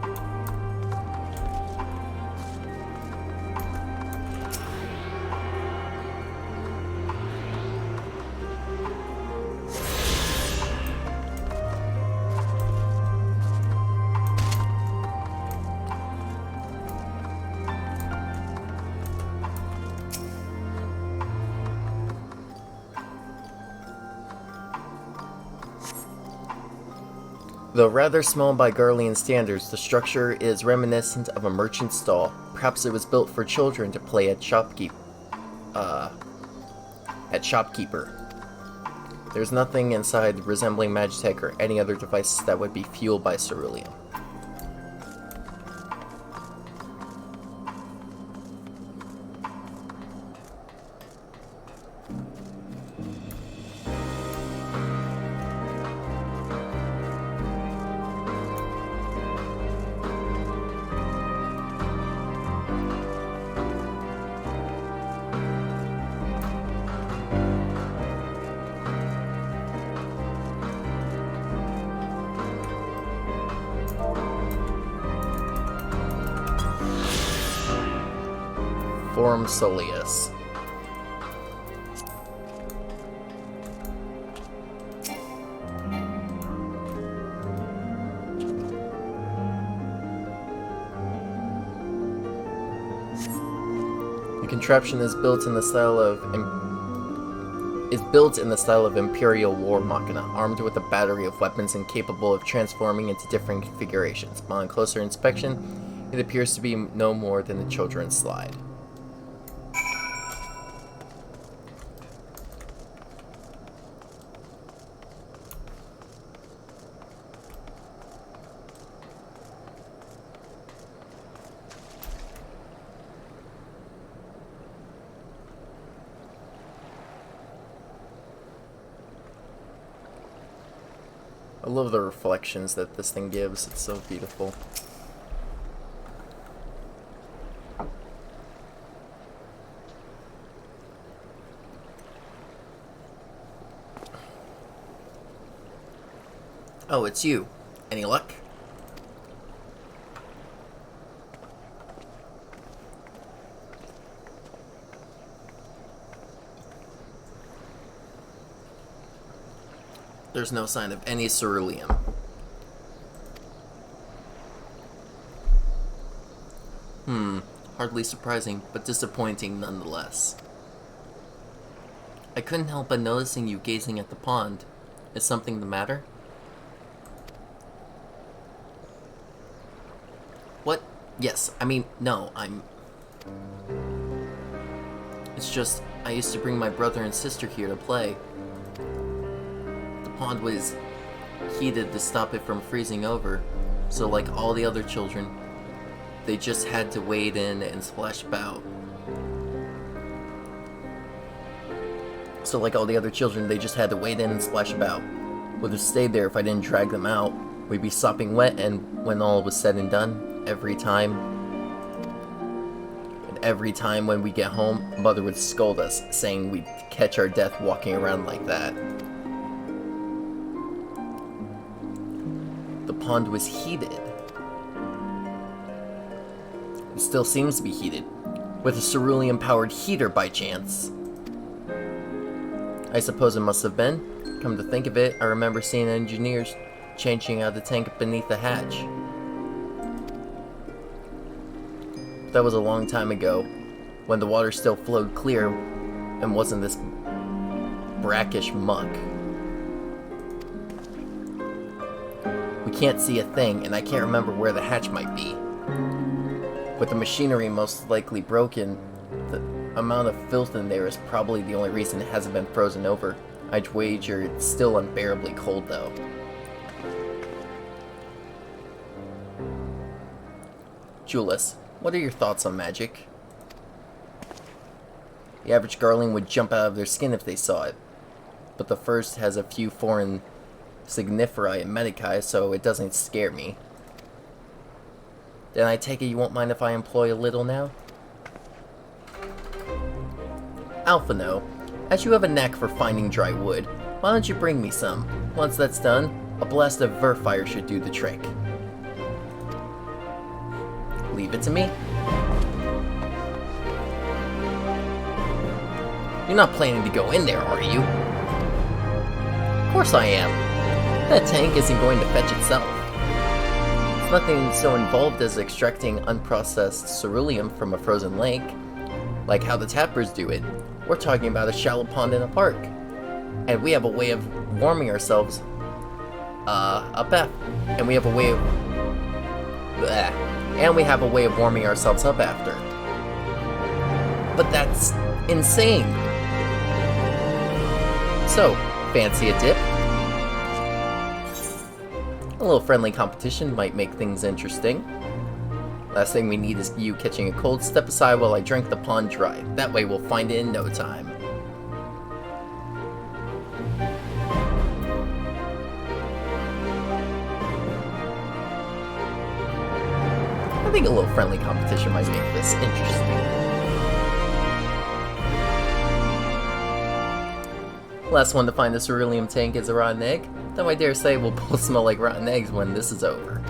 Speaker 1: Though rather small by Garlean standards, the structure is reminiscent of a merchant stall. Perhaps it was built for children to play at shopkeeper. There's nothing inside resembling Magitech or any other devices that would be fueled by ceruleum. Forum Soleus. The contraption is built in the style of Imperial War Machina, armed with a battery of weapons and capable of transforming into different configurations. On closer inspection, it appears to be no more than a children's slide. I love the reflections that this thing gives. It's so beautiful. Oh, it's you. Any luck? There's no sign of any ceruleum. Hardly surprising, but disappointing nonetheless. I couldn't help but noticing you gazing at the pond. Is something the matter? What? Yes, I mean, no, It's just, I used to bring my brother and sister here to play. The pond was heated to stop it from freezing over, so like all the other children, they just had to wade in and splash about. Would have stayed there if I didn't drag them out. We'd be sopping wet, and when all was said and done, every time when we get home, Mother would scold us, saying we'd catch our death walking around like that. The pond was heated. It still seems to be heated. With a ceruleum-powered heater, by chance. I suppose it must have been. Come to think of it, I remember seeing engineers changing out the tank beneath the hatch. That was a long time ago, when the water still flowed clear and wasn't this brackish muck. We can't see a thing, and I can't remember where the hatch might be. With the machinery most likely broken, the amount of filth in there is probably the only reason it hasn't been frozen over. I'd wager it's still unbearably cold, though. Julius, what are your thoughts on magic? The average Garling would jump out of their skin if they saw it, but the first has a few foreign signiferi and medici, so it doesn't scare me. Then I take it you won't mind if I employ a little now? Alphino, as you have a knack for finding dry wood, Why don't you bring me some? Once that's done, a blast of Verfire should do the trick. Leave it to me. You're not planning to go in there, are you? Of course I am. That tank isn't going to fetch itself. It's nothing so involved as extracting unprocessed ceruleum from a frozen lake, like how the tappers do it. We're talking about a shallow pond in a park. And we have a way of warming ourselves up after. And we have a way of... Bleh. And we have a way of warming ourselves up after. But that's insane. So, fancy a dip? A little friendly competition might make things interesting. Last thing we need is you catching a cold. Step aside while I drink the pond dry. That way we'll find it in no time. I think a little friendly competition might make this interesting. Last one to find the ceruleum tank is a rotten egg, though I dare say we'll both smell like rotten eggs when this is over.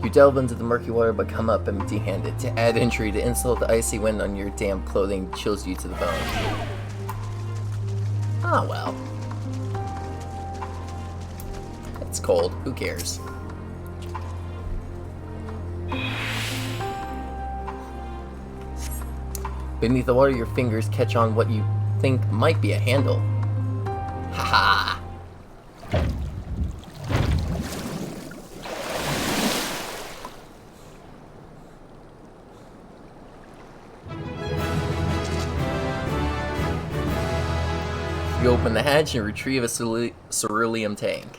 Speaker 1: You delve into the murky water but come up empty-handed. To add injury, the insult the icy wind on your damp clothing chills you to the bone. Ah well. It's cold, who cares? Beneath the water, your fingers catch on what you think might be a handle. Haha! You open the hatch and retrieve a ceruleum tank.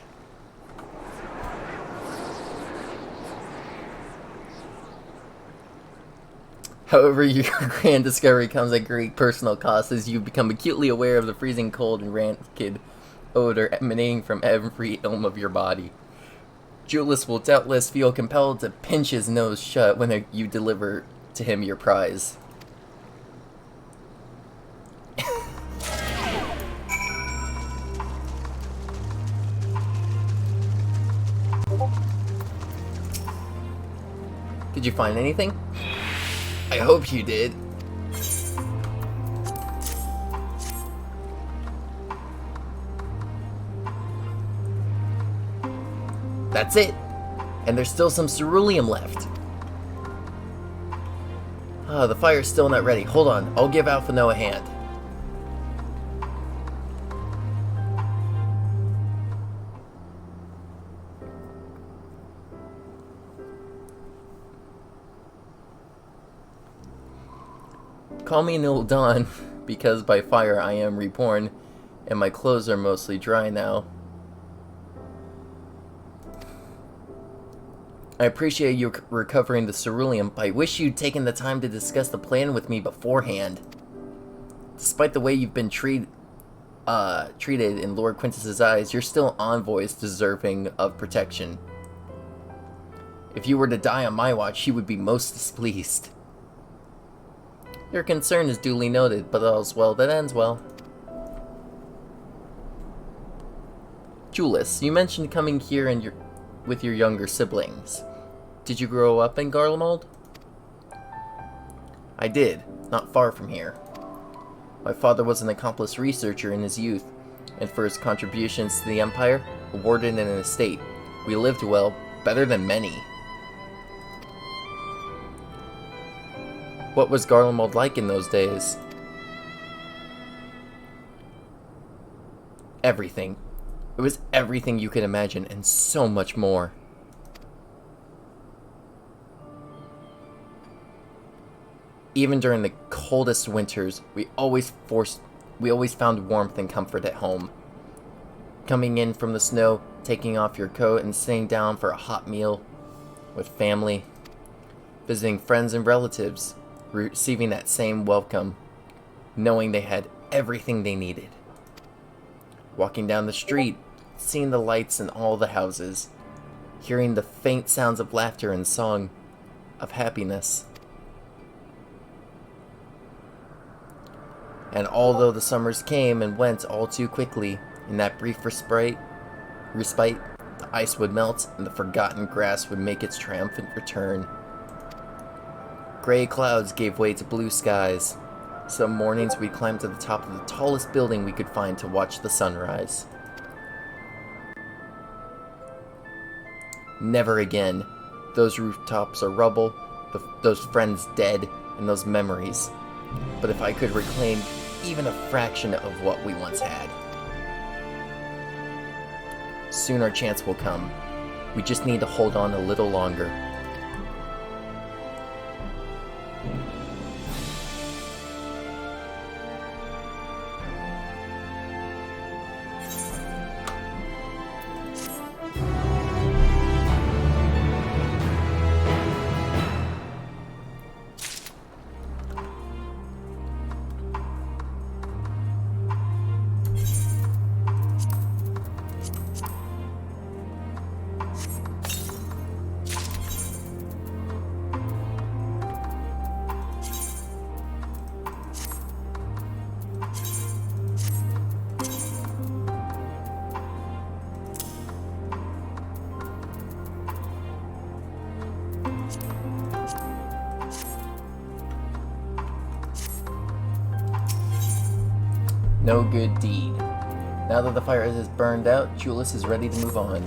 Speaker 1: However, your grand discovery comes at great personal cost as you become acutely aware of the freezing cold and rancid odor emanating from every elm of your body. Julius will doubtless feel compelled to pinch his nose shut when you deliver to him your prize. Did you find anything? I hope you did. That's it. And there's still some ceruleum left. Ah, the fire's still not ready. Hold on, I'll give Alpha No a hand. Call me Nil Dawn, because by fire I am reborn, and my clothes are mostly dry now. I appreciate you recovering the ceruleum, but I wish you'd taken the time to discuss the plan with me beforehand. Despite the way you've been treated in Lord Quintus's eyes, you're still envoys deserving of protection. If you were to die on my watch, he would be most displeased. Your concern is duly noted, but all's well that ends well. Julius, you mentioned coming here with your younger siblings. Did you grow up in Garlemald? I did, not far from here. My father was an accomplished researcher in his youth, and for his contributions to the Empire, awarded an estate. We lived well, better than many. What was Garlemald like in those days? Everything. It was everything you could imagine, and so much more. Even during the coldest winters, we always found warmth and comfort at home. Coming in from the snow, taking off your coat, and sitting down for a hot meal with family. Visiting friends and relatives, receiving that same welcome, knowing they had everything they needed. Walking down the street, seeing the lights in all the houses, hearing the faint sounds of laughter and song of happiness. And although the summers came and went all too quickly, in that brief respite, the ice would melt and the forgotten grass would make its triumphant return. Gray clouds gave way to blue skies. Some mornings we'd climb to the top of the tallest building we could find to watch the sunrise. Never again. Those rooftops are rubble, those friends dead, and those memories. But if I could reclaim even a fraction of what we once had. Soon our chance will come. We just need to hold on a little longer. No good deed. Now that the fire is burned out, Julius is ready to move on.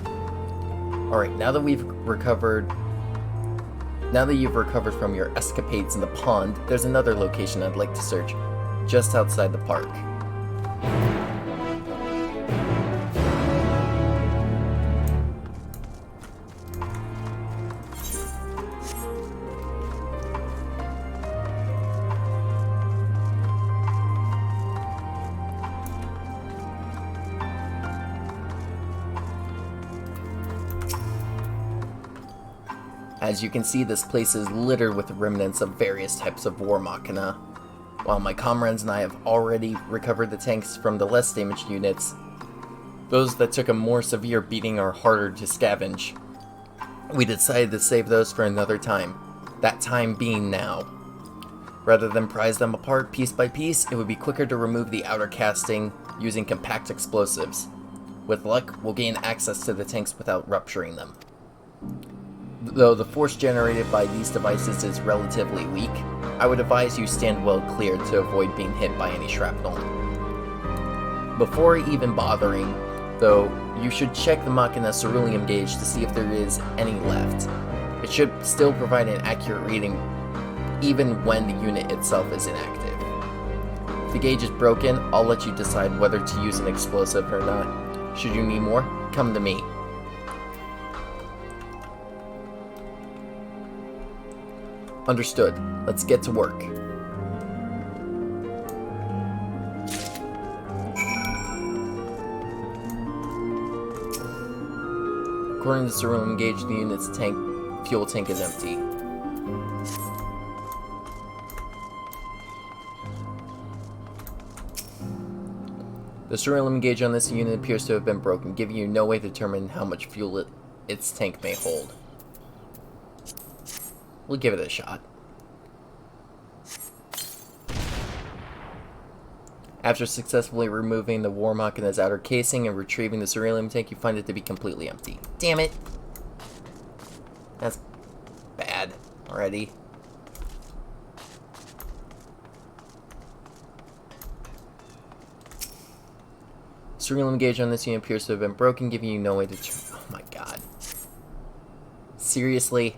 Speaker 1: Alright, now that you've recovered from your escapades in the pond, there's another location I'd like to search, just outside the park. As you can see, this place is littered with remnants of various types of war machina. While my comrades and I have already recovered the tanks from the less damaged units, those that took a more severe beating are harder to scavenge. We decided to save those for another time, that time being now. Rather than prize them apart piece by piece, it would be quicker to remove the outer casting using compact explosives. With luck, we'll gain access to the tanks without rupturing them. Though the force generated by these devices is relatively weak, I would advise you stand well clear to avoid being hit by any shrapnel. Before even bothering, though, you should check the Machina ceruleum gauge to see if there is any left. It should still provide an accurate reading even when the unit itself is inactive. If the gauge is broken, I'll let you decide whether to use an explosive or not. Should you need more, come to me. Understood. Let's get to work. According to the ceruleum gauge, the unit's fuel tank is empty. The ceruleum gauge on this unit appears to have been broken, giving you no way to determine how much fuel its tank may hold. We'll give it a shot. After successfully removing the war machina's outer casing and retrieving the ceruleum tank, you find it to be completely empty. Damn it! That's bad already. Ceruleum gauge on this unit appears to have been broken, giving you no way to oh my god. Seriously?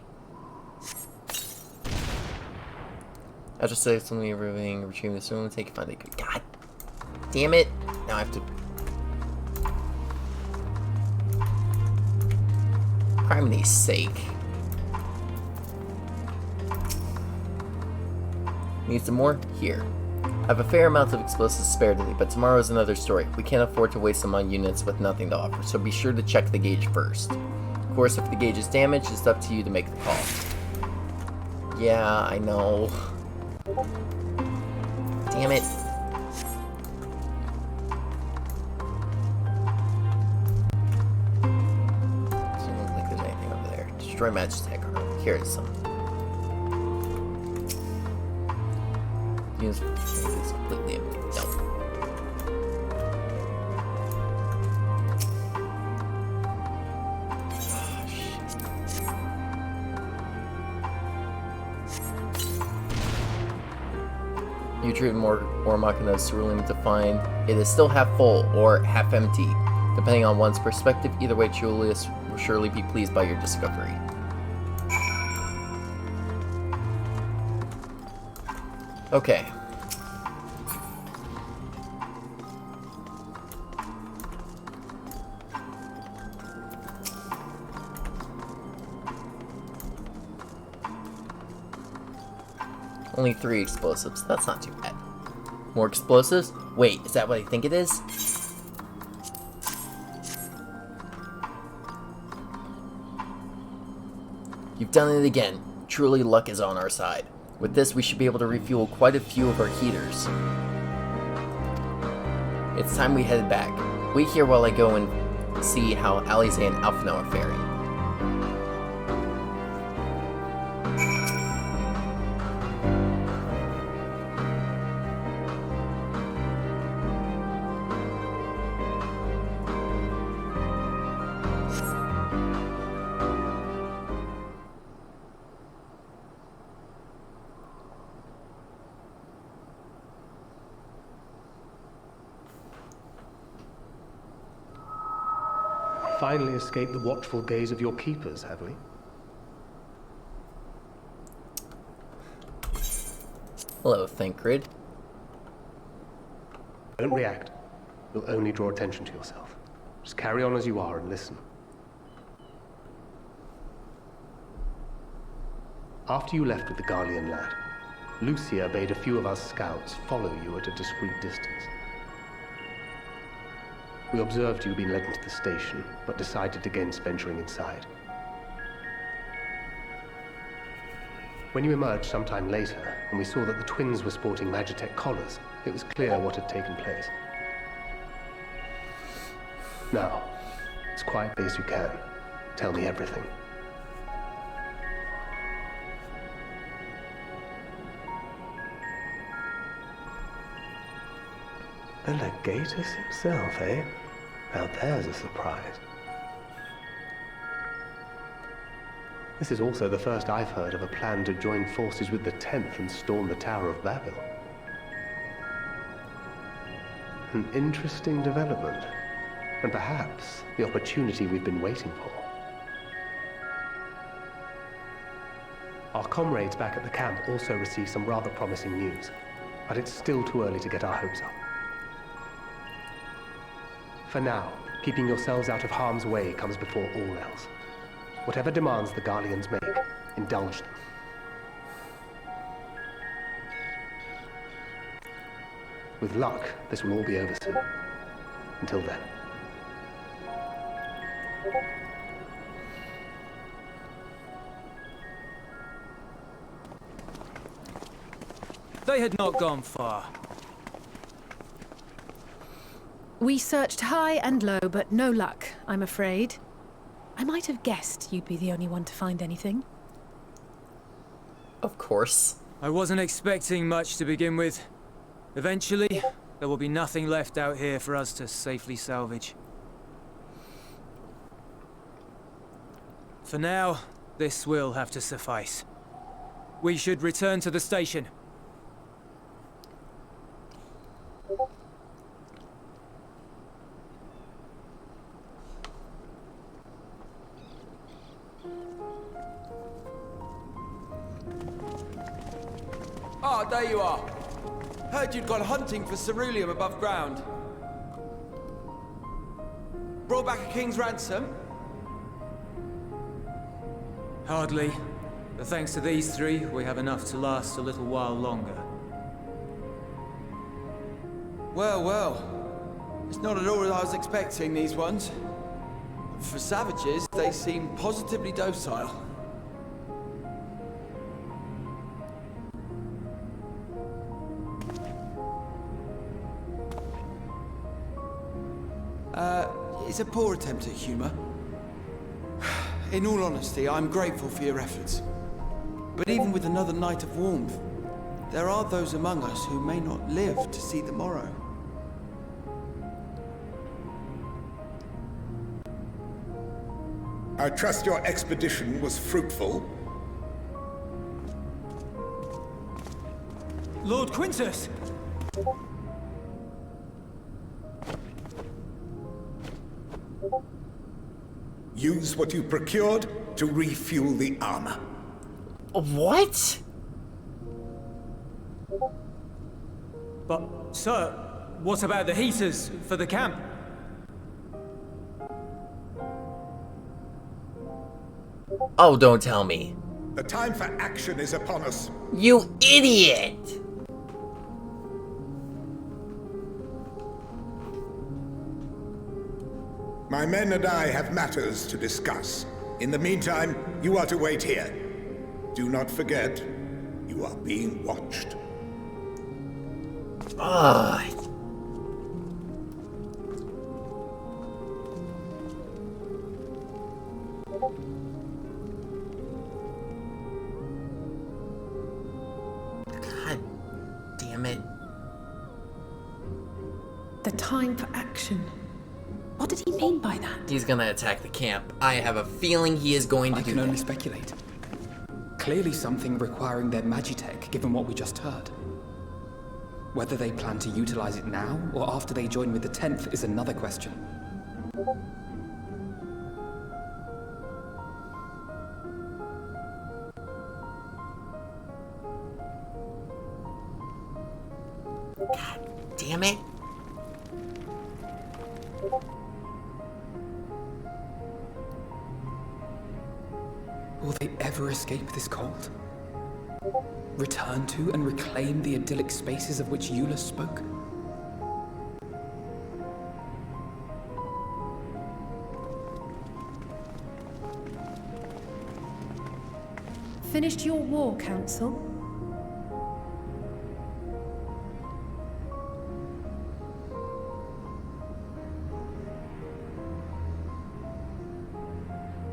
Speaker 1: After successfully retrieving the ceruleum tank, you find it. God damn it! Now I have to. Crimony's sake. Need some more? Here. I have a fair amount of explosives spared today, but tomorrow is another story. We can't afford to waste them on units with nothing to offer, so be sure to check the gauge first. Of course, if the gauge is damaged, it's up to you to make the call. Yeah, I know. Damn it. destroy Magitech. Here is some. Use is completely empty. No. You treat more ore machinas cerulean to find it is still half full or half empty, depending on one's perspective. Either way, Julius will surely be pleased by your discovery. Okay. Only 3 explosives. That's not too bad. More explosives? Wait, is that what I think it is? You've done it again. Truly, luck is on our side. With this, we should be able to refuel quite a few of our heaters. It's time we headed back. Wait here while I go and see how Alize and Alphino are faring.
Speaker 12: Finally escaped the watchful gaze of your keepers, have we?
Speaker 1: Hello, Thancred.
Speaker 12: Don't react. You'll only draw attention to yourself. Just carry on as you are and listen. After you left with the Garlean lad, Lucia bade a few of us scouts follow you at a discreet distance. We observed you being led into the station, but decided against venturing inside. When you emerged sometime later, and we saw that the twins were sporting Magitech collars, it was clear what had taken place. Now, as quietly as you can, tell me everything. The Legatus himself, eh? Now there's a surprise. This is also the first I've heard of a plan to join forces with the 10th and storm the Tower of Babel. An interesting development, and perhaps the opportunity we've been waiting for. Our comrades back at the camp also received some rather promising news, but it's still too early to get our hopes up. For now, keeping yourselves out of harm's way comes before all else. Whatever demands the Garleans make, indulge them. With luck, this will all be over soon. Until then.
Speaker 16: They had not gone far.
Speaker 4: We searched high and low, but no luck, I'm afraid. I might have guessed you'd be the only one to find anything.
Speaker 1: Of course.
Speaker 16: I wasn't expecting much to begin with. Eventually, there will be nothing left out here for us to safely salvage. For now, this will have to suffice. We should return to the station.
Speaker 18: Ah, there you are. Heard you'd gone hunting for ceruleum above ground. Brought back a king's ransom?
Speaker 16: Hardly. But thanks to these three, we have enough to last a little while longer.
Speaker 18: Well, well. It's not at all as I was expecting, these ones. For savages, they seem positively docile. It's a poor attempt at humor. In all honesty, I'm grateful for your efforts. But even with another night of warmth, there are those among us who may not live to see the morrow.
Speaker 17: I trust your expedition was fruitful.
Speaker 16: Lord Quintus!
Speaker 17: Use what you procured to refuel the armor.
Speaker 1: What?
Speaker 16: But, sir, what about the heaters for the camp?
Speaker 1: Oh, don't tell me.
Speaker 17: The time for action is upon us.
Speaker 1: You idiot!
Speaker 17: My men and I have matters to discuss. In the meantime, you are to wait here. Do not forget, you are being watched.
Speaker 1: Ugh. God damn it.
Speaker 4: The time for action. What did he mean by that?
Speaker 1: He's gonna attack the camp. I have a feeling he is going to
Speaker 14: I
Speaker 1: do
Speaker 14: can only
Speaker 1: that.
Speaker 14: speculate. Clearly something requiring their magitech, given what we just heard. Whether they plan to utilize it now, or after they join with the 10th, is another question.
Speaker 1: God damn it.
Speaker 14: Will they ever escape this cult? Return to and reclaim the idyllic spaces of which Eula spoke?
Speaker 4: Finished your war, Council?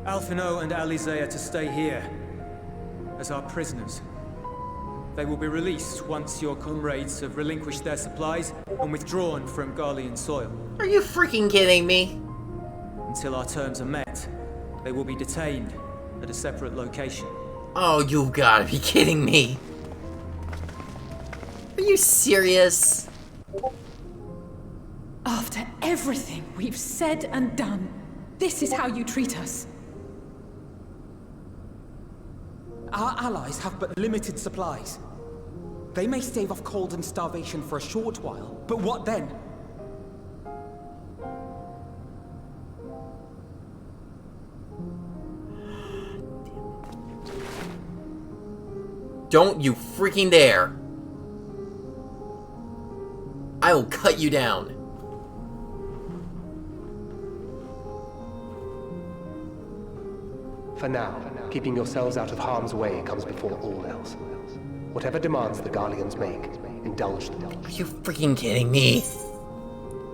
Speaker 16: Alphino and Alizé are to stay here, as our prisoners. They will be released once your comrades have relinquished their supplies and withdrawn from Garlean soil.
Speaker 1: Are you freaking kidding me?
Speaker 16: Until our terms are met, they will be detained at a separate location.
Speaker 1: Oh, you gotta be kidding me. Are you serious?
Speaker 4: After everything we've said and done, this is how you treat us.
Speaker 14: Our allies have but limited supplies. They may stave off cold and starvation for a short while, but what then?
Speaker 1: Don't you freaking dare. I will cut you down.
Speaker 12: For now, keeping yourselves out of harm's way comes before all else. Whatever demands the Garleans make, indulge them.
Speaker 1: Are you freaking kidding me?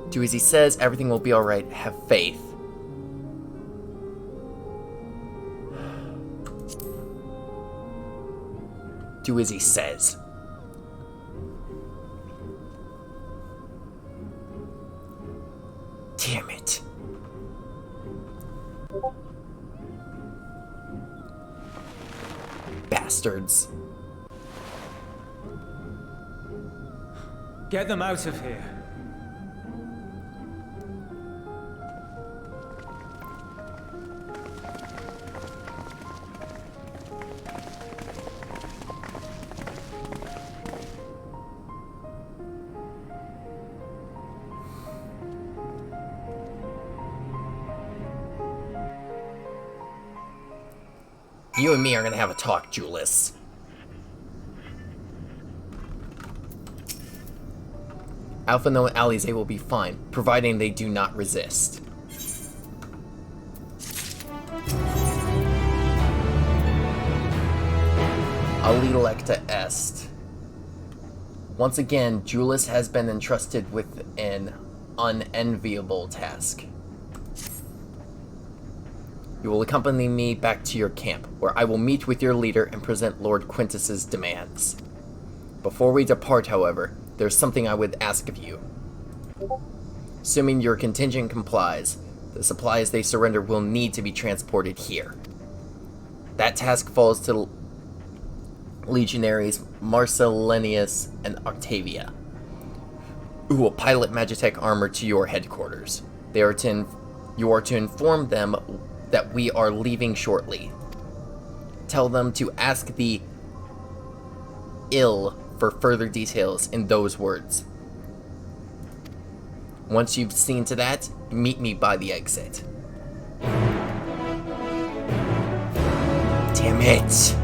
Speaker 1: Do as he says, everything will be alright. Have faith. Do as he says. Damn it. Bastards.
Speaker 16: Get them out of here.
Speaker 1: You and me are gonna have a talk, Julius. Alphino and Alizé will be fine, providing they do not resist. Alilecta est. Once again, Julius has been entrusted with an unenviable task. You will accompany me back to your camp, where I will meet with your leader and present Lord Quintus's demands. Before we depart, however, there's something I would ask of you. Assuming your contingent complies, the supplies they surrender will need to be transported here. That task falls to Legionaries Marcellinus and Octavia, who will pilot Magitech armor to your headquarters. You are to inform them that we are leaving shortly. Tell them to ask the ill for further details in those words. Once you've seen to that, meet me by the exit. Damn it!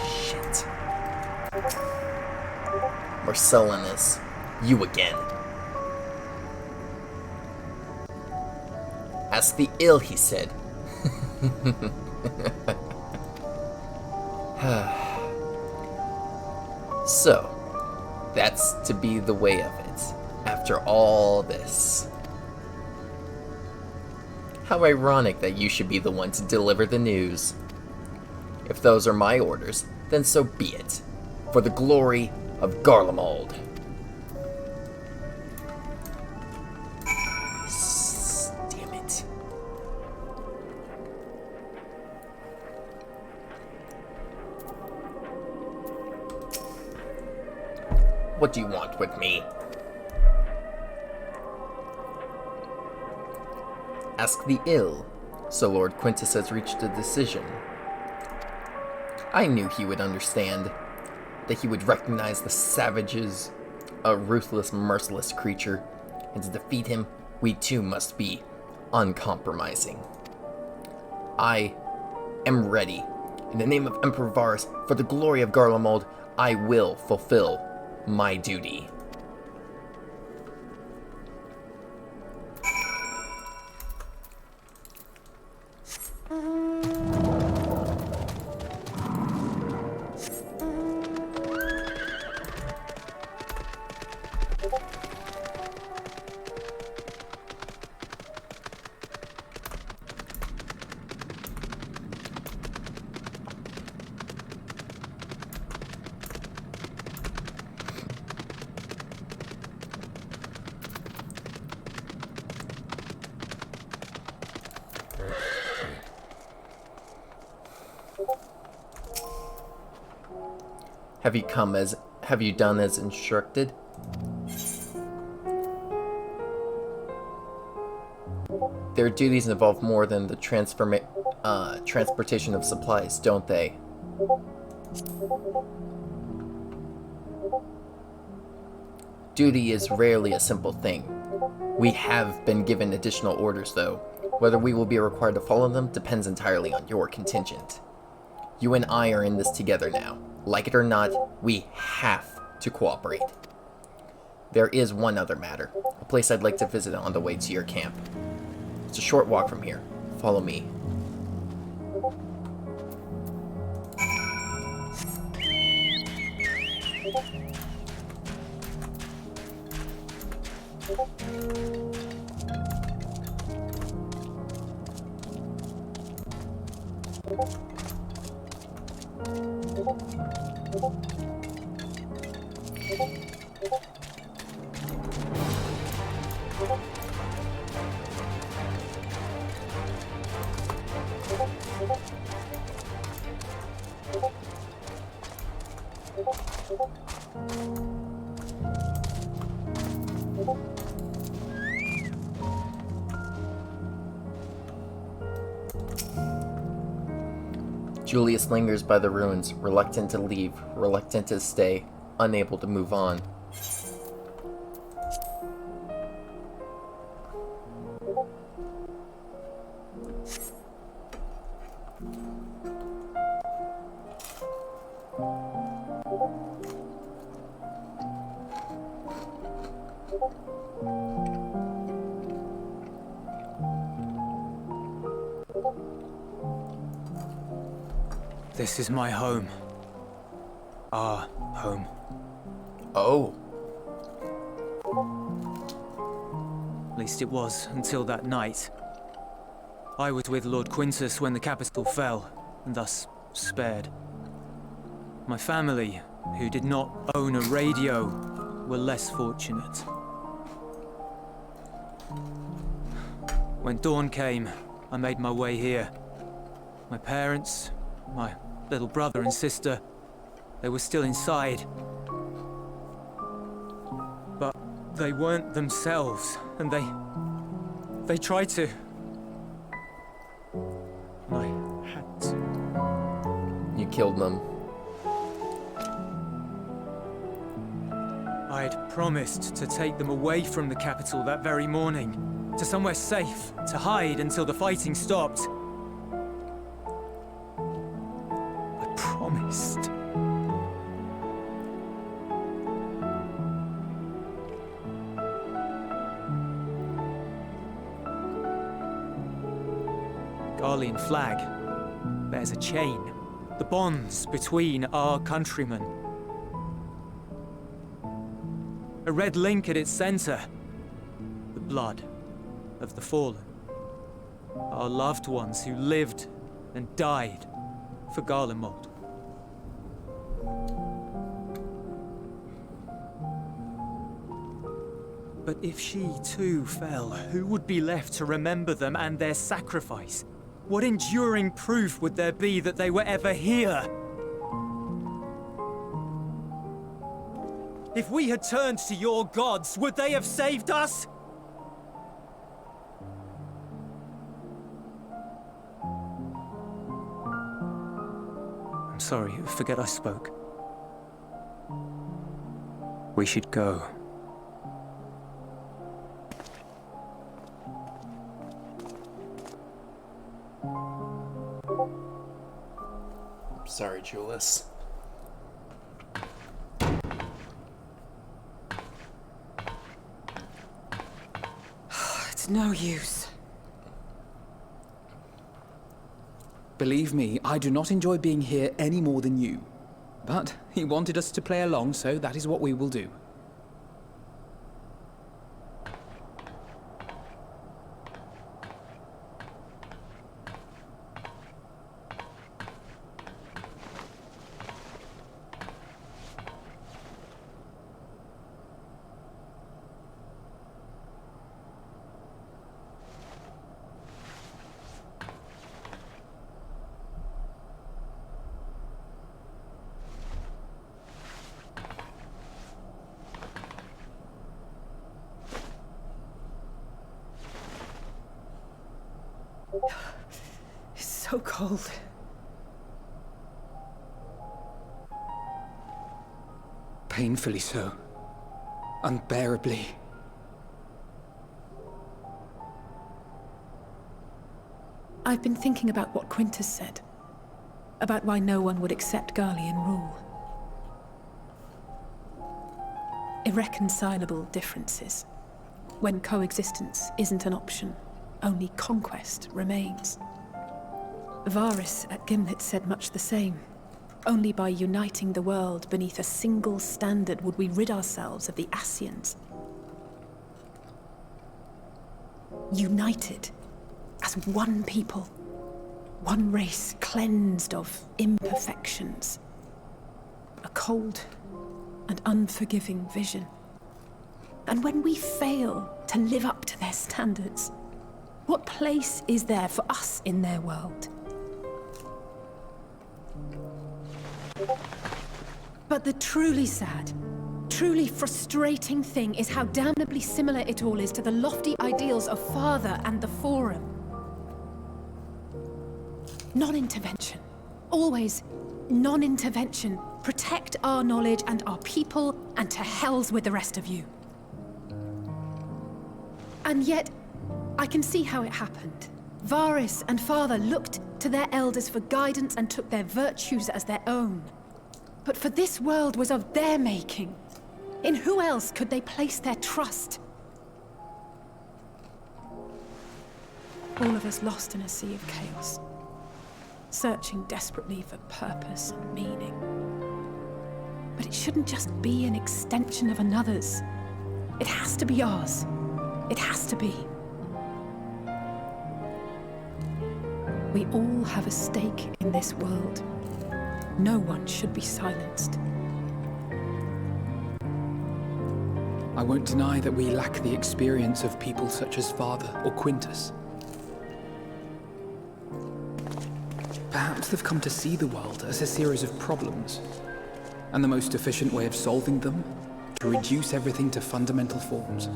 Speaker 1: Shit. Marcellinus, you again. Ask the ill, he said. So, that's to be the way of it, after all this. How ironic that you should be the one to deliver the news. If those are my orders, then so be it, for the glory of Garlemald. Damn it. What do you want with me? Ask the ill, so Lord Quintus has reached a decision. I knew he would understand, that he would recognize the savage is a ruthless, merciless creature, and to defeat him, we too must be uncompromising. I am ready. In the name of Emperor Varus, for the glory of Garlemald, I will fulfill my duty. Have you done as instructed? Their duties involve more than the transportation of supplies, don't they? Duty is rarely a simple thing. We have been given additional orders, though. Whether we will be required to follow them depends entirely on your contingent. You and I are in this together now. Like it or not, we have to cooperate. There is one other matter, a place I'd like to visit on the way to your camp. It's a short walk from here. Follow me. Julius lingers by the ruins, reluctant to leave, reluctant to stay, unable to move on.
Speaker 16: This is my home. Our home.
Speaker 1: Oh.
Speaker 16: At least it was, until that night. I was with Lord Quintus when the capital fell, and thus spared. My family, who did not own a radio, were less fortunate. When dawn came, I made my way here. My parents, my little brother and sister, they were still inside. But they weren't themselves, and they tried to. And I had to.
Speaker 1: You killed them.
Speaker 16: I had promised to take them away from the capital that very morning, to somewhere safe, to hide until the fighting stopped. I promised. Garlean flag bears a chain, the bonds between our countrymen. A red link at its center, the blood of the fallen. Our loved ones who lived and died for Garlemald. But if she too fell, who would be left to remember them and their sacrifice? What enduring proof would there be that they were ever here? If we had turned to your gods, would they have saved us? I'm sorry, forget I spoke. We should go.
Speaker 1: Sorry, Julius.
Speaker 14: It's no use. Believe me, I do not enjoy being here any more than you. But he wanted us to play along, so that is what we will do. It's so cold. Painfully so. Unbearably.
Speaker 4: I've been thinking about what Quintus said. About why no one would accept Garlean rule. Irreconcilable differences. When coexistence isn't an option, only conquest remains. Varys at Gimlet said much the same. Only by uniting the world beneath a single standard would we rid ourselves of the Ascians. United as one people, one race cleansed of imperfections. A cold and unforgiving vision. And when we fail to live up to their standards, what place is there for us in their world? But the truly sad, truly frustrating thing is how damnably similar it all is to the lofty ideals of Father and the Forum. Non-intervention. Always non-intervention. Protect our knowledge and our people, and to hells with the rest of you. And yet, I can see how it happened. Varys and Father looked to their elders for guidance and took their virtues as their own. But for this world was of their making. In who else could they place their trust? All of us lost in a sea of chaos, searching desperately for purpose and meaning. But it shouldn't just be an extension of another's. It has to be ours. It has to be. We all have a stake in this world. No one should be silenced.
Speaker 14: I won't deny that we lack the experience of people such as Father or Quintus. Perhaps they've come to see the world as a series of problems, and the most efficient way of solving them, to reduce everything to fundamental forms.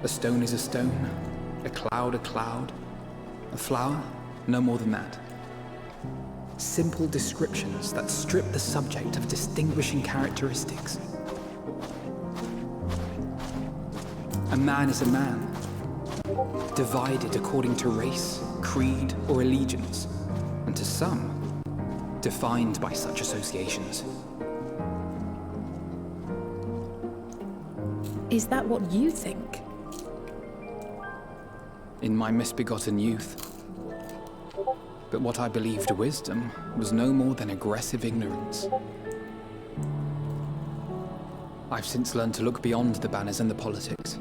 Speaker 14: A stone is a stone, a cloud, a flower, no more than that. Simple descriptions that strip the subject of distinguishing characteristics. A man is a man, divided according to race, creed, or allegiance, and to some, defined by such associations.
Speaker 4: Is that what you think?
Speaker 14: In my misbegotten youth. But what I believed wisdom was no more than aggressive ignorance. I've since learned to look beyond the banners and the politics,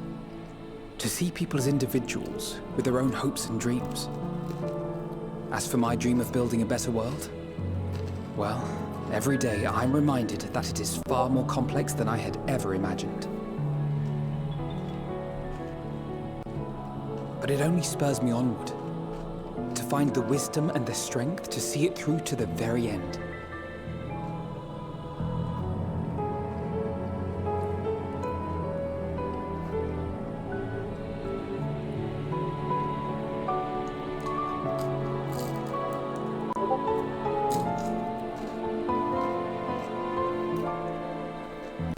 Speaker 14: to see people as individuals with their own hopes and dreams. As for my dream of building a better world, well, every day I'm reminded that it is far more complex than I had ever imagined. But it only spurs me onward, to find the wisdom and the strength to see it through to the very end.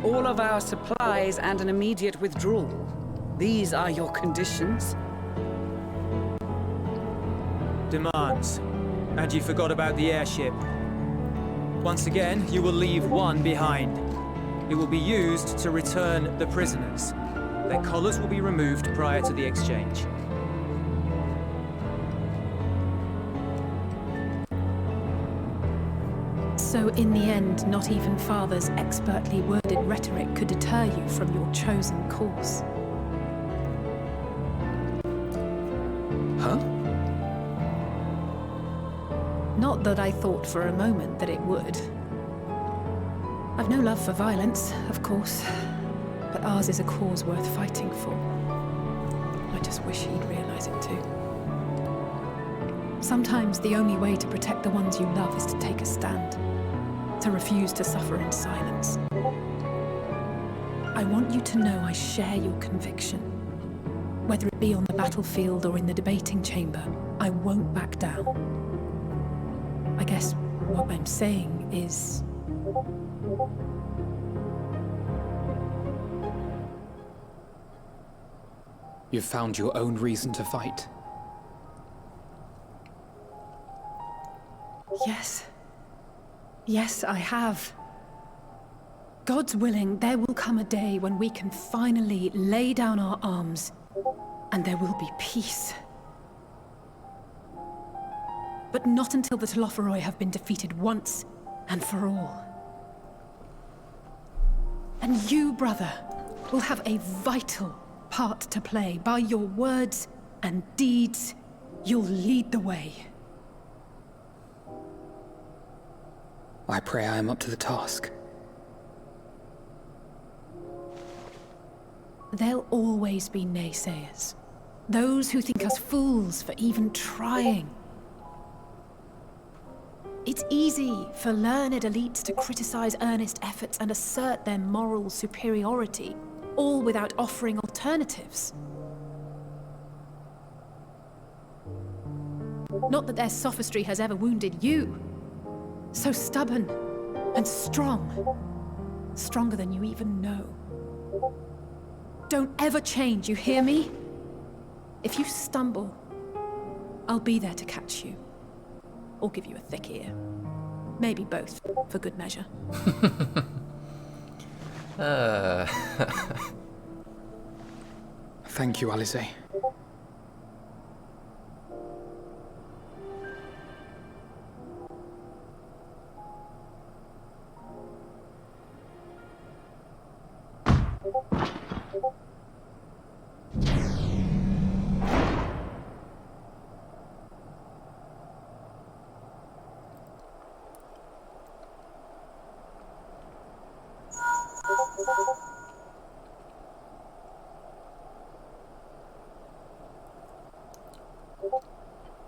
Speaker 10: All of our supplies and an immediate withdrawal. These are your conditions?
Speaker 16: Demands. And you forgot about the airship. Once again, you will leave one behind. It will be used to return the prisoners. Their collars will be removed prior to the exchange.
Speaker 4: So in the end, not even Father's expertly worded rhetoric could deter you from your chosen course.
Speaker 14: Huh?
Speaker 4: Not that I thought for a moment that it would. I've no love for violence, of course, but ours is a cause worth fighting for. I just wish he'd realize it too. Sometimes the only way to protect the ones you love is to take a stand, to refuse to suffer in silence. I want you to know I share your conviction. Whether it be on the battlefield or in the debating chamber, I won't back down. I guess what I'm saying is...
Speaker 14: You've found your own reason to fight.
Speaker 4: Yes. Yes, I have. God's willing, there will come a day when we can finally lay down our arms, and there will be peace. But not until the Telophoroi have been defeated once and for all. And you, brother, will have a vital part to play. By your words and deeds, you'll lead the way.
Speaker 14: I pray I am up to the task.
Speaker 4: There'll always be naysayers. Those who think us fools for even trying. It's easy for learned elites to criticize earnest efforts and assert their moral superiority, all without offering alternatives. Not that their sophistry has ever wounded you. So stubborn and strong. Stronger than you even know. Don't ever change, you hear me? If you stumble, I'll be there to catch you. Or give you a thick ear. Maybe both, for good measure.
Speaker 14: Thank you, Alice.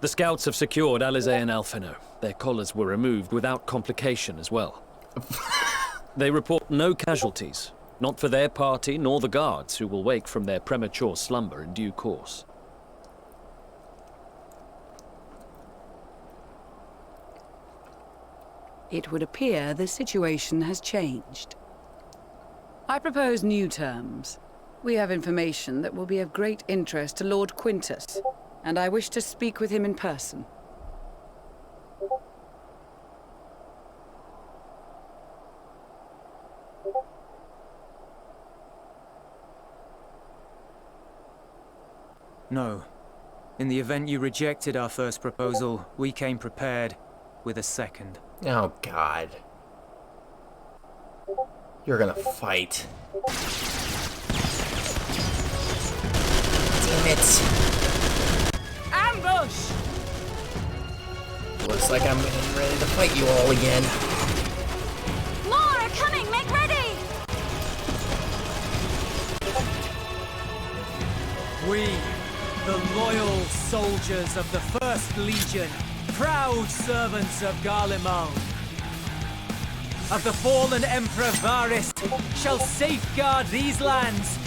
Speaker 3: The scouts have secured Alizé and Alphino. Their collars were removed without complication as well. They report no casualties, not for their party nor the guards, who will wake from their premature slumber in due course.
Speaker 10: It would appear the situation has changed. I propose new terms. We have information that will be of great interest to Lord Quintus, and I wish to speak with him in person.
Speaker 16: No. In the event you rejected our first proposal, we came prepared with a second.
Speaker 1: Oh, God. You're gonna fight. Damn it.
Speaker 16: Ambush!
Speaker 1: Looks like I'm getting ready to fight you all again.
Speaker 15: More are coming! Make ready!
Speaker 16: We, the loyal soldiers of the First Legion, proud servants of Garlemald, of the fallen Emperor Varys, shall safeguard these lands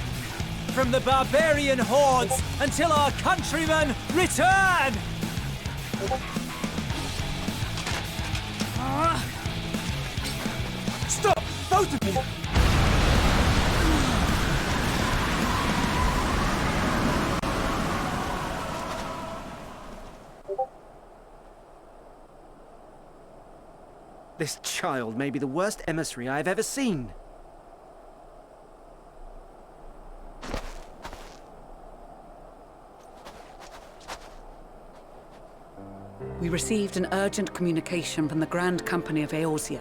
Speaker 16: from the barbarian hordes until our countrymen return!
Speaker 5: Stop! Both of you!
Speaker 11: This child may be the worst emissary I have ever seen.
Speaker 10: We received an urgent communication from the Grand Company of Eorzea.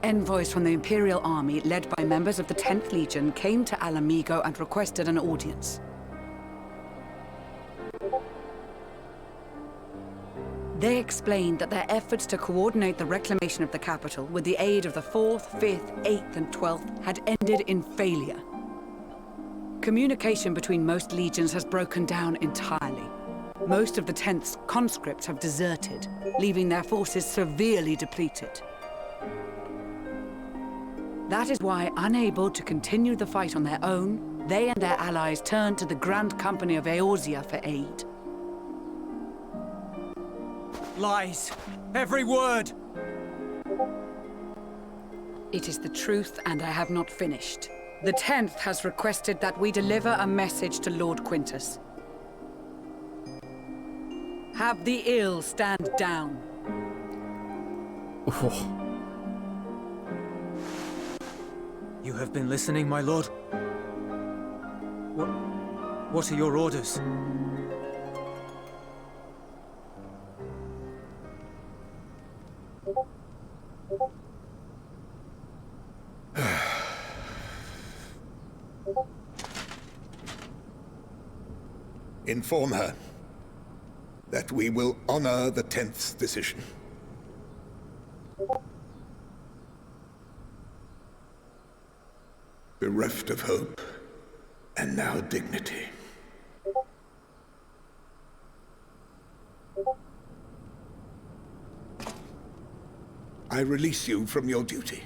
Speaker 10: Envoys from the Imperial Army, led by members of the 10th Legion, came to Alamigo and requested an audience. They explained that their efforts to coordinate the reclamation of the capital with the aid of the 4th, 5th, 8th, and 12th had ended in failure. Communication between most legions has broken down entirely. Most of the 10th's conscripts have deserted, leaving their forces severely depleted. That is why, unable to continue the fight on their own, they and their allies turned to the Grand Company of Eorzea for aid.
Speaker 16: Lies. Every word.
Speaker 10: It is the truth, and I have not finished. The 10th has requested that we deliver a message to Lord Quintus. Have the ill stand down.
Speaker 16: You have been listening, my lord? What are your orders?
Speaker 17: Inform her that we will honor the 10th's decision. Bereft of hope, and now dignity. I release you from your duty.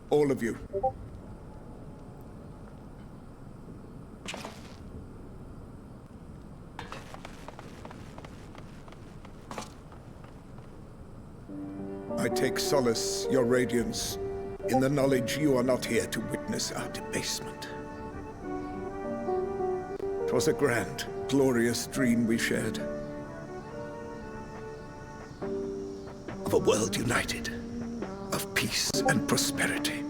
Speaker 17: All of you. I take solace, your radiance, in the knowledge you are not here to witness our debasement. 'Twas a grand, glorious dream we shared. Of a world united, of peace and prosperity.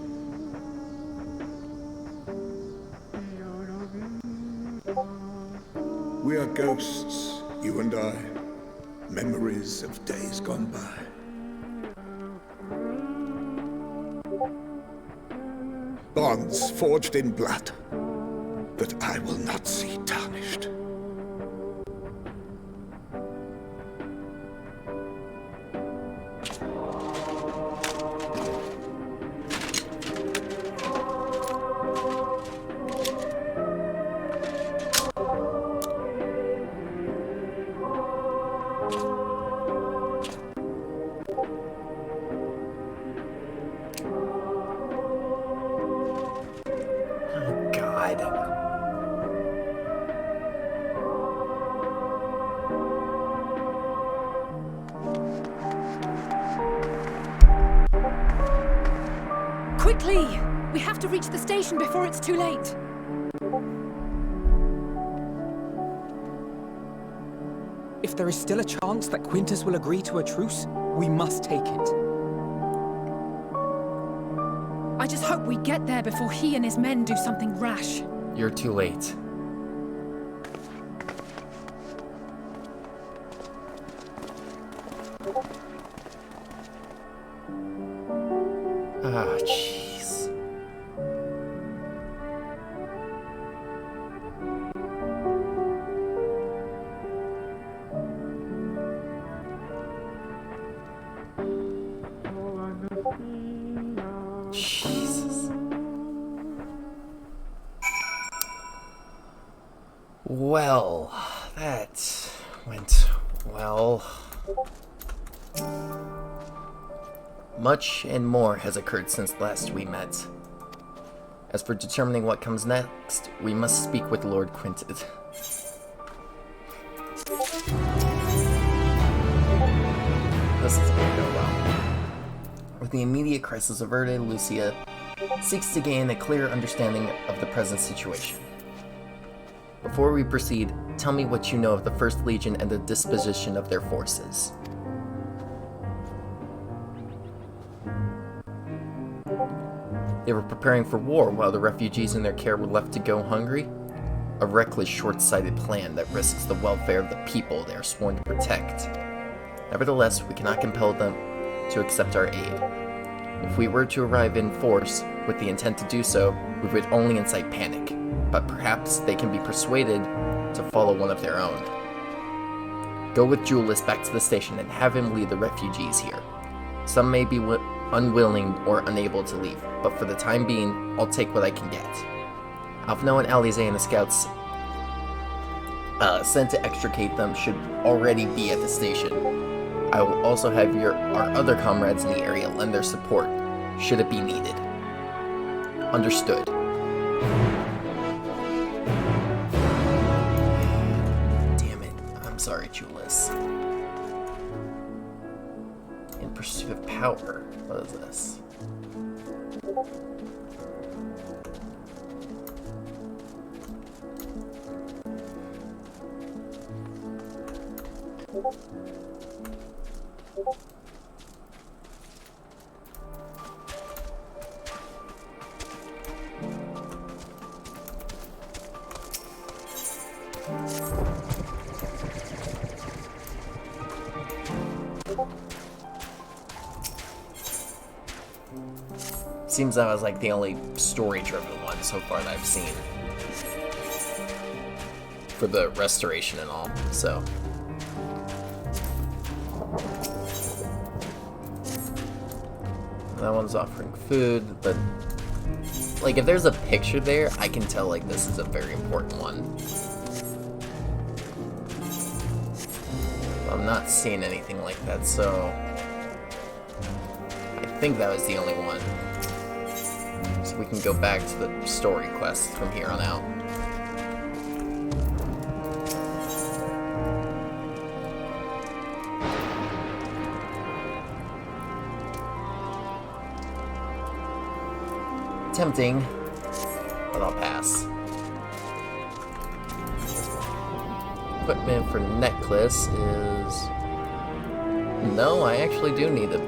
Speaker 17: We are ghosts, you and I, memories of days gone by. bonds forged in blood that I will not see tarnished.
Speaker 4: Quickly! We have to reach the station before it's too late.
Speaker 14: If there is still a chance that Quintus will agree to a truce, we must take it.
Speaker 4: I just hope we get there before he and his men do something rash.
Speaker 1: You're too late. Ah, jeez. Jesus. Well, that went well. Much and more has occurred since last we met. As for determining what comes next, we must speak with Lord Quintus. This isn't gonna go well. With the immediate crisis averted, Lucia seeks to gain a clear understanding of the present situation. Before we proceed, tell me what you know of the First Legion and the disposition of their forces. They were preparing for war while the refugees in their care were left to go hungry? A reckless, short-sighted plan that risks the welfare of the people they are sworn to protect. Nevertheless, we cannot compel them to accept our aid. If we were to arrive in force with the intent to do so, we would only incite panic, but perhaps they can be persuaded to follow one of their own. Go with Julius back to the station and have him lead the refugees here. Some may be unwilling or unable to leave, but for the time being, I'll take what I can get. Alphino and Alize and the scouts sent to extricate them should already be at the station. I will also have our other comrades in the area lend their support, should it be needed. Understood. Damn it. I'm sorry, Julius. In pursuit of power. What is this? Seems that was like the only story-driven one so far that I've seen for the restoration and all, so. That one's offering food, but like if there's a picture there, I can tell like this is a very important one. I'm not seeing anything like that, so I think that was the only one. So we can go back to the story quest from here on out. Tempting, but I'll pass. Equipment for necklace is... No, I actually do need to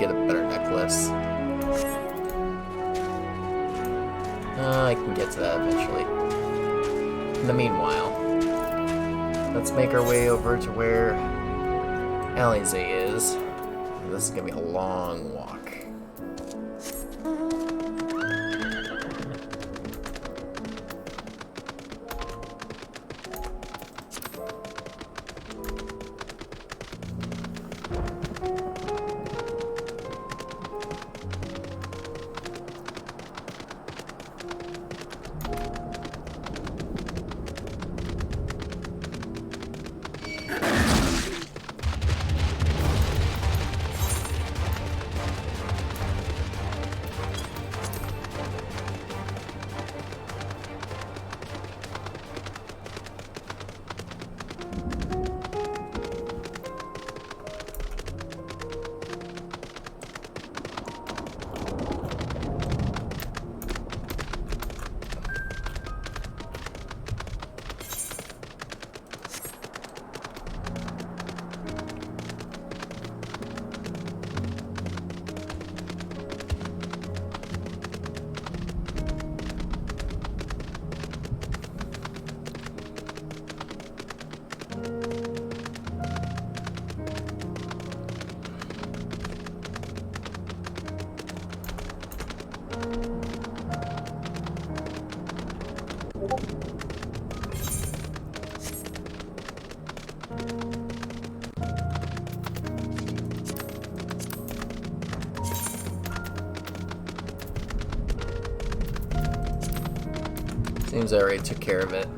Speaker 1: get a better necklace. I can get to that eventually. In the meanwhile, let's make our way over to where Alize is. This is gonna be a long walk. Seems I already took care of it.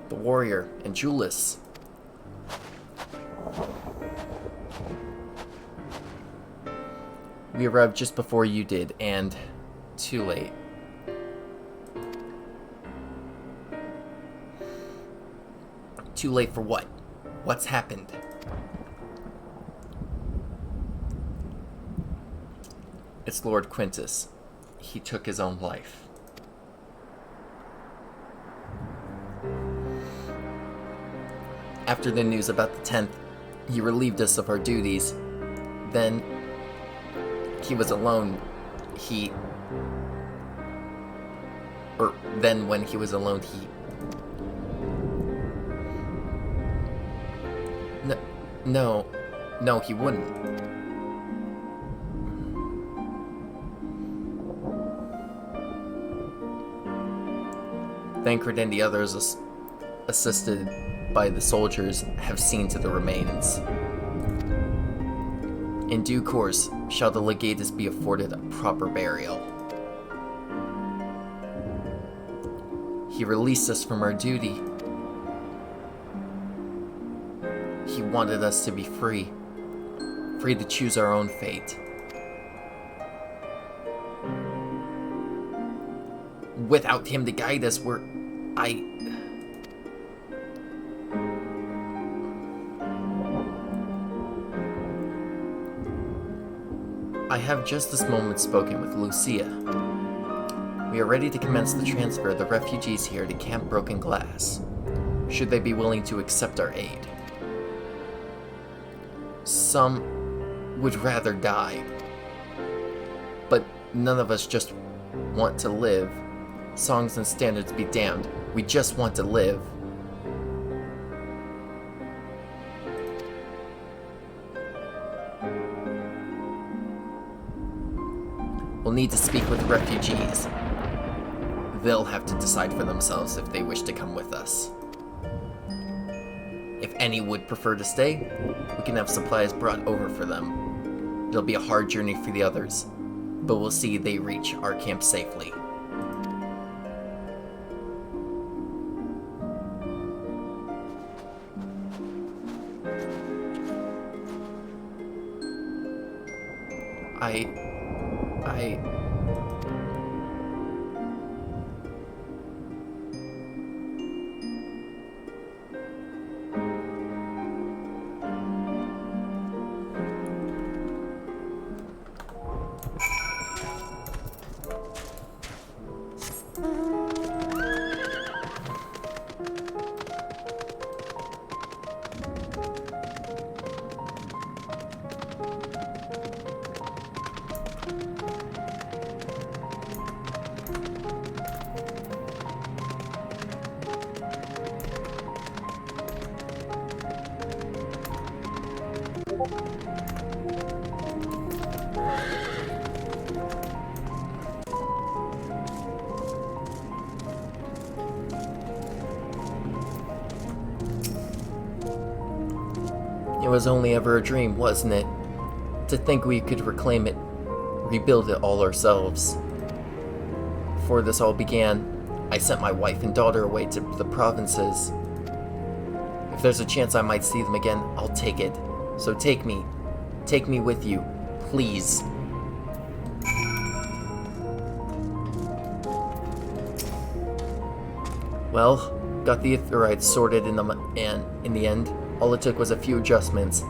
Speaker 1: The warrior and Julius. We arrived just before you did, and too late. Too late for what? What's happened? It's Lord Quintus. He took his own life. After the news about the 10th, he relieved us of our duties. Then, he was alone. Then when he was alone, No, he wouldn't. Thancred and the others, assisted by the soldiers, have seen to the remains. In due course, shall the legatus be afforded a proper burial. He released us from our duty. He wanted us to be free to choose our own fate. Without him to guide us, I have just this moment spoken with Lucia. We are ready to commence the transfer of the refugees here to Camp Broken Glass, should they be willing to accept our aid. Some would rather die, but none of us just want to live. Songs and standards be damned, we just want to live. We'll need to speak with the refugees. They'll have to decide for themselves if they wish to come with us. If any would prefer to stay, we can have supplies brought over for them. It'll be a hard journey for the others, but we'll see they reach our camp safely. was only ever a dream, wasn't it? To think we could reclaim it, rebuild it all ourselves. Before this all began, I sent my wife and daughter away to the provinces. If there's a chance I might see them again, I'll take it. So take me with you, please. Well, got the Aetherites sorted in the end. All it took was a few adjustments,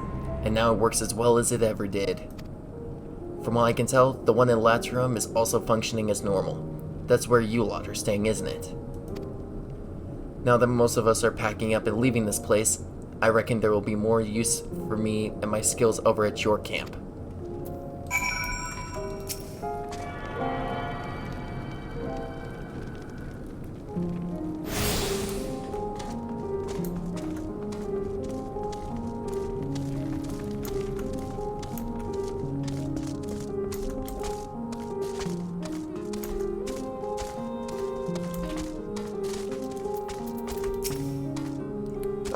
Speaker 1: and now it works as well as it ever did. From what I can tell, the one in Latrum is also functioning as normal. That's where you lot are staying, isn't it? Now that most of us are packing up and leaving this place, I reckon there will be more use for me and my skills over at your camp.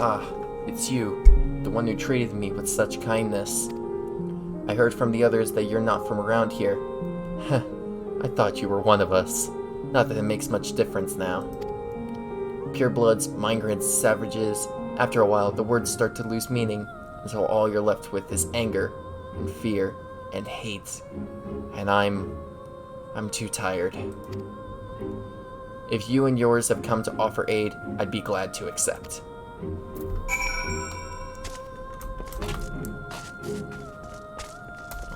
Speaker 1: Ah, it's you, the one who treated me with such kindness. I heard from the others that you're not from around here. Heh, I thought you were one of us. Not that it makes much difference now. Purebloods, migrants, savages, after a while the words start to lose meaning, until all you're left with is anger, and fear, and hate. And I'm too tired. If you and yours have come to offer aid, I'd be glad to accept.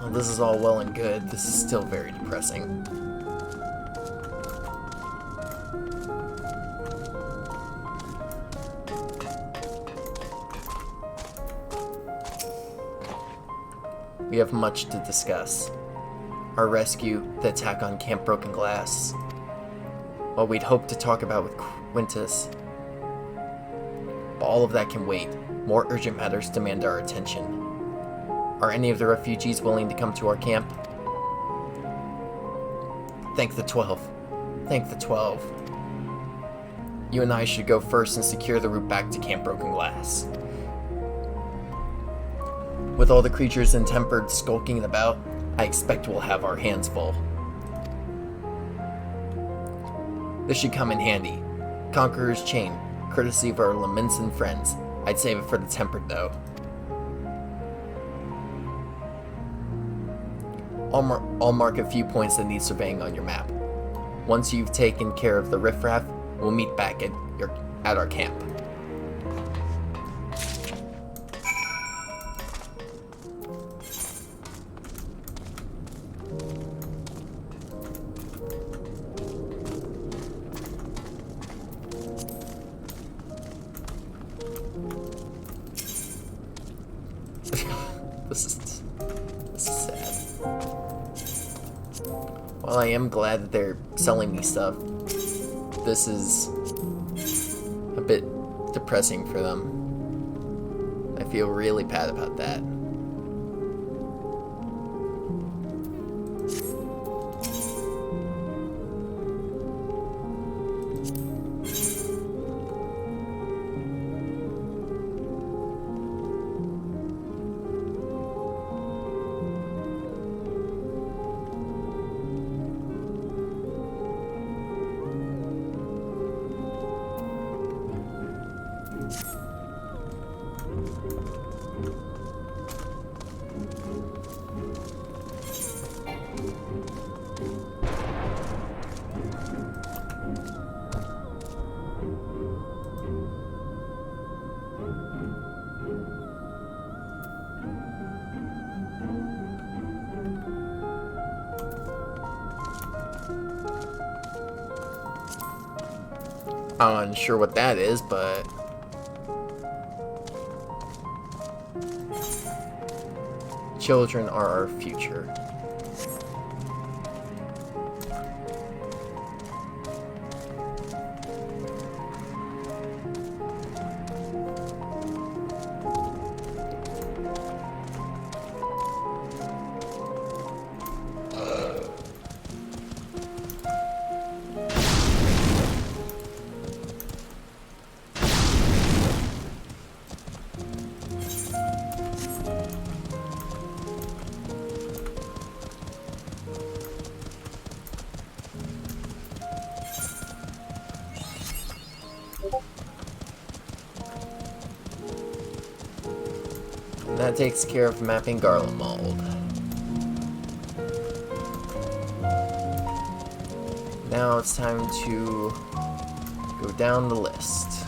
Speaker 1: Well, this is all well and good. This is still very depressing. We have much to discuss. Our rescue, the attack on Camp Broken Glass, what we'd hoped to talk about with Quintus. But all of that can wait. More urgent matters demand our attention. Are any of the refugees willing to come to our camp? Thank the 12. Thank the 12. You and I should go first and secure the route back to Camp Broken Glass. With all the creatures intempered skulking about, I expect we'll have our hands full. This should come in handy. Conqueror's Chain, courtesy of our Lamensin friends. I'd save it for the tempered, though. I'll mark a few points that need surveying on your map. Once you've taken care of the riffraff, we'll meet back at our camp. This is sad. While I am glad that they're selling me stuff, this is a bit depressing for them. I feel really bad about that. I'm unsure what that is, but children are our future. That takes care of mapping Garlemald. Now it's time to go down the list.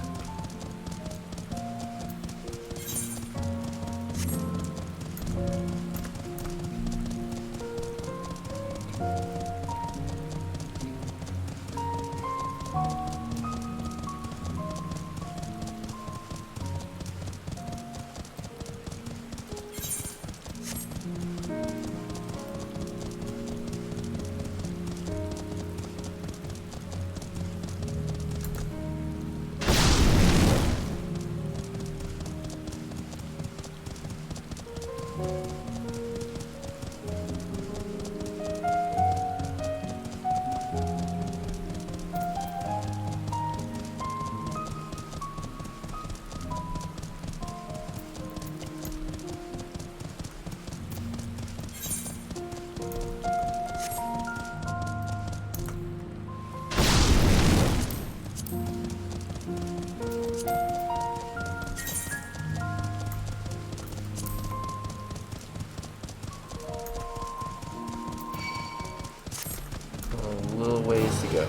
Speaker 1: A little ways to go.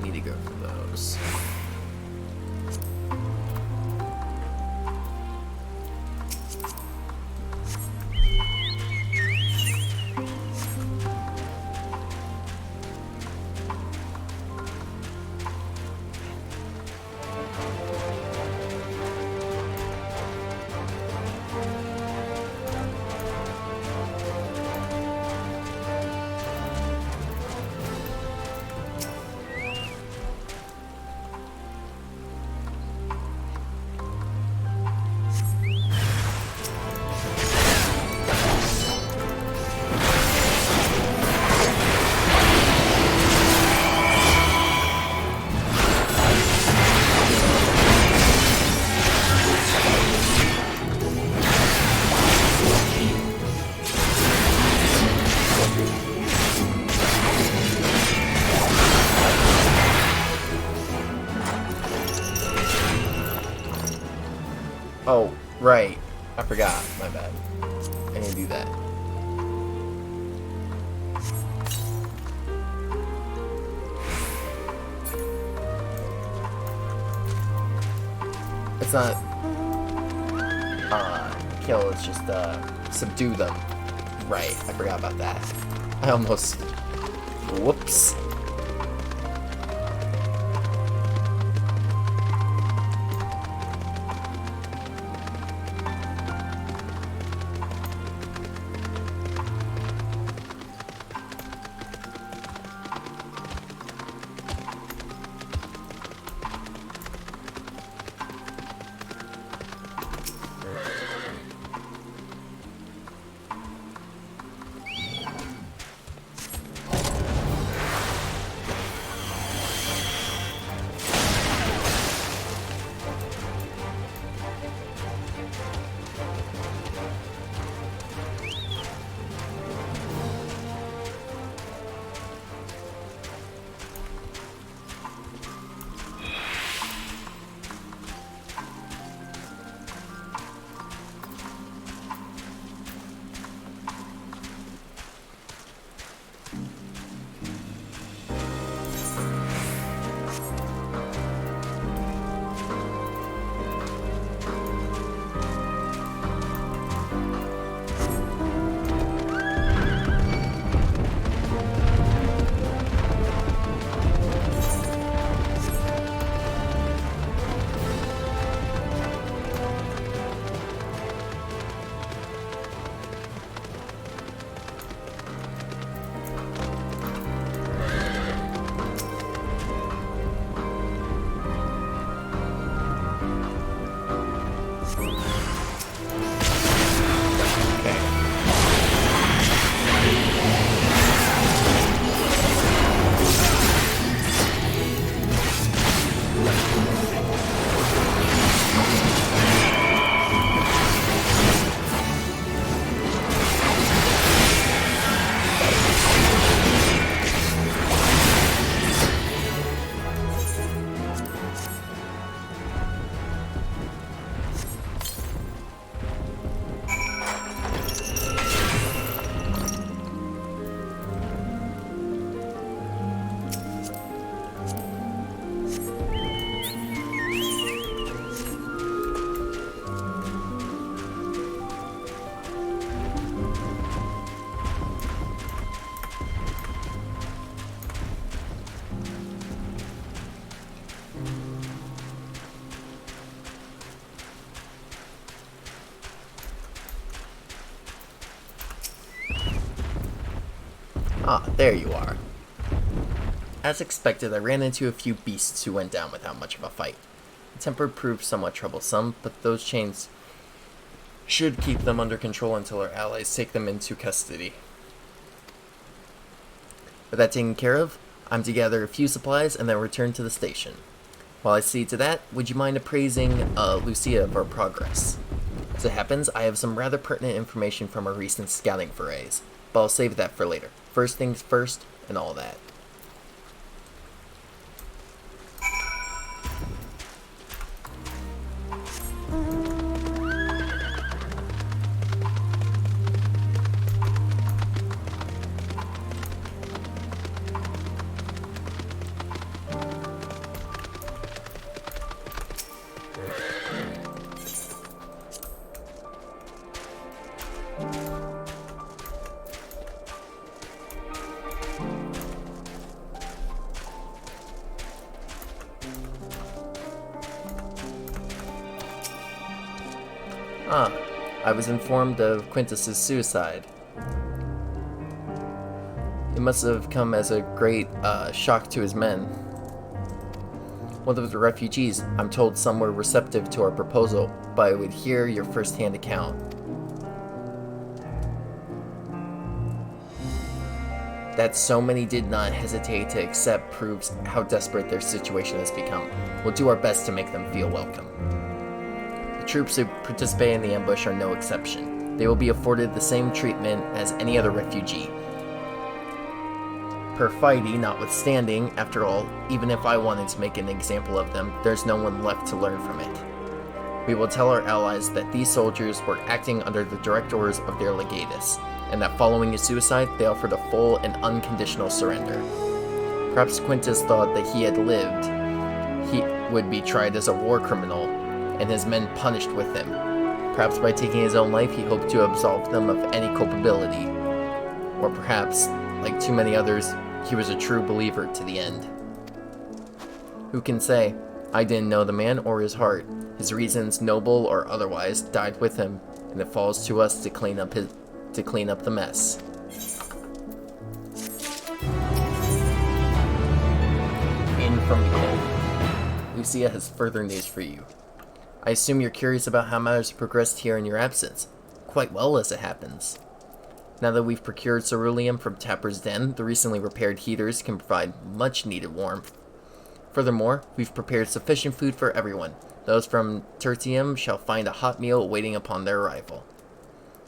Speaker 1: Need to go for those. Oh, right. I forgot. My bad. I didn't do that. It's not kill, it's just subdue them. Right, I forgot about that. I almost... Whoops. Ah, there you are. As expected, I ran into a few beasts who went down without much of a fight. The temper proved somewhat troublesome, but those chains should keep them under control until our allies take them into custody. With that taken care of, I'm to gather a few supplies and then return to the station. While I see to that, would you mind appraising Lucia of our progress? As it happens, I have some rather pertinent information from our recent scouting forays, but I'll save that for later. First things first, and all that. Ah, I was informed of Quintus's suicide. It must have come as a great shock to his men. One of the refugees, I'm told some were receptive to our proposal, but I would hear your first-hand account. That so many did not hesitate to accept proves how desperate their situation has become. We'll do our best to make them feel welcome. The troops who participate in the ambush are no exception. They will be afforded the same treatment as any other refugee. Perfidy notwithstanding, after all, even if I wanted to make an example of them, there's no one left to learn from it. We will tell our allies that these soldiers were acting under the direct orders of their legatus, and that following his suicide, they offered a full and unconditional surrender. Perhaps Quintus thought that he had lived, he would be tried as a war criminal, and his men punished with him. Perhaps by taking his own life, he hoped to absolve them of any culpability. Or perhaps, like too many others, he was a true believer to the end. Who can say? I didn't know the man or his heart. His reasons, noble or otherwise, died with him, and it falls to us to clean up the mess. In from the cold. Lucia has further news for you. I assume you're curious about how matters have progressed here in your absence. Quite well, as it happens. Now that we've procured ceruleum from Tapper's Den, the recently repaired heaters can provide much needed warmth. Furthermore, we've prepared sufficient food for everyone. Those from Tertium shall find a hot meal waiting upon their arrival.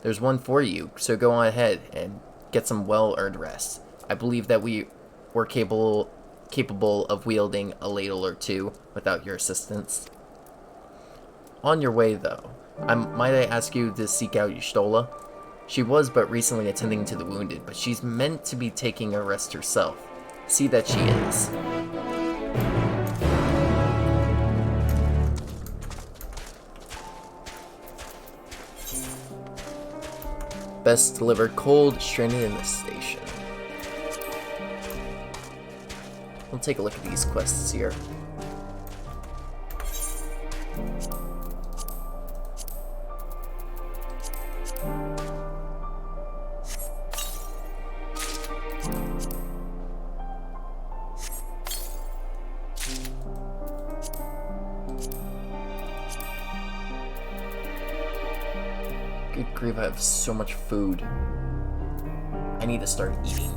Speaker 1: There's one for you, so go on ahead and get some well-earned rest. I believe that we were capable of wielding a ladle or two without your assistance. On your way, though, might I ask you to seek out Y'shtola? She was but recently attending to the wounded, but she's meant to be taking a rest herself. See that she is. Best delivered cold, stranded in the station. We'll take a look at these quests here. Good grief, I have so much food. I need to start eating.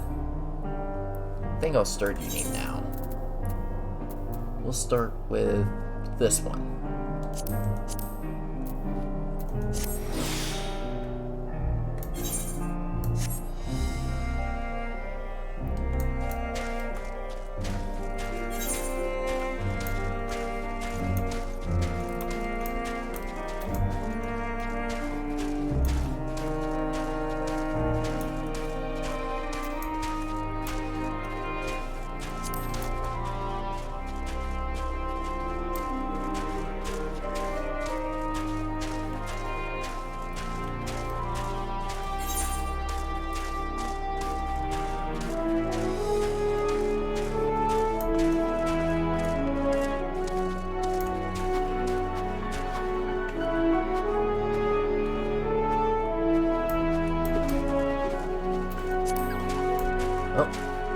Speaker 1: I think I'll start eating now. We'll start with this one.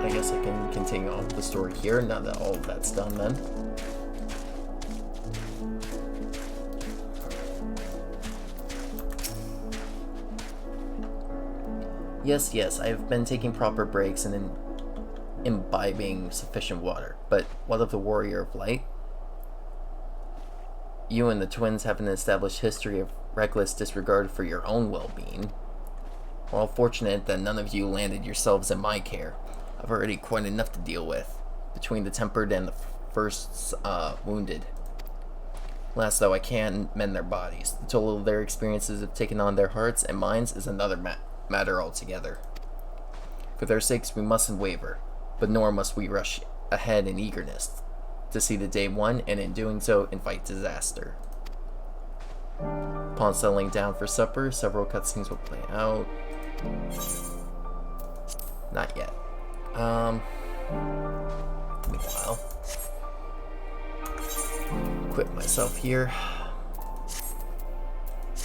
Speaker 1: I guess I can continue on with the story here now that all of that's done then. Yes, I have been taking proper breaks and imbibing sufficient water, but what of the Warrior of Light? You and the twins have an established history of reckless disregard for your own well-being. We're all fortunate that none of you landed yourselves in my care. I've already quite enough to deal with, between the tempered and the first wounded. Last, though, I can't mend their bodies. The total of their experiences have taken on their hearts and minds is another matter altogether. For their sakes, we mustn't waver, but nor must we rush ahead in eagerness to see the day won, and in doing so, invite disaster. Upon settling down for supper, several cutscenes will play out. Not yet. Meanwhile, equip myself here.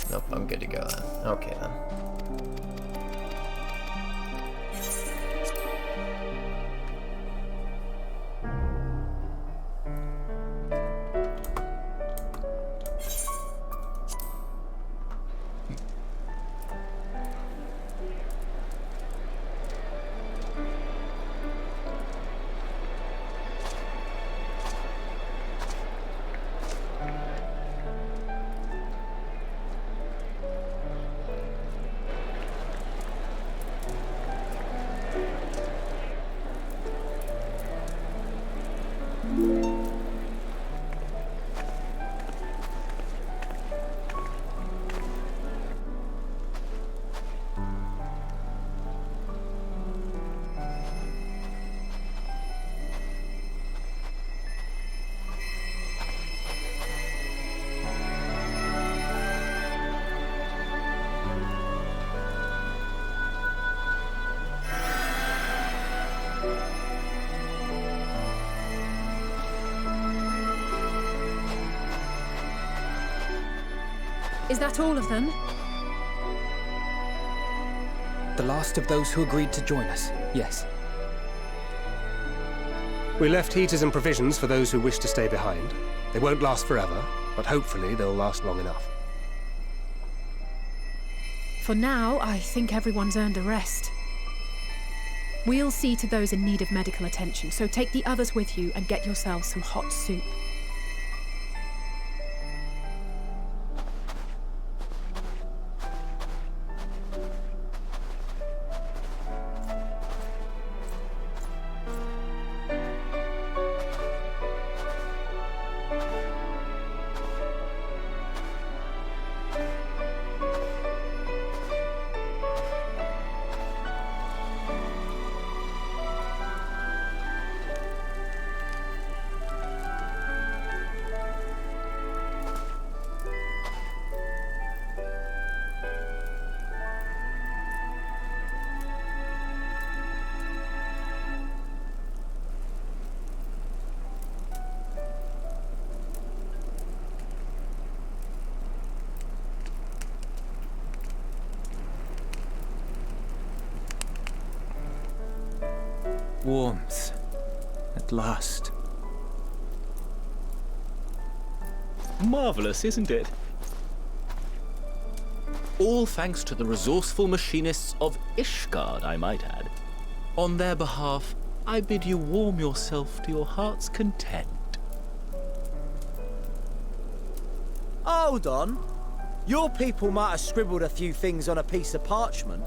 Speaker 1: Nope, I'm good to go then. Okay then.
Speaker 4: Is that all of them?
Speaker 14: The last of those who agreed to join us, yes.
Speaker 12: We left heaters and provisions for those who wish to stay behind. They won't last forever, but hopefully they'll last long enough.
Speaker 4: For now, I think everyone's earned a rest. We'll see to those in need of medical attention, so take the others with you and get yourselves some hot soup.
Speaker 11: Warmth. At last.
Speaker 6: Marvelous, isn't it? All thanks to the resourceful machinists of Ishgard, I might add. On their behalf, I bid you warm yourself to your heart's content.
Speaker 5: Hold on. Your people might have scribbled a few things on a piece of parchment,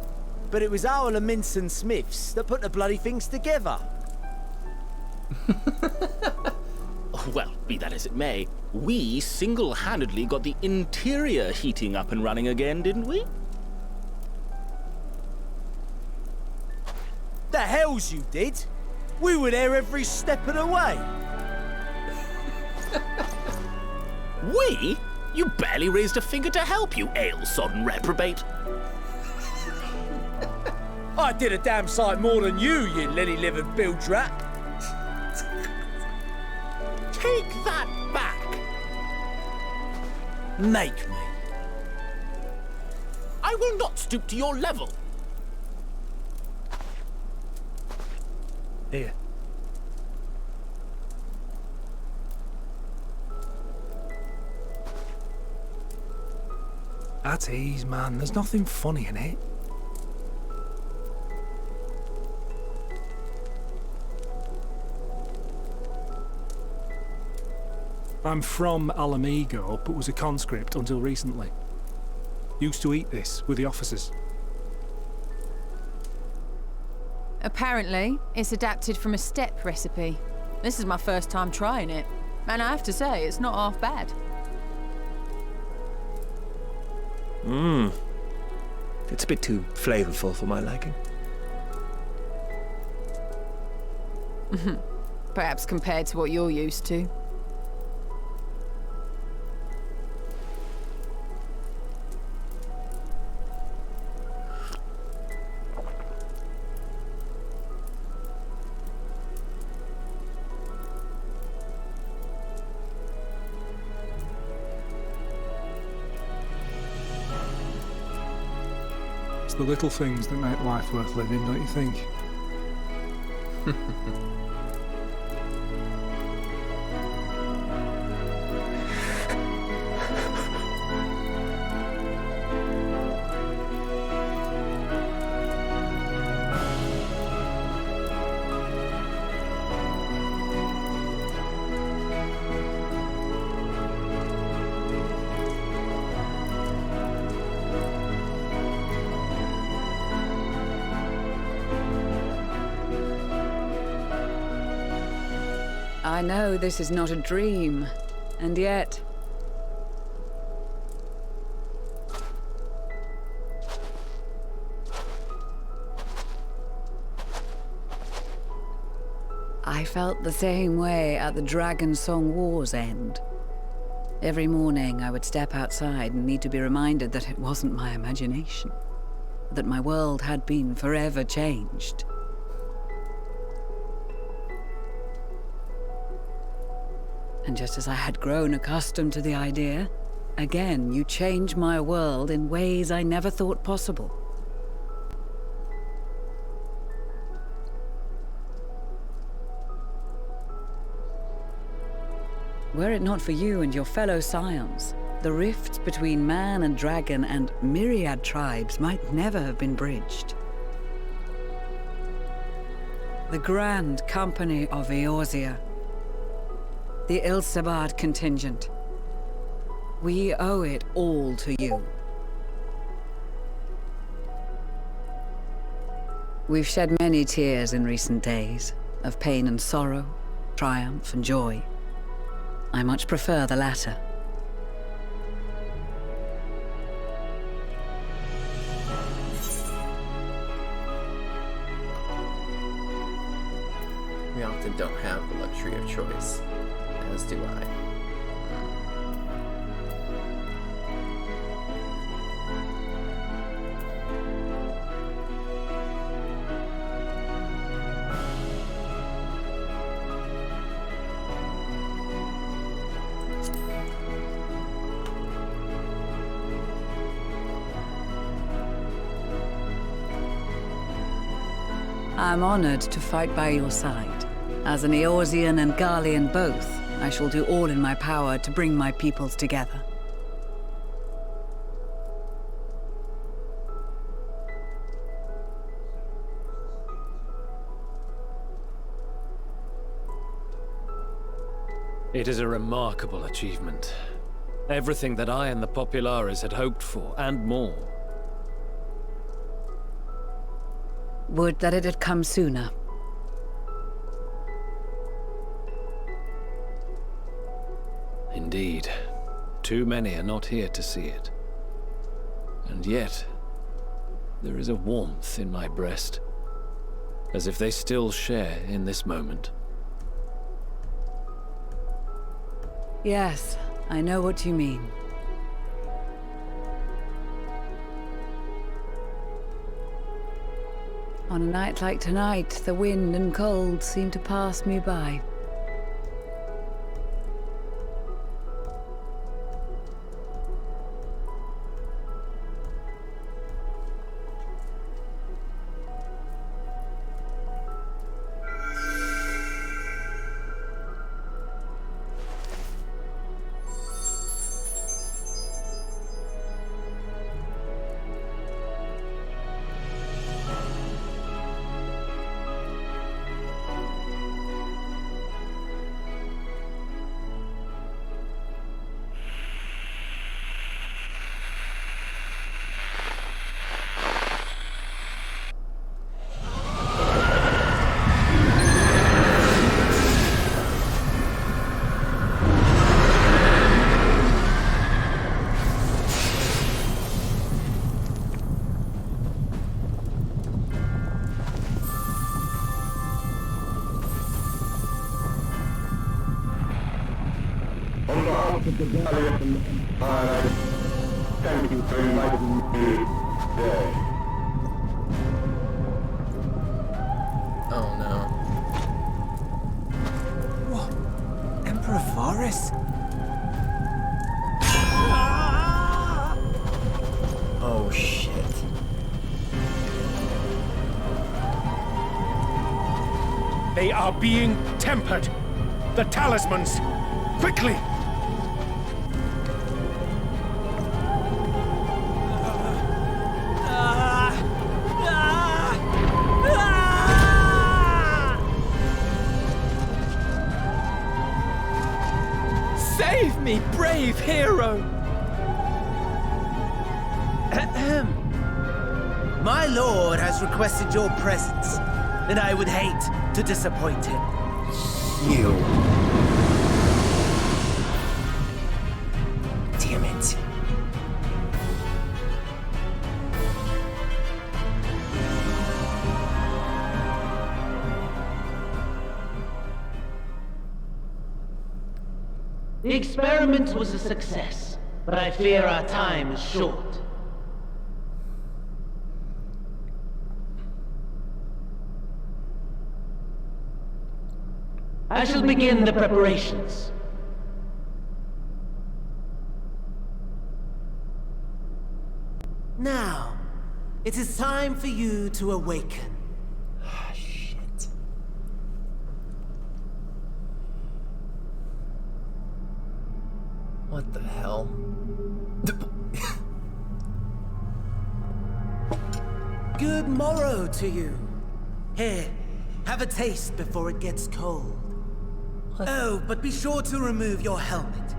Speaker 5: but it was our Leminson Smiths that put the bloody things together.
Speaker 6: Well, be that as it may, we single-handedly got the interior heating up and running again, didn't we?
Speaker 5: The hells you did! We were there every step of the way.
Speaker 6: We? You barely raised a finger to help, you ale-sodden reprobate.
Speaker 5: I did a damn sight more than you lily-livered bilge rat.
Speaker 6: Take that back.
Speaker 5: Make me.
Speaker 6: I will not stoop to your level.
Speaker 12: Here. At ease, man. There's nothing funny in it. I'm from Alamigo, but was a conscript until recently. Used to eat this with the officers.
Speaker 19: Apparently, it's adapted from a steppe recipe. This is my first time trying it, and I have to say, it's not half bad.
Speaker 20: It's a bit too flavorful for my liking.
Speaker 19: Perhaps compared to what you're used to.
Speaker 12: It's the little things that make life worth living, don't you think?
Speaker 10: I know this is not a dream, and yet... I felt the same way at the Dragon Song War's end. Every morning I would step outside and need to be reminded that it wasn't my imagination, that my world had been forever changed. And just as I had grown accustomed to the idea, again you change my world in ways I never thought possible. Were it not for you and your fellow scions, the rifts between man and dragon and myriad tribes might never have been bridged. The Grand Company of Eorzea, the Ilsabard contingent. We owe it all to you. We've shed many tears in recent days, of pain and sorrow, triumph and joy. I much prefer the latter.
Speaker 1: We often don't have the luxury of choice. As do I.
Speaker 10: I'm honored to fight by your side. As an Eorzean and Garlean both, I shall do all in my power to bring my peoples together.
Speaker 3: It is a remarkable achievement. Everything that I and the Populares had hoped for, and more.
Speaker 10: Would that it had come sooner.
Speaker 3: Indeed. Too many are not here to see it. And yet, there is a warmth in my breast, as if they still share in this moment.
Speaker 10: Yes, I know what you mean. On a night like tonight, the wind and cold seem to pass me by.
Speaker 21: behalf of the Garlemald Empire, thank you for inviting me today.
Speaker 1: Oh no.
Speaker 5: What? Emperor Varys?
Speaker 1: Oh shit.
Speaker 22: They are being tempered. The talismans! Quickly!
Speaker 16: Save me, brave hero!
Speaker 5: My lord has requested your presence, and I would hate to disappoint him.
Speaker 1: You. Damn it.
Speaker 23: The experiment was a success, but I fear our time is short. I shall begin the preparations.
Speaker 5: Now, it is time for you to awaken.
Speaker 1: Shit. What the hell?
Speaker 5: Good morrow to you. Here, have a taste before it gets cold. Oh, but be sure to remove your helmet.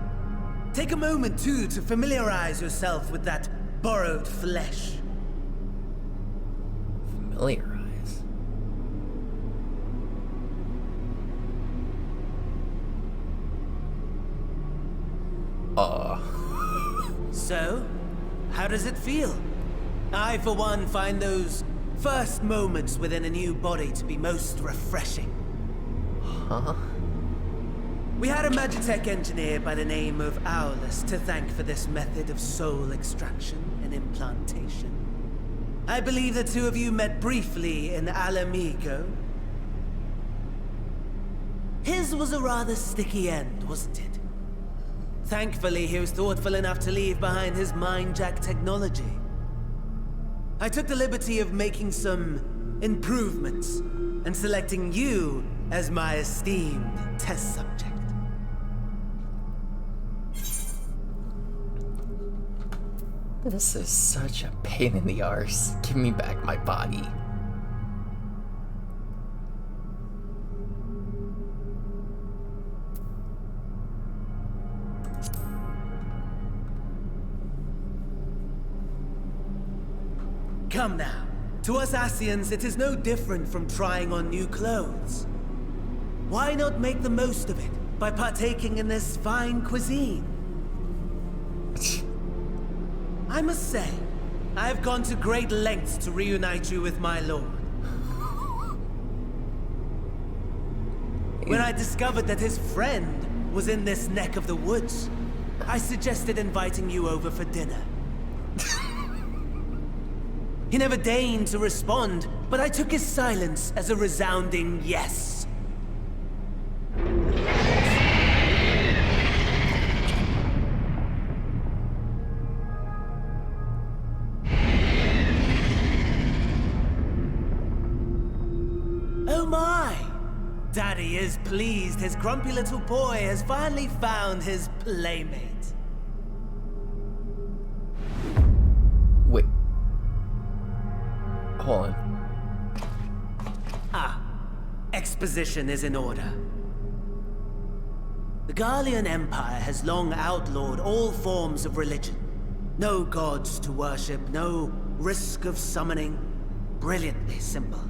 Speaker 5: Take a moment, too, to familiarize yourself with that borrowed flesh.
Speaker 1: Familiarize?
Speaker 5: So, how does it feel? I, for one, find those first moments within a new body to be most refreshing.
Speaker 1: Huh?
Speaker 5: We had a Magitech engineer by the name of Aulus to thank for this method of soul extraction and implantation. I believe the two of you met briefly in Alamigo. His was a rather sticky end, wasn't it? Thankfully, he was thoughtful enough to leave behind his mind-jack technology. I took the liberty of making some improvements and selecting you as my esteemed test subject.
Speaker 1: This is such a pain in the arse. Give me back my body.
Speaker 5: Come now. To us Asians, it is no different from trying on new clothes. Why not make the most of it by partaking in this fine cuisine? I must say, I have gone to great lengths to reunite you with my lord. When I discovered that his friend was in this neck of the woods, I suggested inviting you over for dinner. He never deigned to respond, but I took his silence as a resounding yes. Oh my! Daddy is pleased his grumpy little boy has finally found his playmate.
Speaker 1: Wait. Hold on.
Speaker 5: Ah, exposition is in order. The Garlean Empire has long outlawed all forms of religion. No gods to worship, no risk of summoning. Brilliantly simple.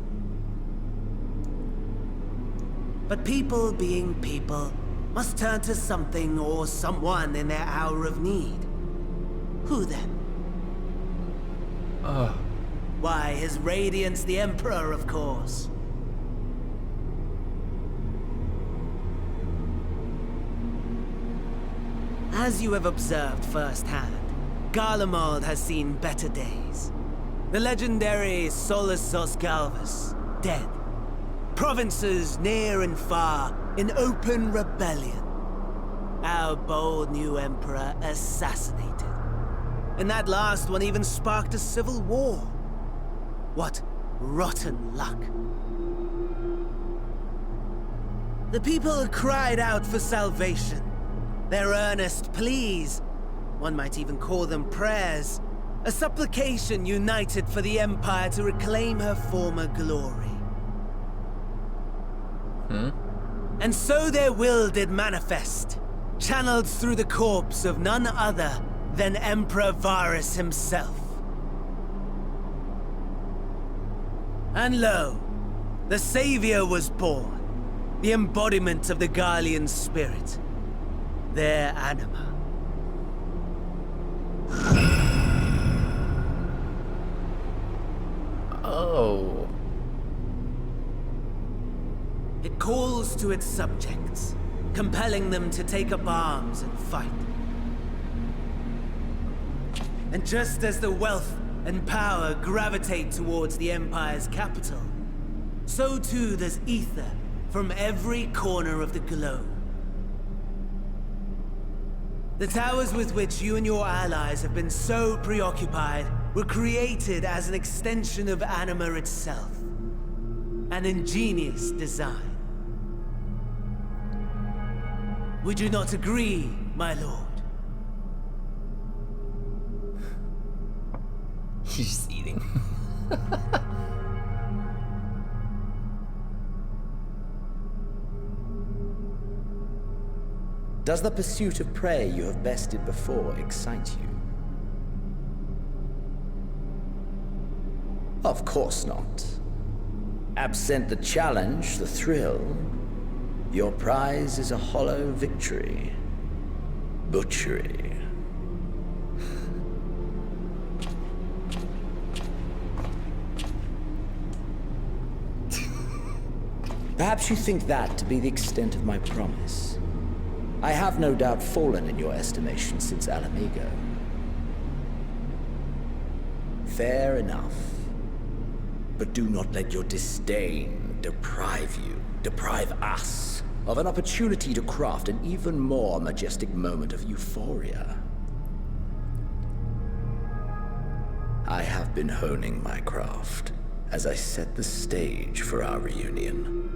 Speaker 5: But people being people must turn to something or someone in their hour of need. Who then? Why, His Radiance the Emperor, of course.
Speaker 2: As you have observed firsthand, Garlemald has seen better days. The legendary Solosos Galvus, dead. Provinces near and far in open rebellion. Our bold new emperor assassinated. And that last one even sparked a civil war. What rotten luck. The people cried out for salvation. Their earnest pleas, one might even call them prayers, a supplication united for the Empire to reclaim her former glory. And so their will did manifest, channeled through the corpse of none other than Emperor Varus himself. And lo, the Savior was born, the embodiment of the Garlean spirit, their anima.
Speaker 1: Oh.
Speaker 2: It calls to its subjects, compelling them to take up arms and fight. And just as the wealth and power gravitate towards the Empire's capital, so too does ether from every corner of the globe. The towers with which you and your allies have been so preoccupied were created as an extension of Anima itself. An ingenious design. Would you not agree, my lord?
Speaker 1: He's just eating.
Speaker 8: Does the pursuit of prey you have bested before excite you? Of course not. Absent the challenge, the thrill, your prize is a hollow victory. Butchery. Perhaps you think that to be the extent of my promise. I have no doubt fallen in your estimation since Alamigo. Fair enough. But do not let your disdain deprive us, of an opportunity to craft an even more majestic moment of euphoria. I have been honing my craft as I set the stage for our reunion.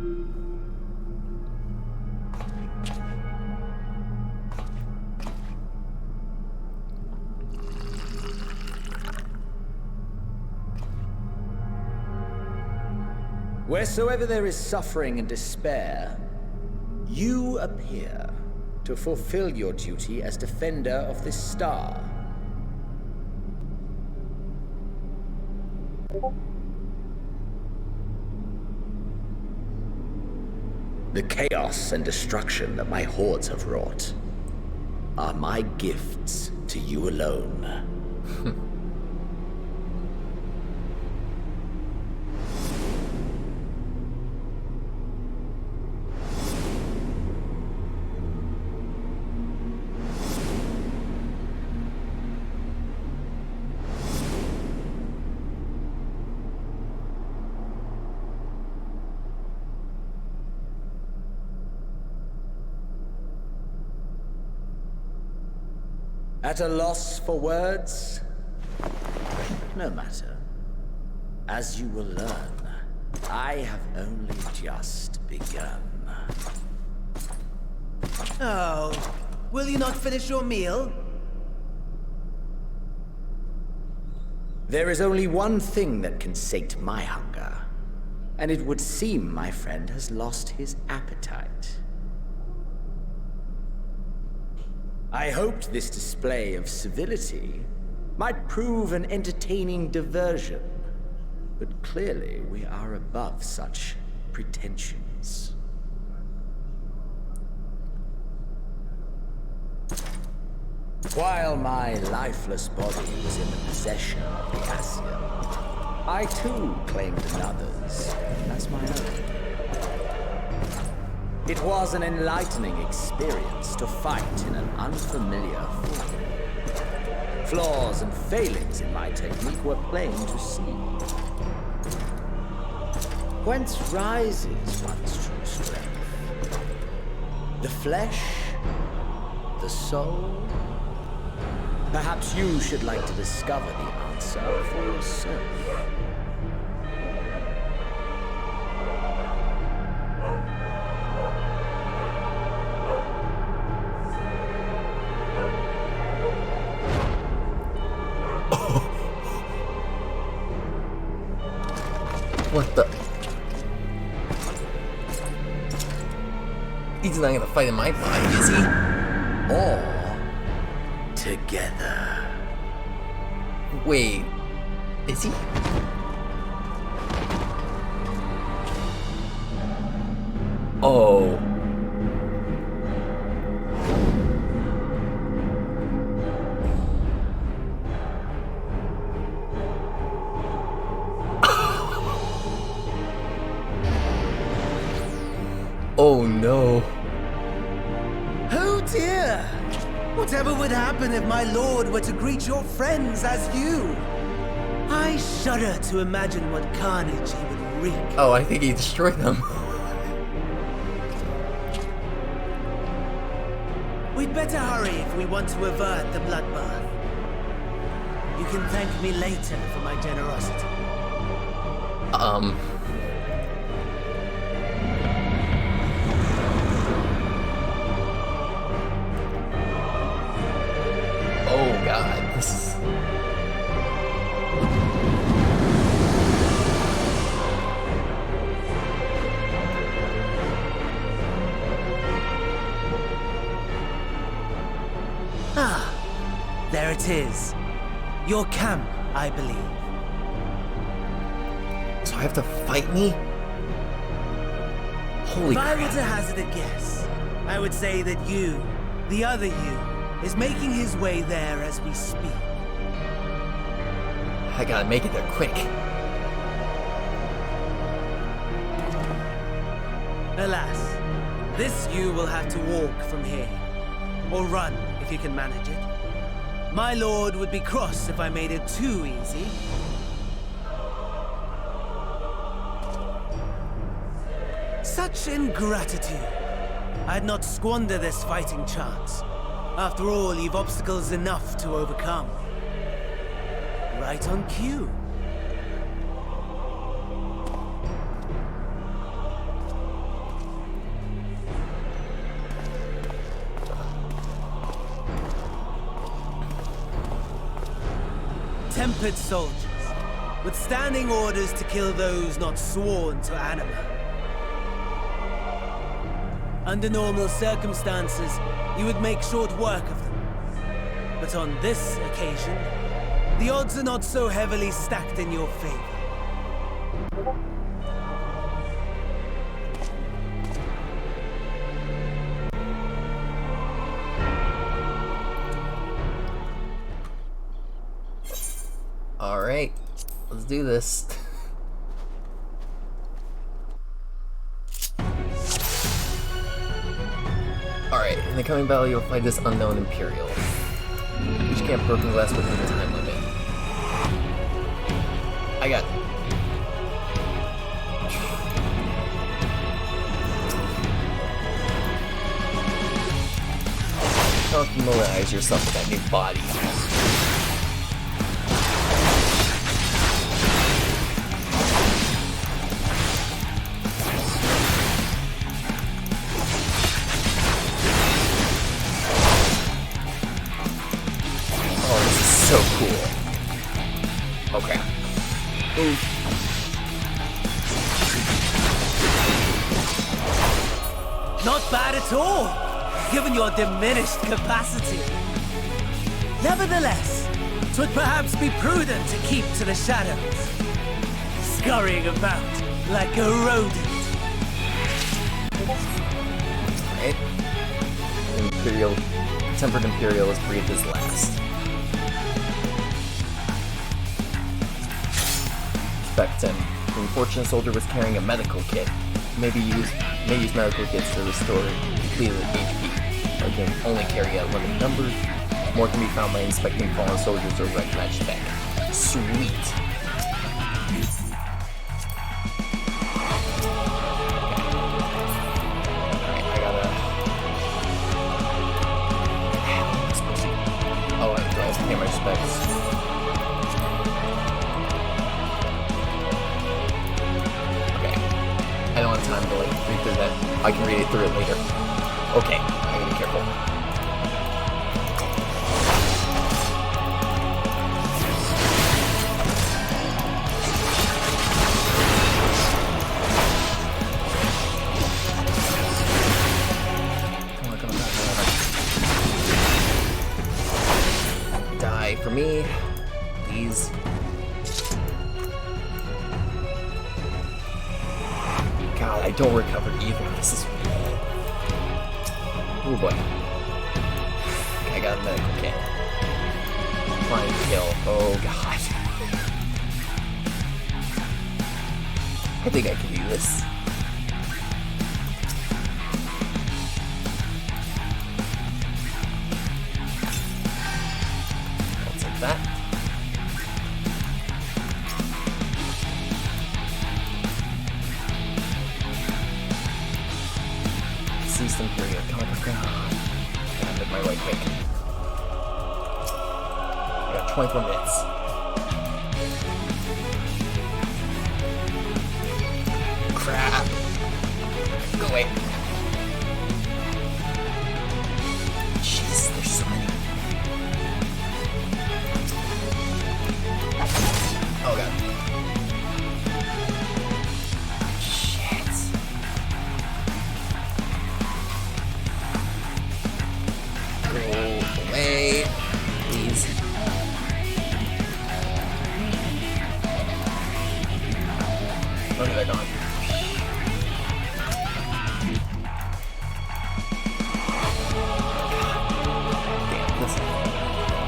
Speaker 8: Wheresoever there is suffering and despair, you appear to fulfill your duty as defender of this star. The chaos and destruction that my hordes have wrought are my gifts to you alone. At a loss for words? No matter. As you will learn, I have only just begun.
Speaker 2: Oh, will you not finish your meal?
Speaker 8: There is only one thing that can sate my hunger, and it would seem my friend has lost his appetite. I hoped this display of civility might prove an entertaining diversion, but clearly we are above such pretensions. While my lifeless body was in the possession of the Ascian, I too claimed another's as my own.
Speaker 5: It was an enlightening experience to fight in an unfamiliar form. Flaws and failings in my technique were plain to see. Whence rises one's true strength? The flesh? The soul? Perhaps you should like to discover the answer for yourself.
Speaker 1: What the? He's not gonna fight in my body, is he?
Speaker 8: Or together.
Speaker 1: Wait, is he? Oh. Oh no.
Speaker 2: Oh dear! Whatever would happen if my lord were to greet your friends as you? I shudder to imagine what carnage he would wreak.
Speaker 1: Oh, I think he destroyed them.
Speaker 2: We'd better hurry if we want to avert the bloodbath. You can thank me later for my generosity.
Speaker 1: Oh god, this is...
Speaker 2: Ah, there it is. Your camp, I believe.
Speaker 1: So I have to fight me? Holy
Speaker 2: If I were
Speaker 1: crap.
Speaker 2: to hazard a guess, I would say that you, the other you, is making his way there as we speak.
Speaker 1: I gotta make it there quick.
Speaker 2: Alas, this you will have to walk from here. Or run, if you can manage it. My lord would be cross if I made it too easy. Such ingratitude. I'd not squander this fighting chance. After all, you've obstacles enough to overcome. Right on cue. Tempered soldiers, with standing orders to kill those not sworn to anima. Under normal circumstances, you would make short work of them. But on this occasion, the odds are not so heavily stacked in your favor.
Speaker 1: Alright, let's do this. Alright, in the coming battle you'll fight this unknown Imperial. Each camp broken glass within the time limit. I got... Don't familiarize yourself with that new body. So cool. Okay. Oof.
Speaker 2: Not bad at all, given your diminished capacity. Nevertheless, 'twould perhaps be prudent to keep to the shadows, scurrying about like a rodent.
Speaker 1: Right. Imperial, Tempered Imperial has breathed his last. Him. The unfortunate soldier was carrying a medical kit. Maybe use medical kits to restore depleted HP. But can only carry a limited number. More can be found by inspecting fallen soldiers or red match tech. Sweet. Oh, I have to pay my specs. Okay. I don't have time to like read through that. I can read it through it later. Okay, I gotta be careful. For me, please. God, I don't recover either. This is weird. Oh boy. Okay, I got a medical kit. Flying kill. Oh god. I think I can do this. That. Cease Imperial. Come on, come on. Gotta make my way quick. I got 24 minutes. Crap. Go away. Jeez, there's so many. Oh god. Shit. Go away. Please. Where are they gone? Damn, this is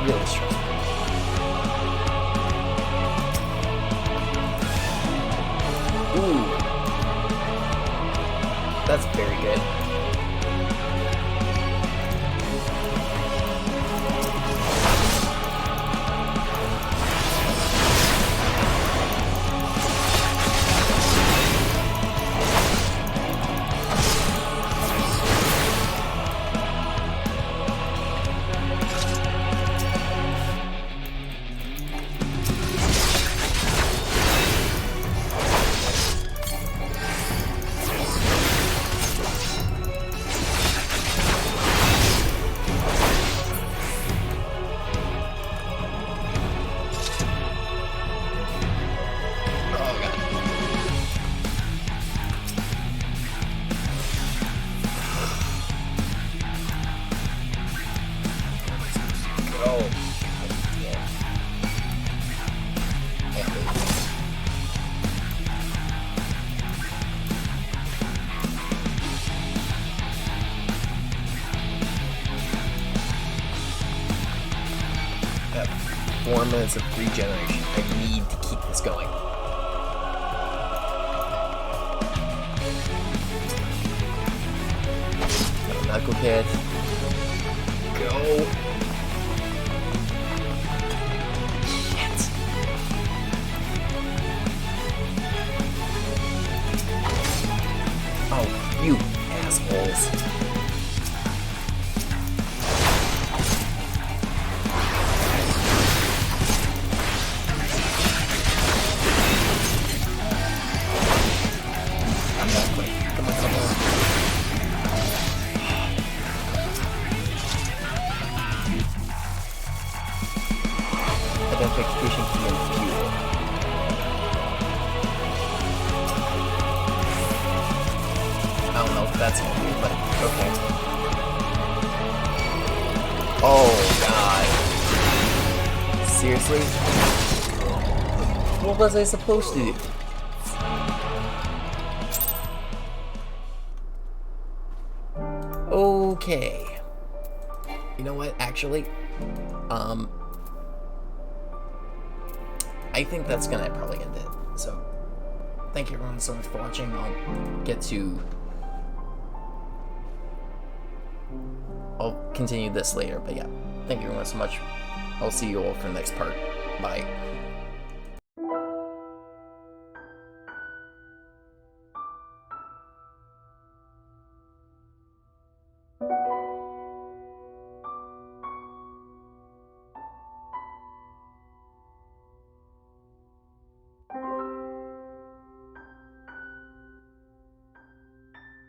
Speaker 1: really stressful. Ooh. That's very good. At 4 minutes of regeneration. I need to keep this going. Medical kit. Go. Shit. Oh, you assholes. Identification key and fuel. I don't know if that's gonna be, but okay. Oh god. Seriously? What was I supposed to do? Okay. You know what, actually? I think that's gonna probably end it. So, thank you everyone so much for watching. I'll continue this later, but yeah, thank you everyone so much. I'll see you all for the next part. Bye.